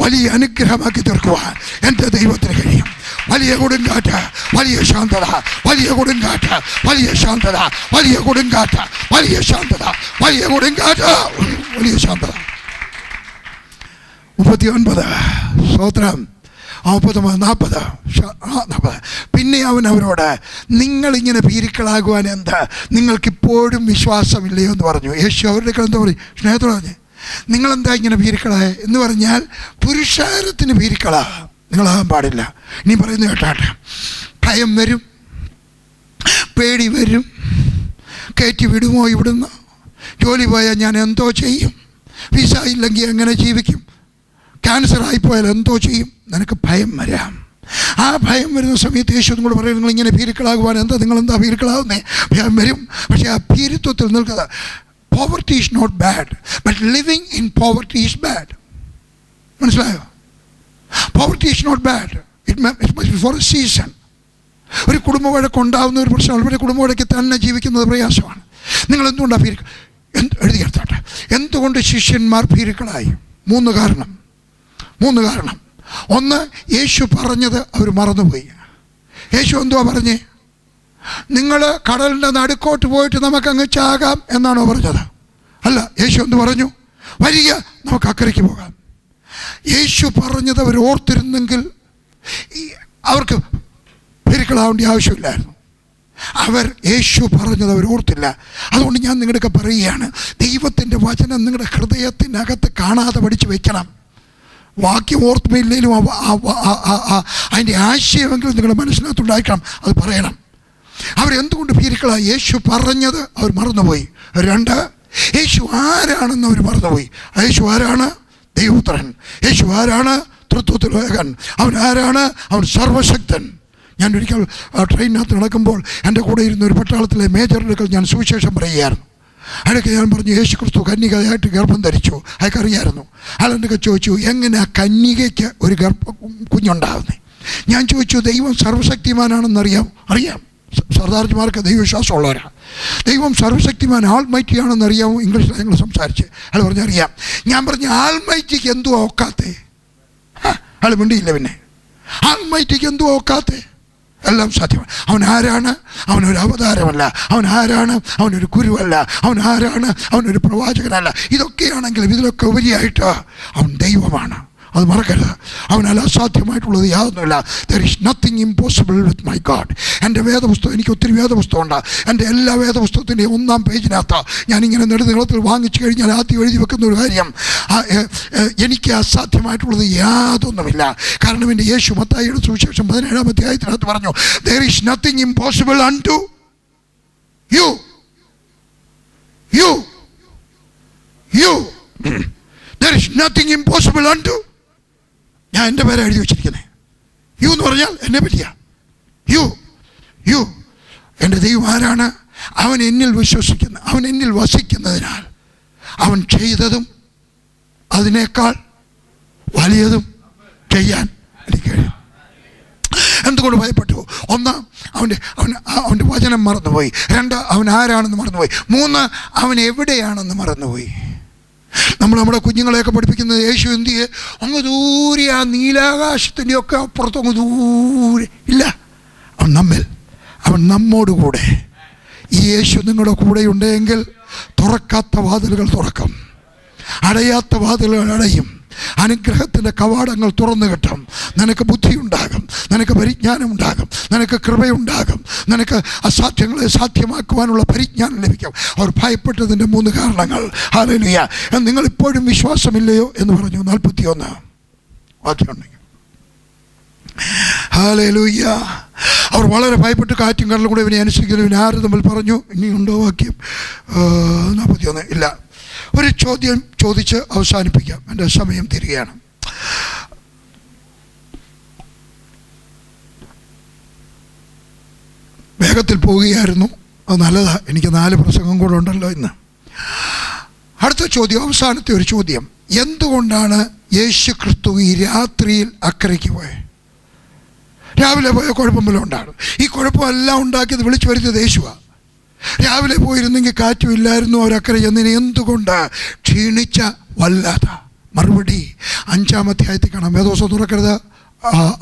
വലിയ അനുഗ്രഹമാക്കി തീർക്കുവാൻ എൻ്റെ ദൈവത്തിന് കഴിയും. വലിയ കൊടുങ്കാറ്റ്, വലിയ ശാന്തത, വലിയ കൊടുങ്കാറ്റ്, വലിയ ശാന്തത, വലിയ കൊടുങ്കാറ്റ്, വലിയ ശാന്തത, വലിയ കൊടുങ്കാറ്റ്, വലിയ ശാന്തത. 39 സ്തോത്രം. 40. പിന്നെ അവൻ അവരോട്, നിങ്ങളിങ്ങനെ ഭീരുക്കളാകുവാൻ എന്താ? നിങ്ങൾക്കിപ്പോഴും വിശ്വാസമില്ലയോ എന്ന് പറഞ്ഞു. യേശു അവരുടെ എന്താ പറയും? സ്നേഹത്തോടെ പറഞ്ഞ്, നിങ്ങളെന്താ ഇങ്ങനെ ഭീരുക്കളായ എന്ന് പറഞ്ഞാൽ പുരുഷാരത്തിന് ഭീരുക്കളാ നിങ്ങളാകാൻ പാടില്ല. ഇനി പറയുന്നത് കേട്ടാട്ടെ. ഭയം വരും, പേടി വരും. കയറ്റി വിടുമോ ഇവിടുന്ന്? ജോലി പോയാൽ ഞാൻ എന്തോ ചെയ്യും? വിസ ഇല്ലെങ്കിൽ എങ്ങനെ ജീവിക്കും? ക്യാൻസർ ആയിപ്പോയാൽ എന്തോ ചെയ്യും? നിനക്ക് ഭയം വരാം. ആ ഭയം വരുന്ന സമയത്ത് യേശു കൂടെ പറയും, നിങ്ങളിങ്ങനെ ഭീരുക്കളാകുവാൻ എന്താ? നിങ്ങളെന്താ ഭീരുക്കളാകുന്നേ? ഭയം വരും. പക്ഷേ ആ ഭീരുത്വത്തിൽ നിൽക്കുക. Poverty is not bad, but living in poverty is bad. മനസ്സിലായോ? Poverty is not bad, it must be for a season. ഒരു കുടുംബ വഴക്കുണ്ടാകുന്ന ഒരു പ്രശ്നമാണ്. ഇവിടെ കുടുംബ വഴക്ക് തന്നെ ജീവിക്കുന്നത് പ്രയാസമാണ്. നിങ്ങൾ എന്തുകൊണ്ടാണ് ഭീരുക്കൾ? എഴുതിയെടുത്തോട്ടെ. എന്തുകൊണ്ട് ശിഷ്യന്മാർ ഭീരുക്കളായി? 3 കാരണം. 3 കാരണം. ഒന്ന്, യേശു പറഞ്ഞത് അവർ മറന്നുപോയി. യേശു എന്തുവാ പറഞ്ഞേ? നിങ്ങൾ കടലിൻ്റെ നടുക്കോട്ട് പോയിട്ട് നമുക്കങ്ങ് ചാകാം എന്നാണോ പറഞ്ഞത്? അല്ല. യേശു എന്ത് പറഞ്ഞു? വരിക, നമുക്ക് അക്കരയ്ക്ക് പോകാം. യേശു പറഞ്ഞത് അവർ ഓർത്തിരുന്നെങ്കിൽ അവർക്ക് ഭീരുക്കളാവേണ്ട ആവശ്യമില്ലായിരുന്നു. യേശു പറഞ്ഞത് അവർ ഓർത്തില്ല. അതുകൊണ്ട് ഞാൻ നിങ്ങളുടെയൊക്കെ പറയുകയാണ്, ദൈവത്തിൻ്റെ വചനം നിങ്ങളുടെ ഹൃദയത്തിനകത്ത് കാണാതെ പഠിച്ചു വയ്ക്കണം. വാക്യം ഓർമ്മയില്ലെങ്കിലും അതിൻ്റെ ആശയമെങ്കിലും നിങ്ങളുടെ മനസ്സിനകത്തുണ്ടായിരിക്കണം. അത് പറയണം. അവരെന്തുകൊണ്ട് ഭീരുക്കളായി? യേശു പറഞ്ഞത് അവർ മറന്നുപോയി. 2, യേശു ആരാണെന്ന് അവർ മറന്നുപോയി. യേശു ആരാണ്? ദൈവപുത്രൻ. യേശു ആരാണ്? തൃത്വത്തിലേകൻ. അവൻ ആരാണ്? അവൻ സർവശക്തൻ. ഞാൻ ഒരിക്കൽ ട്രെയിനിനകത്ത് നടക്കുമ്പോൾ എൻ്റെ കൂടെ ഇരുന്ന ഒരു പട്ടാളത്തിലെ മേജറിനൊക്കെ ഞാൻ സുവിശേഷം പറയുകയായിരുന്നു. അയാൾക്ക് ഞാൻ പറഞ്ഞു, യേശു ക്രിസ്തു കന്യകയായിട്ട് ഗർഭം ധരിച്ചു. അയാൾക്കറിയായിരുന്നു. അയാളെന്നൊക്കെ ചോദിച്ചു, എങ്ങനെ ആ കന്യകയ്ക്ക് ഒരു കുഞ്ഞുണ്ടാകുന്നത്? ഞാൻ ചോദിച്ചു, ദൈവം സർവശക്തിമാനാണെന്നറിയാം? അറിയാം. സർദാർജിമാർക്ക് ദൈവവിശ്വാസമുള്ളവരാണ്. ദൈവം സർവശക്തിമാൻ ആൾമൈറ്റിയാണെന്ന് അറിയാമോ? ഇംഗ്ലീഷിൽ ഞങ്ങൾ സംസാരിച്ച്. അയാൾ പറഞ്ഞറിയാം. ഞാൻ പറഞ്ഞു, ആൾമൈറ്റിക്ക് എന്തുവാ ഒക്കാത്തേ? അയാൾ മിണ്ടിയില്ല. പിന്നെ ആൾമൈറ്റിക്ക് എന്തുവാ ഒക്കാത്തേ? എല്ലാം സാധ്യമാണ്. അവൻ ആരാണ്? അവനൊരു അവതാരമല്ല. അവൻ ആരാണ്? അവനൊരു ഗുരുവല്ല. അവൻ ആരാണ്? അവനൊരു പ്രവാചകനല്ല. ഇതൊക്കെയാണെങ്കിലും ഇതിലൊക്കെ ഉപരിയായിട്ട് അവൻ ദൈവമാണ്. അത് മറക്കരുത്. അവനാൽ അസാധ്യമായിട്ടുള്ളത് യാതൊന്നുമില്ല. There is nothing impossible with my God. എൻ്റെ വേദപുസ്തകം, എനിക്ക് ഒത്തിരി വേദപുസ്തകമുണ്ട്. എൻ്റെ എല്ലാ വേദപുസ്തകത്തിൻ്റെയും 1-ാം പേജിനകത്ത് ഞാനിങ്ങനെ നെടുനീളത്തിൽ വാങ്ങിച്ചു കഴിഞ്ഞാൽ ആദ്യം എഴുതി വെക്കുന്ന ഒരു കാര്യം, എനിക്ക് അസാധ്യമായിട്ടുള്ളത് യാതൊന്നുമില്ല. കാരണം എൻ്റെ യേശു മത്തായിയുടെ സുവിശേഷം 17-ാം അധ്യായത്തിനകത്ത് പറഞ്ഞു, there is nothing impossible unto you. There is nothing impossible unto. ഞാൻ എൻ്റെ പേരെ എഴുതി വെച്ചിരിക്കുന്നത്. യു എന്ന് പറഞ്ഞാൽ എന്നെ പറ്റിയ യു. എൻ്റെ ദൈവം ആരാണ്? അവൻ എന്നിൽ വിശ്വസിക്കുന്ന, അവൻ എന്നിൽ വസിക്കുന്നതിനാൽ അവൻ ചെയ്തതും അതിനേക്കാൾ വലിയതും ചെയ്യാൻ എനിക്ക് കഴിയും. എന്തുകൊണ്ട് ഭയപ്പെട്ടു? 1, അവൻ്റെ വചനം മറന്നുപോയി. 2, അവൻ ആരാണെന്ന് മറന്നുപോയി. 3, അവൻ എവിടെയാണെന്ന് മറന്നുപോയി. നമ്മുടെ കുഞ്ഞുങ്ങളെയൊക്കെ പഠിപ്പിക്കുന്നത് യേശു എന്തിയെ അങ്ങ് ദൂരെ, ആ നീലാകാശത്തിൻ്റെയൊക്കെ അപ്പുറത്തും അങ്ങ് ദൂരെ ഇല്ല. അവൻ നമ്മോടുകൂടെ. ഈ യേശു നിങ്ങളുടെ കൂടെയുണ്ടെങ്കിൽ തുറക്കാത്ത വാതിലുകൾ തുറക്കും, അടയാത്ത വാതിലുകൾ അടയും. അനുഗ്രഹത്തിൻ്റെ കവാടങ്ങൾ തുറന്നു കിട്ടും. നിനക്ക് ബുദ്ധിയുണ്ടാകും, നിനക്ക് പരിജ്ഞാനം ഉണ്ടാകും, നിനക്ക് കൃപയുണ്ടാകും, നിനക്ക് അസാധ്യങ്ങളെ സാധ്യമാക്കുവാനുള്ള പരിജ്ഞാനം ലഭിക്കും. അവർ ഭയപ്പെട്ടതിൻ്റെ 3 കാരണങ്ങൾ. ഹല്ലേലൂയ. നിങ്ങളിപ്പോഴും വിശ്വാസമില്ലയോ എന്ന് പറഞ്ഞു. 41 വാക്യമുണ്ടെങ്കിൽ ഹല്ലേലൂയ. അവർ വളരെ ഭയപ്പെട്ട് കാറ്റും കടലും കൂടെ ഇവനെ അനുസരിക്കുന്നു. ഇവനെ ആര് തമ്മിൽ പറഞ്ഞു? ഇനിയുണ്ടോ വാക്യം? 41 ഇല്ല. ഒരു ചോദ്യം ചോദിച്ച് അവസാനിപ്പിക്കാം, എൻ്റെ സമയം തിരികെയാണ്. വേഗത്തിൽ പോവുകയായിരുന്നു, അത് നല്ലതാ. എനിക്ക് 4 പ്രസംഗം കൂടെ ഉണ്ടല്ലോ ഇന്ന്. അടുത്ത ചോദ്യം, അവസാനത്തെ ഒരു ചോദ്യം. എന്തുകൊണ്ടാണ് യേശു ക്രിസ്തു ഈ രാത്രിയിൽ അക്കരയ്ക്ക് പോയത്? രാവിലെ പോയ കുഴപ്പം വല്ലതും ഉണ്ടാകും. ഈ കുഴപ്പമെല്ലാം ഉണ്ടാക്കിയത് വിളിച്ചു വരുത്തിയത് യേശുവാണ്. രാവിലെ പോയിരുന്നെങ്കിൽ കാറ്റുമില്ലായിരുന്നു, അവരക്കരെ ചെന്നിന്. എന്തുകൊണ്ട്? ക്ഷീണിച്ച വല്ലാത്ത. മറുപടി 5-ാം അധ്യായത്തിൽ കാണാം. വേദോസം തുറക്കരുത്,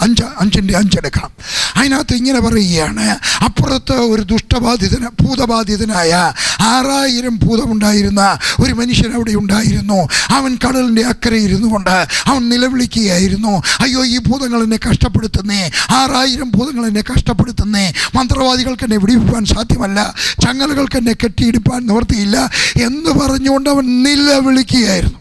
5:5 എടുക്കാം. അതിനകത്ത് ഇങ്ങനെ പറയുകയാണ്, അപ്പുറത്ത് ഒരു ഭൂതബാധിതനായ 6000 ഭൂതമുണ്ടായിരുന്ന ഒരു മനുഷ്യൻ അവിടെ ഉണ്ടായിരുന്നു. അവൻ കടലിൻ്റെ അക്കരെ ഇരുന്നു കൊണ്ട് അവൻ നിലവിളിക്കുകയായിരുന്നു, അയ്യോ ഈ ഭൂതങ്ങൾ എന്നെ കഷ്ടപ്പെടുത്തുന്നേ, 6000 ഭൂതങ്ങൾ എന്നെ കഷ്ടപ്പെടുത്തുന്നേ, മന്ത്രവാദികൾക്ക് എന്നെ വിടിവിപ്പാൻ സാധ്യമല്ല, ചങ്ങലകൾക്ക് എന്നെ കെട്ടിയിടിപ്പാൻ നിവർത്തിയില്ല എന്ന് പറഞ്ഞുകൊണ്ട് അവൻ നിലവിളിക്കുകയായിരുന്നു.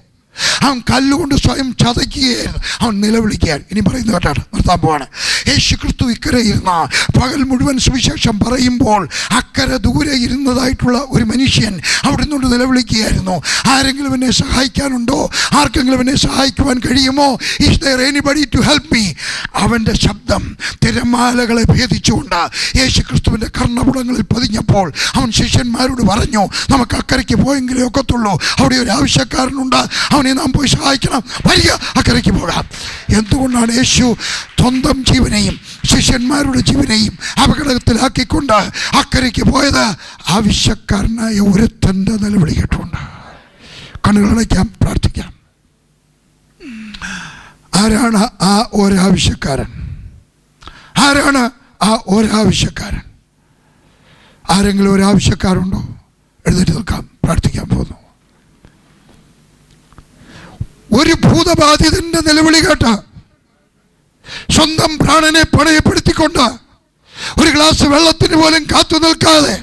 അവൻ കല്ലുകൊണ്ട് സ്വയം ചതയ്ക്കുകയായിരുന്നു. അവൻ നിലവിളിക്കുകയാണ്. ഇനി പറയുന്നത് കേട്ടാണ്, നിർത്താൻ പോവാണ്. യേശു ക്രിസ്തു ഇക്കരെ ഇരുന്ന പകൽ മുഴുവൻ സുവിശേഷം പറയുമ്പോൾ അക്കരെ ദൂരെ ഇരുന്നതായിട്ടുള്ള ഒരു മനുഷ്യൻ അവിടെ നിന്നുകൊണ്ട് നിലവിളിക്കുകയായിരുന്നു, ആരെങ്കിലും എന്നെ സഹായിക്കാനുണ്ടോ? ആർക്കെങ്കിലും എന്നെ സഹായിക്കുവാൻ കഴിയുമോ? Is there anybody to help me? അവൻ്റെ ശബ്ദം തിരമാലകളെ ഭേദിച്ചുകൊണ്ട് യേശു ക്രിസ്തുവിൻ്റെ കർണപുടങ്ങളിൽ പതിഞ്ഞപ്പോൾ അവൻ ശിഷ്യന്മാരോട് പറഞ്ഞു, നമുക്ക് അക്കരയ്ക്ക് പോയെങ്കിലേ ഒക്കത്തുള്ളൂ, അവിടെ ഒരു ആവശ്യക്കാരനുണ്ട്, അവനെ നാം പോയി സഹായിക്കണം, വരിക, അക്കരയ്ക്ക് പോകാം. എന്തുകൊണ്ടാണ് യേശു സ്വന്തം ജീവനെയും ശിഷ്യന്മാരുടെ ജീവനെയും അപകടത്തിലാക്കിക്കൊണ്ട് അക്കരയ്ക്ക് പോയത്? ആവശ്യക്കാരനായ ഒരുത്തൻ്റെ നിലവിളി കേട്ടുകൊണ്ട്. കണ്ണുകളടയ്ക്കാം, പ്രാർത്ഥിക്കാം. ആരാണ് ആ ഒരാവശ്യക്കാരൻ? ആരാണ് ആ ഒരാവശ്യക്കാരൻ? ആരെങ്കിലും ഒരാവശ്യക്കാരുണ്ടോ? എഴുന്നേറ്റ് നിൽക്കാം, പ്രാർത്ഥിക്കാൻ പോകുന്നു. ഒരു ഭൂതബാധിതന്റെ നിലവിളി കേട്ട, സ്വന്തം പ്രാണനെ പണയപ്പെടുത്തിക്കൊണ്ട് ഒരു ഗ്ലാസ് വെള്ളത്തിന് പോലും കാത്തു നിൽക്കാതെ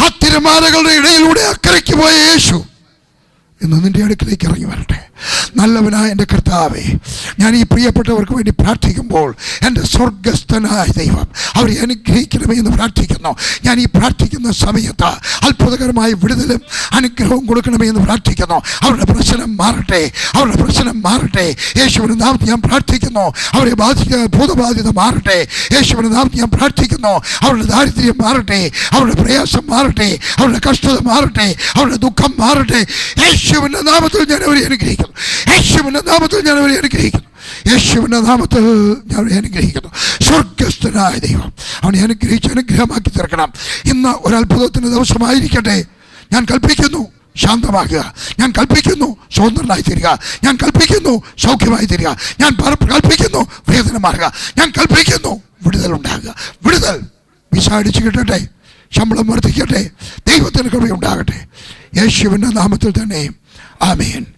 ആ തിരമാലകളുടെ ഇടയിലൂടെ അക്കരയ്ക്ക് പോയ യേശു ഇന്ന് നിന്റെ അടുക്കിലേക്ക് ഇറങ്ങി വരട്ടെ. നല്ലവനായ എൻ്റെ കർത്താവേ, ഞാൻ ഈ പ്രിയപ്പെട്ടവർക്ക് വേണ്ടി പ്രാർത്ഥിക്കുമ്പോൾ എൻ്റെ സ്വർഗസ്ഥനായ ദൈവം അവരെ അനുഗ്രഹിക്കണമേ എന്ന് പ്രാർത്ഥിക്കുന്നു. ഞാൻ ഈ പ്രാർത്ഥിക്കുന്ന സമയത്ത് അത്ഭുതകരമായ വിടുതലും അനുഗ്രഹവും കൊടുക്കണമേ എന്ന് പ്രാർത്ഥിക്കുന്നു. അവരുടെ പ്രശ്നം മാറട്ടെ, അവരുടെ പ്രശ്നം മാറട്ടെ. യേശുവിൻ്റെ നാമത്തിൽ ഞാൻ പ്രാർത്ഥിക്കുന്നു. അവരെ ബാധിക്കുന്ന ഭൂതബാധിത മാറട്ടെ. യേശുവിൻ്റെ നാമത്തിൽ ഞാൻ പ്രാർത്ഥിക്കുന്നു. അവരുടെ ദാരിദ്ര്യം മാറട്ടെ, അവരുടെ പ്രയാസം മാറട്ടെ, അവരുടെ കഷ്ടത മാറട്ടെ, അവരുടെ ദുഃഖം മാറട്ടെ. യേശുവിൻ്റെ നാമത്തിൽ ഞാൻ അവരെ അനുഗ്രഹിക്കുന്നു. യേശുവിൻ്റെ നാമത്തിൽ ഞാൻ അവരെ അനുഗ്രഹിക്കുന്നു. യേശുവിൻ്റെ നാമത്തിൽ ഞാൻ അവരെ അനുഗ്രഹിക്കുന്നു. സ്വർഗസ്ഥനായ ദൈവം അവനെ അനുഗ്രഹിച്ച് അനുഗ്രഹമാക്കി തീർക്കണം. ഇന്ന് ഒരത്ഭുതത്തിൻ്റെ ദിവസമായിരിക്കട്ടെ. ഞാൻ കൽപ്പിക്കുന്നു, ശാന്തമാകുക. ഞാൻ കൽപ്പിക്കുന്നു, സ്വതന്ത്രനായി തീരുക. ഞാൻ കൽപ്പിക്കുന്നു, സൗഖ്യമായി തീരുക. ഞാൻ കൽപ്പിക്കുന്നു, വേദന മാറുക. ഞാൻ കൽപ്പിക്കുന്നു, വിടുതൽ ഉണ്ടാകുക. വിടുതൽ വിസ അടിച്ചു കിട്ടട്ടെ, ശമ്പളം വർദ്ധിക്കട്ടെ, ദൈവത്തിന് കൃപയുണ്ടാകട്ടെ. യേശുവിൻ്റെ നാമത്തിൽ തന്നെ ആമേൻ.